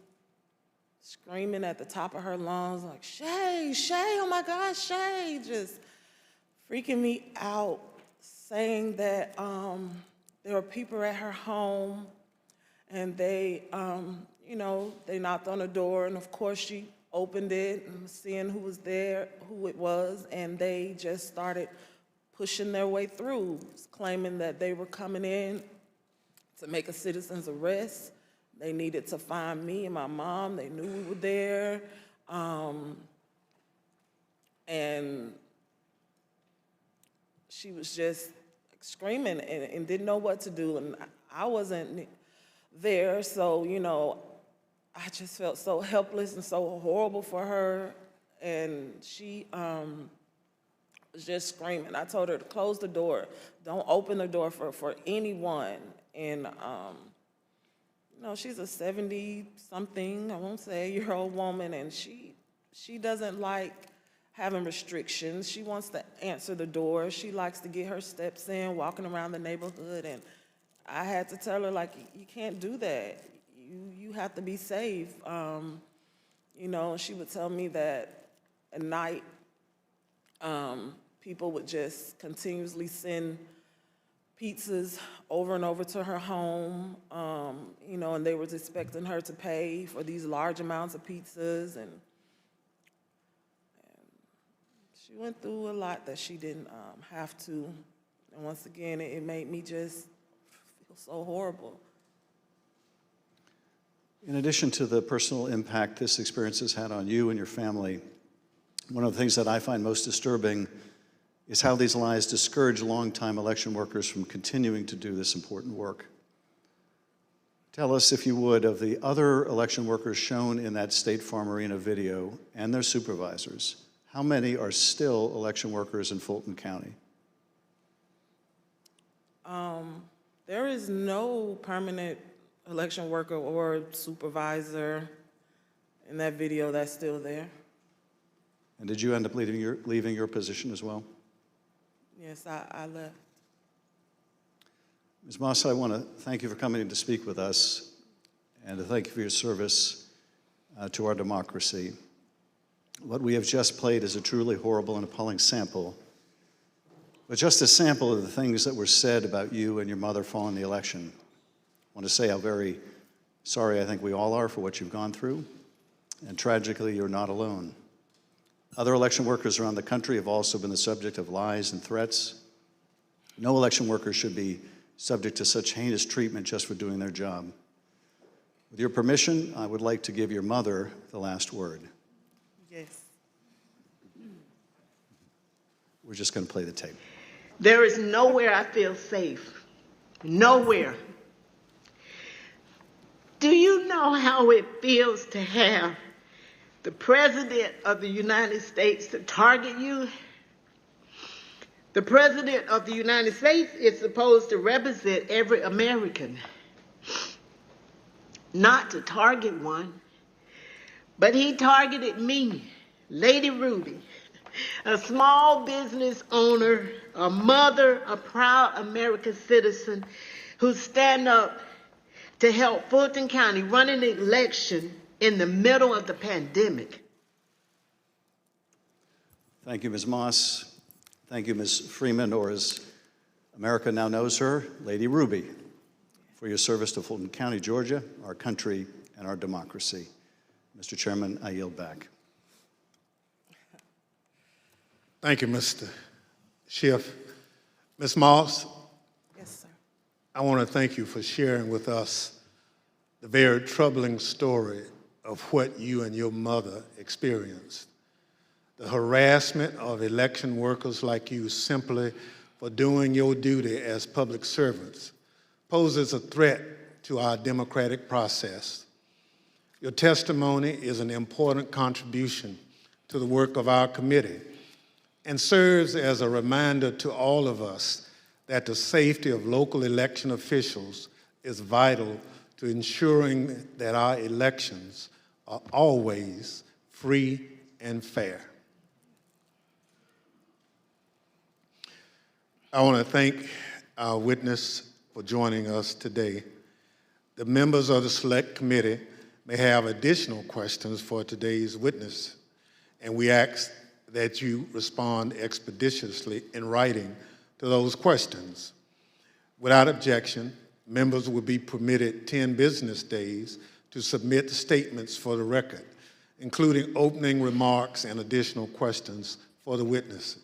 screaming at the top of her lungs, like, Shay, oh my God, Shay, just freaking me out, saying that there were people at her home, and they, they knocked on the door, and of course she opened it and seeing who was there, who it was, and they just started pushing their way through, claiming that they were coming in to make a citizen's arrest. They needed to find me and my mom. They knew we were there. And she was just screaming and didn't know what to do. And I wasn't there, so, I just felt so helpless and so horrible for her. And she was just screaming. I told her to close the door. Don't open the door for anyone. And, she's a 70-something, I won't say, year-old woman, and she doesn't like having restrictions. She wants to answer the door. She likes to get her steps in, walking around the neighborhood, and I had to tell her, like, you can't do that. You have to be safe. she would tell me that at night, people would just continuously send pizzas over and over to her home, and they was expecting her to pay for these large amounts of pizzas, and she went through a lot that she didn't have to. And once again, it made me just feel so horrible. In addition to the personal impact this experience has had on you and your family, one of the things that I find most disturbing is how these lies discourage longtime election workers from continuing to do this important work. Tell us, if you would, of the other election workers shown in that State Farm Arena video and their supervisors. How many are still election workers in Fulton County? There is no permanent election worker or supervisor in that video that's still there. And did you end up leaving your position as well? Yes, I left. Ms. Moss, I want to thank you for coming in to speak with us and to thank you for your service to our democracy. What we have just played is a truly horrible and appalling sample, but just a sample of the things that were said about you and your mother following the election. I want to say how very sorry I think we all are for what you've gone through, and tragically, you're not alone. Other election workers around the country have also been the subject of lies and threats. No election worker should be subject to such heinous treatment just for doing their job. With your permission, I would like to give your mother the last word. Yes. We're just going to play the tape. There is nowhere I feel safe. Nowhere. Do you know how it feels to have the President of the United States to target you? The President of the United States is supposed to represent every American, not to target one. But he targeted me, Lady Ruby, a small business owner, a mother, a proud American citizen who stand up to help Fulton County run an election in the middle of the pandemic. Thank you, Ms. Moss. Thank you, Ms. Freeman, or as America now knows her, Lady Ruby, for your service to Fulton County, Georgia, our country, and our democracy. Mr. Chairman, I yield back. Thank you, Mr. Schiff. Ms. Moss? Yes, sir. I want to thank you for sharing with us the very troubling story of what you and your mother experienced. The harassment of election workers like you simply for doing your duty as public servants poses a threat to our democratic process. Your testimony is an important contribution to the work of our committee and serves as a reminder to all of us that the safety of local election officials is vital to ensuring that our elections are always free and fair. I want to thank our witness for joining us today. The members of the Select Committee may have additional questions for today's witness, and we ask that you respond expeditiously in writing to those questions. Without objection, members will be permitted 10 business days to submit statements for the record, including opening remarks and additional questions for the witness.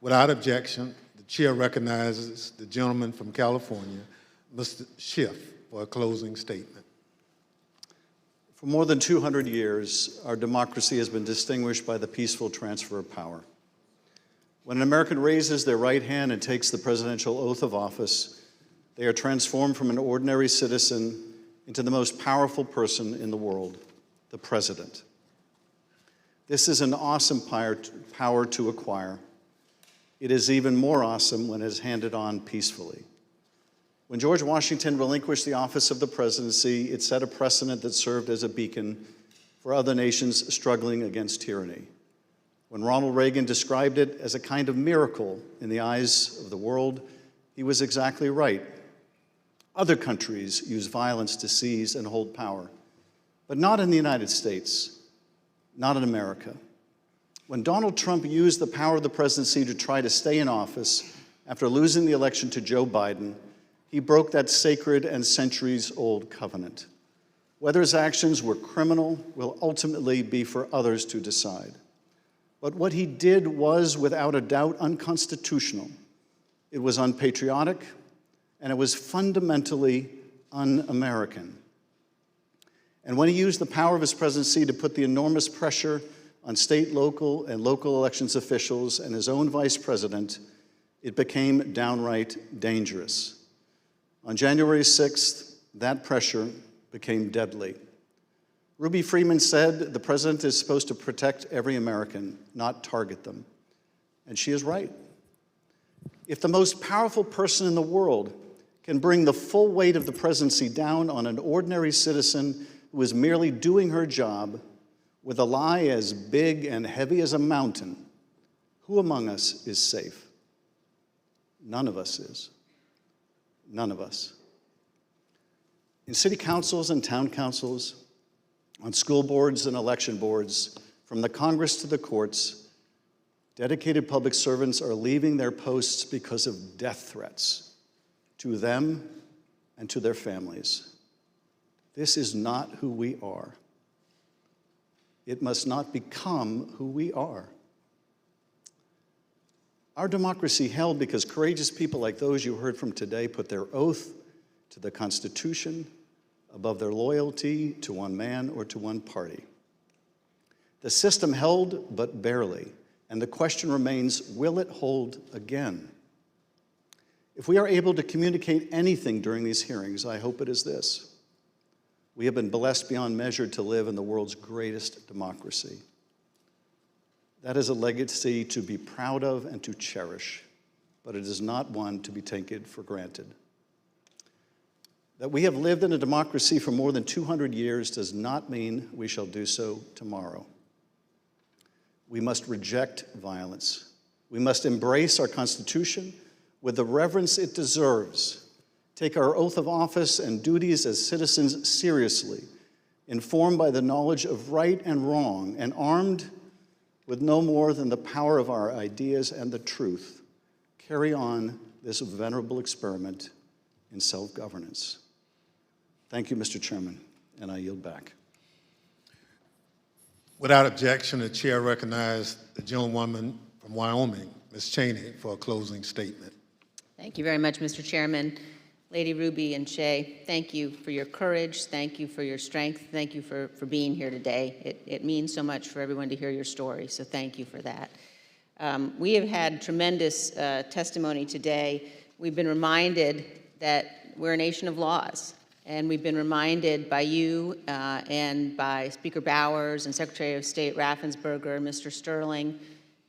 Without objection, the chair recognizes the gentleman from California, Mr. Schiff, for a closing statement. For more than 200 years, our democracy has been distinguished by the peaceful transfer of power. When an American raises their right hand and takes the presidential oath of office, they are transformed from an ordinary citizen into the most powerful person in the world, the president. This is an awesome power to acquire. It is even more awesome when it is handed on peacefully. When George Washington relinquished the office of the presidency, it set a precedent that served as a beacon for other nations struggling against tyranny. When Ronald Reagan described it as a kind of miracle in the eyes of the world, he was exactly right. Other countries use violence to seize and hold power, but not in the United States. not in America. When Donald Trump used the power of the presidency to try to stay in office after losing the election to Joe Biden, he broke that sacred and centuries-old covenant. Whether his actions were criminal will ultimately be for others to decide. But what he did was, without a doubt, unconstitutional. It was unpatriotic, and it was fundamentally un-American. And when he used the power of his presidency to put the enormous pressure on state, local, and local elections officials and his own vice president, it became downright dangerous. On January 6th, that pressure became deadly. Ruby Freeman said the president is supposed to protect every American, not target them. And she is right. If the most powerful person in the world can bring the full weight of the presidency down on an ordinary citizen who is merely doing her job with a lie as big and heavy as a mountain, who among us is safe? None of us is. None of us. In city councils and town councils, on school boards and election boards, from the Congress to the courts, dedicated public servants are leaving their posts because of death threats to them and to their families. This is not who we are. It must not become who we are. Our democracy held because courageous people like those you heard from today put their oath to the Constitution above their loyalty to one man or to one party. The system held, but barely, and the question remains, will it hold again? If we are able to communicate anything during these hearings, I hope it is this. We have been blessed beyond measure to live in the world's greatest democracy. That is a legacy to be proud of and to cherish, but it is not one to be taken for granted. That we have lived in a democracy for more than 200 years does not mean we shall do so tomorrow. We must reject violence. We must embrace our Constitution with the reverence it deserves, take our oath of office and duties as citizens seriously, informed by the knowledge of right and wrong, and armed with no more than the power of our ideas and the truth, carry on this venerable experiment in self-governance. Thank you, Mr. Chairman, and I yield back. Without objection, the chair recognizes the gentlewoman from Wyoming, Ms. Cheney, for a closing statement. Thank you very much, Mr. Chairman. Lady Ruby and Shay, thank you for your courage. Thank you for your strength. Thank you for being here today. It means so much for everyone to hear your story, so thank you for that. We have had tremendous testimony today. We've been reminded that we're a nation of laws, and we've been reminded by you and by Speaker Bowers and Secretary of State Raffensperger and Mr. Sterling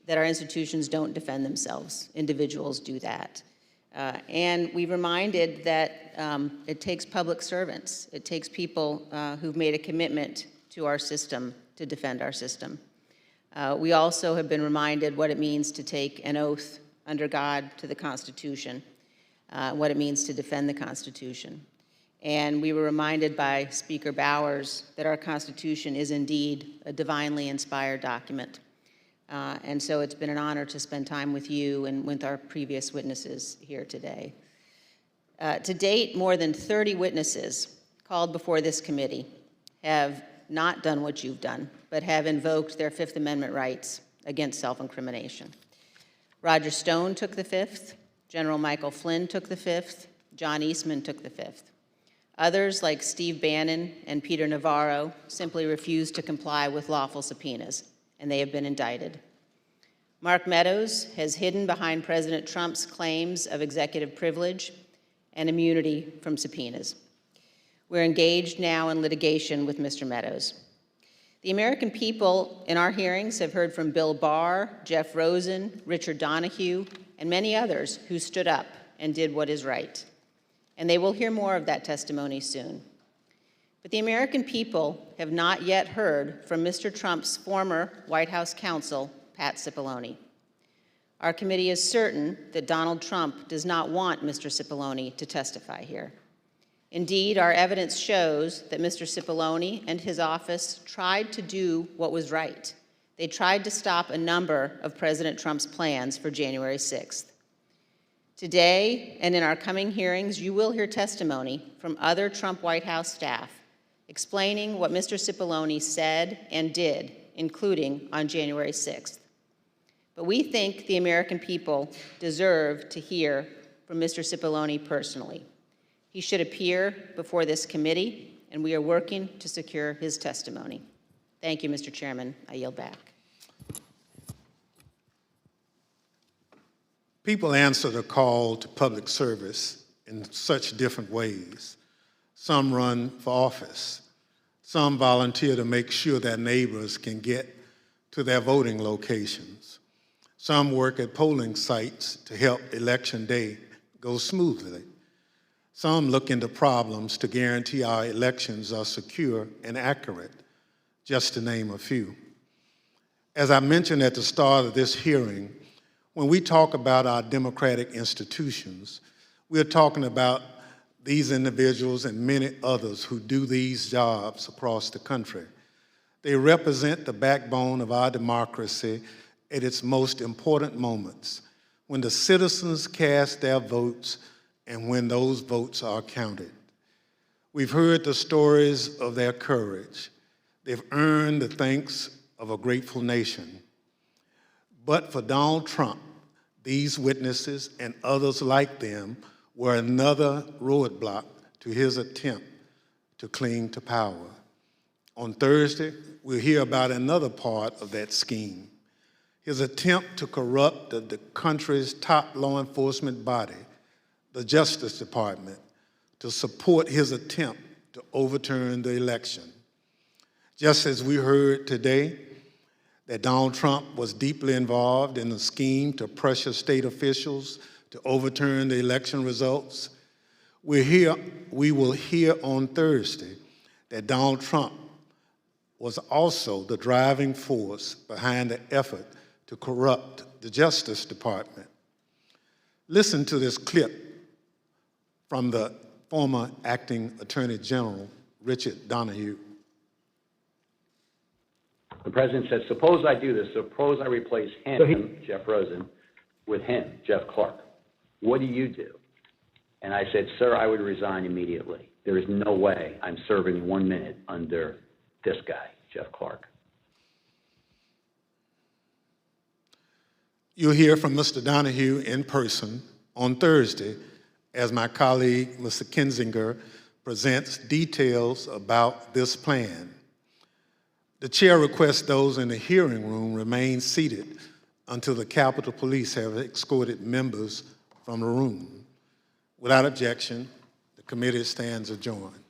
that our institutions don't defend themselves. Individuals do that. And we've reminded that it takes public servants. It takes people who've made a commitment to our system to defend our system. We also have been reminded what it means to take an oath under God to the Constitution, what it means to defend the Constitution. And we were reminded by Speaker Bowers that our Constitution is indeed a divinely inspired document. And so it's been an honor to spend time with you and with our previous witnesses here today. To date, more than 30 witnesses called before this committee have not done what you've done, but have invoked their Fifth Amendment rights against self-incrimination. Roger Stone took the Fifth, General Michael Flynn took the Fifth, John Eastman took the Fifth. Others, like Steve Bannon and Peter Navarro, simply refused to comply with lawful subpoenas, and they have been indicted. Mark Meadows has hidden behind President Trump's claims of executive privilege and immunity from subpoenas. We're engaged now in litigation with Mr. Meadows. The American people in our hearings have heard from Bill Barr, Jeff Rosen, Richard Donahue, and many others who stood up and did what is right. And they will hear more of that testimony soon. But the American people have not yet heard from Mr. Trump's former White House counsel, Pat Cipollone. Our committee is certain that Donald Trump does not want Mr. Cipollone to testify here. Indeed, our evidence shows that Mr. Cipollone and his office tried to do what was right. They tried to stop a number of President Trump's plans for January 6th. Today and in our coming hearings, you will hear testimony from other Trump White House staff explaining what Mr. Cipollone said and did, including on January 6th. But we think the American people deserve to hear from Mr. Cipollone personally. He should appear before this committee, and we are working to secure his testimony. Thank you, Mr. Chairman. I yield back. People answer the call to public service in such different ways. Some run for office. Some volunteer to make sure their neighbors can get to their voting locations. Some work at polling sites to help Election Day go smoothly. Some look into problems to guarantee our elections are secure and accurate, just to name a few. As I mentioned at the start of this hearing, when we talk about our democratic institutions, we're talking about these individuals and many others who do these jobs across the country. They represent the backbone of our democracy at its most important moments, when the citizens cast their votes and when those votes are counted. We've heard the stories of their courage. They've earned the thanks of a grateful nation. But for Donald Trump, these witnesses and others like them were another roadblock to his attempt to cling to power. On Thursday, we'll hear about another part of that scheme, his attempt to corrupt the country's top law enforcement body, the Justice Department, to support his attempt to overturn the election. Just as we heard today that Donald Trump was deeply involved in a scheme to pressure state officials to overturn the election results, we will hear on Thursday that Donald Trump was also the driving force behind the effort to corrupt the Justice Department. Listen to this clip from the former acting Attorney General, Richard Donoghue. The president said, suppose I do this, suppose I replace him, Jeff Rosen, with him, Jeff Clark. What do you do? And I said, sir, I would resign immediately. There is no way I'm serving 1 minute under this guy, Jeff Clark. You'll hear from Mr. Donoghue in person on Thursday as my colleague, Mr. Kinzinger, presents details about this plan. The chair requests those in the hearing room remain seated until the Capitol Police have escorted members from the room. Without objection, the committee stands adjourned.